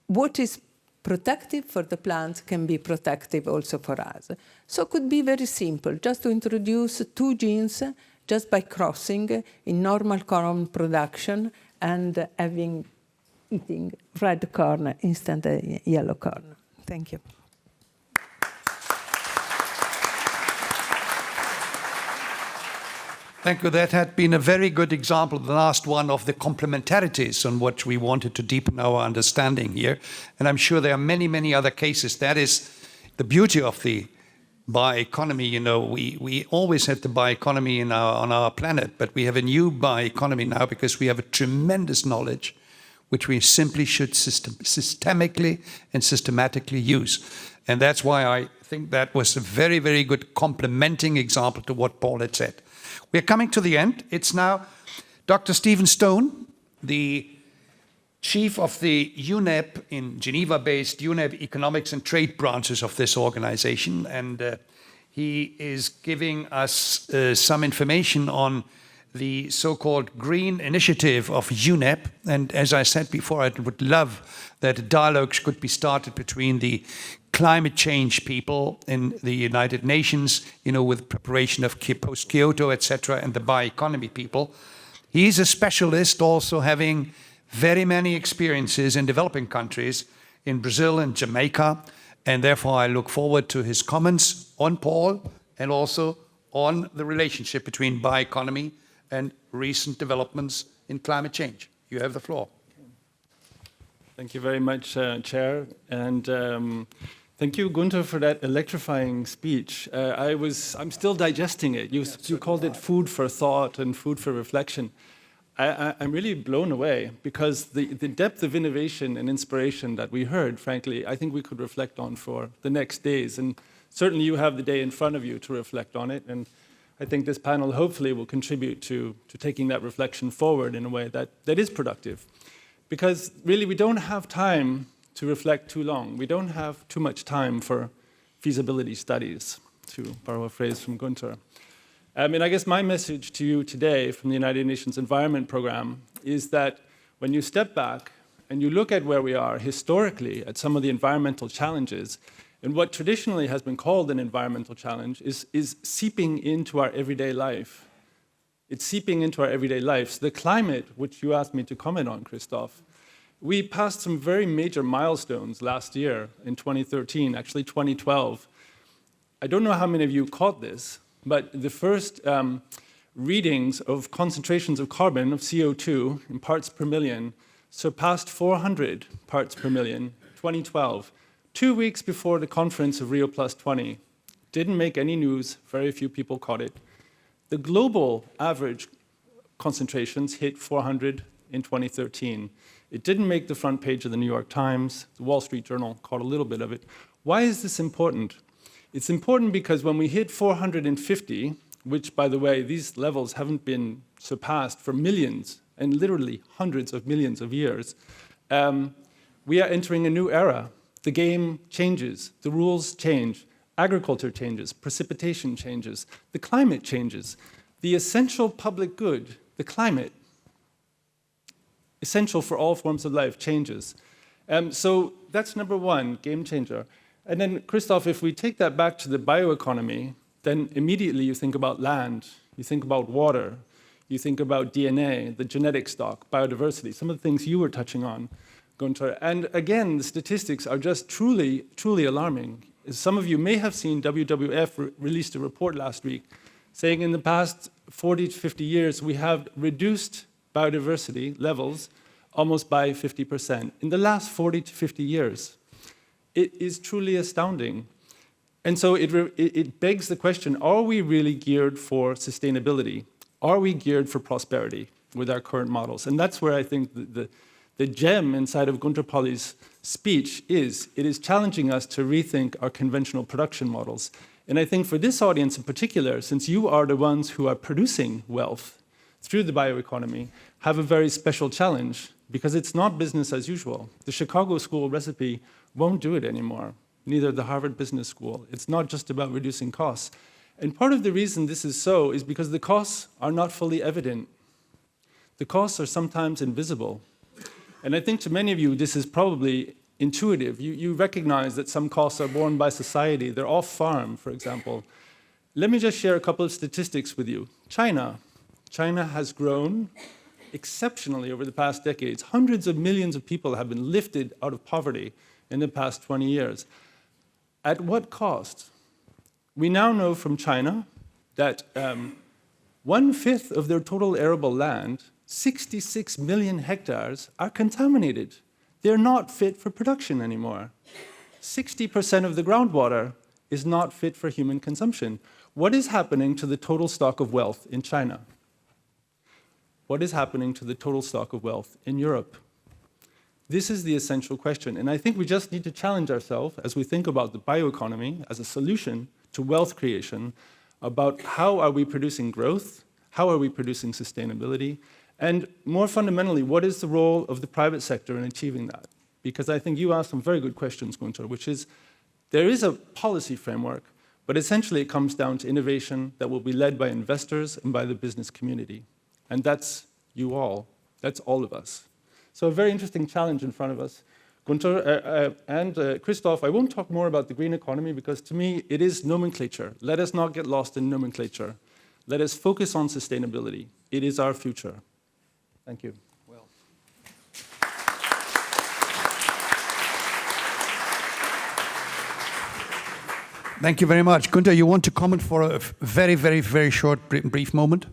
what is protective for the plants can be protective also for us. So it could be very simple, just to introduce 2 genes just by crossing in normal corn production and having eating red corn instead of yellow corn. Thank you. Thank you. That had been a very good example, the last one, of the complementarities on what we wanted to deepen our understanding here. And I'm sure there are many, many other cases. That is the beauty of the bioeconomy. You know, we always had the bioeconomy on our planet, but we have a new bioeconomy now because we have a tremendous knowledge which we simply should systemically and systematically use. And that's why I think that was a very, very good complementing example to what Paul had said. We're coming to the end. It's now Dr. Stephen Stone, the chief of the UNEP in Geneva-based UNEP Economics and Trade branches of this organization. And he is giving us some information on the so-called Green Initiative of UNEP. And as I said before, I would love that dialogues could be started between the climate change people in the United Nations, you know, with preparation of post-Kyoto, etc., and the bioeconomy people. He's a specialist also having very many experiences in developing countries, in Brazil and Jamaica, and therefore I look forward to his comments on Paul and also on the relationship between bioeconomy and recent developments in climate change. You have the floor. Thank you very much, Chair, and thank you, Gunther, for that electrifying speech. I'm still digesting it. You called it food for thought and food for reflection. I'm really blown away because the depth of innovation and inspiration that we heard, frankly, I think we could reflect on for the next days. And certainly you have the day in front of you to reflect on it. And I think this panel hopefully will contribute to taking that reflection forward in a way that is productive. Because really we don't have time to reflect too long. We don't have too much time for feasibility studies, to borrow a phrase from Gunther. And I guess my message to you today from the United Nations Environment Programme is that when you step back and you look at where we are historically at some of the environmental challenges, and what traditionally has been called an environmental challenge is seeping into our everyday life. It's seeping into our everyday lives. The climate, which you asked me to comment on, Christoph, we passed some very major milestones last year in 2013, actually 2012. I don't know how many of you caught this, but the first readings of concentrations of carbon, of CO2 in parts per million, surpassed 400 parts per million, 2012, 2 weeks before the conference of Rio Plus 20. Didn't make any news, very few people caught it. The global average concentrations hit 400 in 2013. It didn't make the front page of the New York Times. The Wall Street Journal caught a little bit of it. Why is this important? It's important because when we hit 450, which, by the way, these levels haven't been surpassed for millions and literally hundreds of millions of years, we are entering a new era. The game changes. The rules change. Agriculture changes. Precipitation changes. The climate changes. The essential public good, the climate, essential for all forms of life, changes. So that's number one, game changer. And then, Christoph, if we take that back to the bioeconomy, then immediately you think about land, you think about water, you think about DNA, the genetic stock, biodiversity, some of the things you were touching on, Gunther. And again, the statistics are just truly, truly alarming. As some of you may have seen, WWF released a report last week saying in the past 40 to 50 years, we have reduced biodiversity levels almost by 50%. In the last 40 to 50 years. It is truly astounding. And so it begs the question, are we really geared for sustainability? Are we geared for prosperity with our current models? And that's where I think the gem inside of Gunther Pauli's speech is. It is challenging us to rethink our conventional production models. And I think for this audience in particular, since you are the ones who are producing wealth through the bioeconomy, have a very special challenge because it's not business as usual. The Chicago School recipe won't do it anymore, neither the Harvard Business School. It's not just about reducing costs. And part of the reason this is so is because the costs are not fully evident. The costs are sometimes invisible. And I think to many of you, this is probably intuitive. You recognize that some costs are borne by society. They're off-farm, for example. Let me just share a couple of statistics with you. China has grown exceptionally over the past decades. Hundreds of millions of people have been lifted out of poverty in the past 20 years. At what cost? We now know from China that 1/5 of their total arable land, 66 million hectares, are contaminated. They're not fit for production anymore. 60% of the groundwater is not fit for human consumption. What is happening to the total stock of wealth in China? What is happening to the total stock of wealth in Europe? This is the essential question, and I think we just need to challenge ourselves as we think about the bioeconomy as a solution to wealth creation, about how are we producing growth, how are we producing sustainability, and more fundamentally, what is the role of the private sector in achieving that? Because I think you asked some very good questions, Gunther, which is, there is a policy framework, but essentially it comes down to innovation that will be led by investors and by the business community. And that's you all, that's all of us. So a very interesting challenge in front of us. Gunther and Christoph, I won't talk more about the green economy because to me it is nomenclature. Let us not get lost in nomenclature. Let us focus on sustainability. It is our future. Thank you. Well. Thank you very much. Gunther, you want to comment for a very, very, very short, brief moment?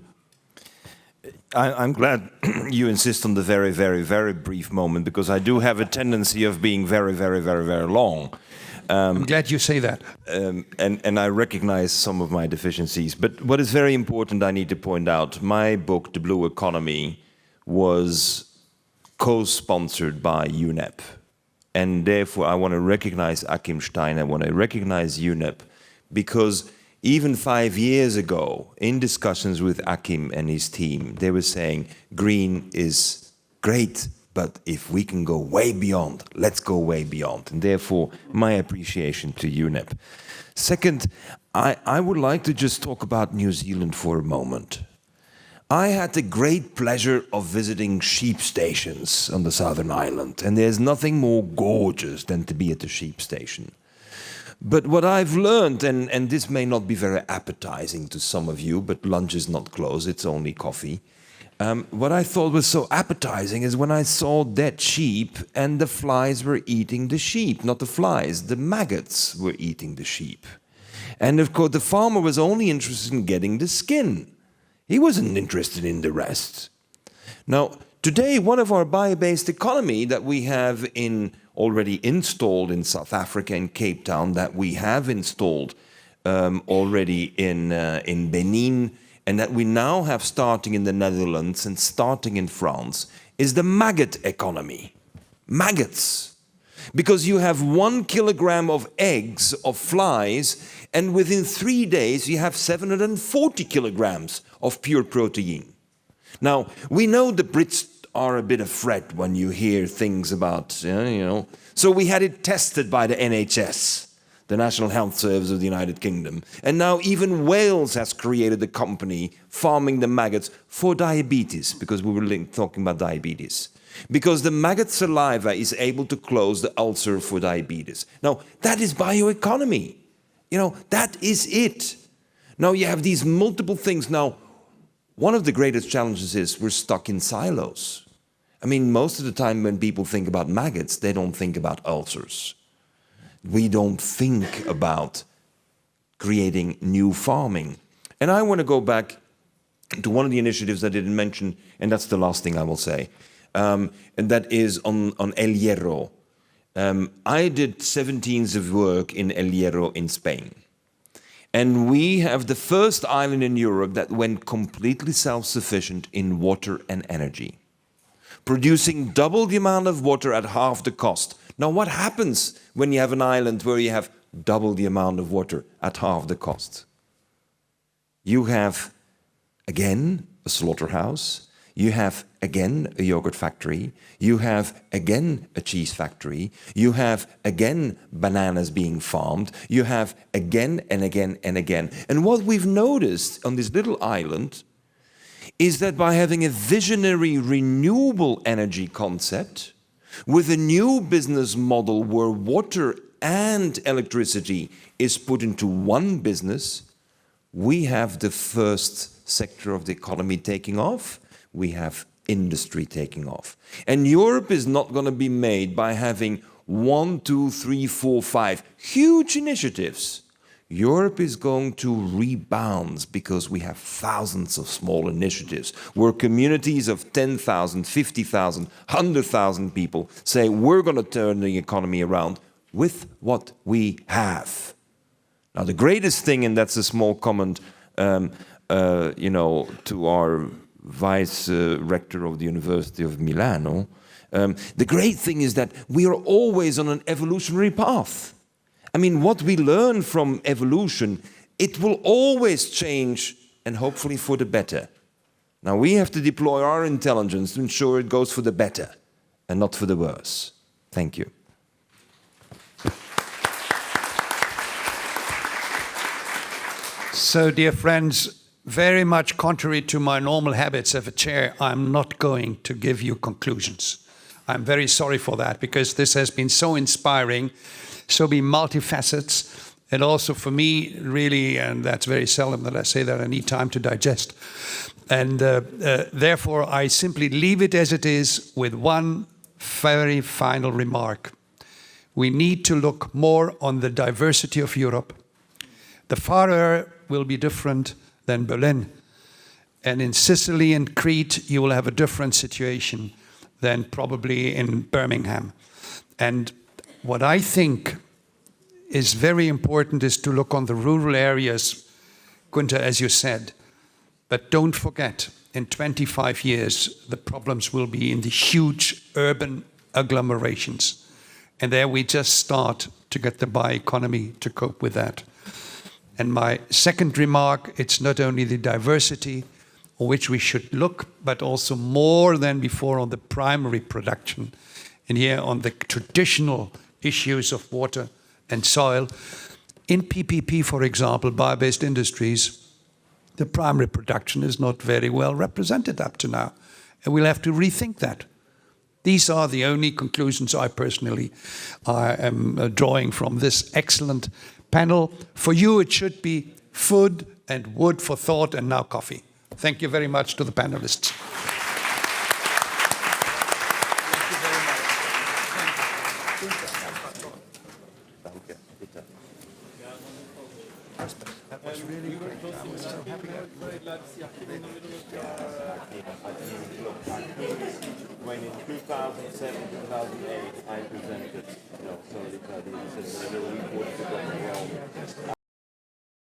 I'm glad you insist on the very, very, very brief moment, because I do have a tendency of being very, very, very, very long. I'm glad you say that. And I recognize some of my deficiencies. But what is very important, I need to point out, my book, The Blue Economy, was co-sponsored by UNEP. And therefore, I want to recognize Achim Stein, I want to recognize UNEP, because even 5 years ago, in discussions with Achim and his team, they were saying, green is great, but if we can go way beyond, let's go way beyond. And therefore, my appreciation to UNEP. Second, I would like to just talk about New Zealand for a moment. I had the great pleasure of visiting sheep stations on the Southern Island, and there's nothing more gorgeous than to be at the sheep station. But what I've learned, and this may not be very appetizing to some of you, but lunch is not close, it's only coffee. What I thought was so appetizing is when I saw dead sheep and the flies were eating the sheep, not the flies, the maggots were eating the sheep. And of course the farmer was only interested in getting the skin. He wasn't interested in the rest. Now, today, one of our bio-based economy that we have already installed in South Africa and Cape Town, that we have installed already in Benin, and that we now have starting in the Netherlands and starting in France, is the maggot economy. Maggots. Because you have 1 kilogram of eggs of flies, and within 3 days you have 740 kilograms of pure protein. Now, we know the Brits are a bit afraid when you hear things about, So we had it tested by the NHS, the National Health Service of the United Kingdom. And now even Wales has created a company farming the maggots for diabetes, because we were talking about diabetes. Because the maggot saliva is able to close the ulcer for diabetes. Now, that is bioeconomy. That is it. Now you have these multiple things. Now, one of the greatest challenges is we're stuck in silos. I mean, most of the time when people think about maggots, they don't think about ulcers. We don't think about creating new farming. And I want to go back to one of the initiatives I didn't mention, and that's the last thing I will say, and that is on El Hierro. I did 17 years of work in El Hierro in Spain. And we have the first island in Europe that went completely self-sufficient in water and energy, producing double the amount of water at half the cost. Now, what happens when you have an island where you have double the amount of water at half the cost? You have, again, a slaughterhouse. You have, again, a yogurt factory. You have, again, a cheese factory. You have, again, bananas being farmed. You have, again and again and again. And what we've noticed on this little island is that by having a visionary renewable energy concept with a new business model where water and electricity is put into one business, we have the first sector of the economy taking off. We have industry taking off. And Europe is not going to be made by having 1, 2, 3, 4, 5 huge initiatives. Europe is going to rebound because we have thousands of small initiatives where communities of 10,000, 50,000, 100,000 people say we're going to turn the economy around with what we have. Now, the greatest thing, and that's a small comment, to our vice rector of the University of Milano, the great thing is that we are always on an evolutionary path. I mean, what we learn from evolution, it will always change, and hopefully for the better. Now, we have to deploy our intelligence to ensure it goes for the better and not for the worse. Thank you. So, dear friends, very much contrary to my normal habits of a chair, I'm not going to give you conclusions. I'm very sorry for that, because this has been so inspiring, so many multifacets, and also for me, really, and that's very seldom that I say that, I need time to digest. And therefore, I simply leave it as it is with one very final remark. We need to look more on the diversity of Europe. The Far will be different than Berlin. And in Sicily and Crete, you will have a different situation than probably in Birmingham. And what I think is very important is to look on the rural areas, Gunther, as you said. But don't forget, in 25 years, the problems will be in the huge urban agglomerations. And there we just start to get the bioeconomy to cope with that. And my second remark, it's not only the diversity on which we should look, but also more than before on the primary production, and here on the traditional issues of water and soil. In PPP, for example, bio-based industries, the primary production is not very well represented up to now, and we'll have to rethink that. These are the only conclusions I personally am drawing from this excellent panel. For you, it should be food and wood for thought, and now coffee. Thank you very much to the panelists. That was really great. I was so happy. When in 2007, 2008, I presented, so the report to Cavour Hall.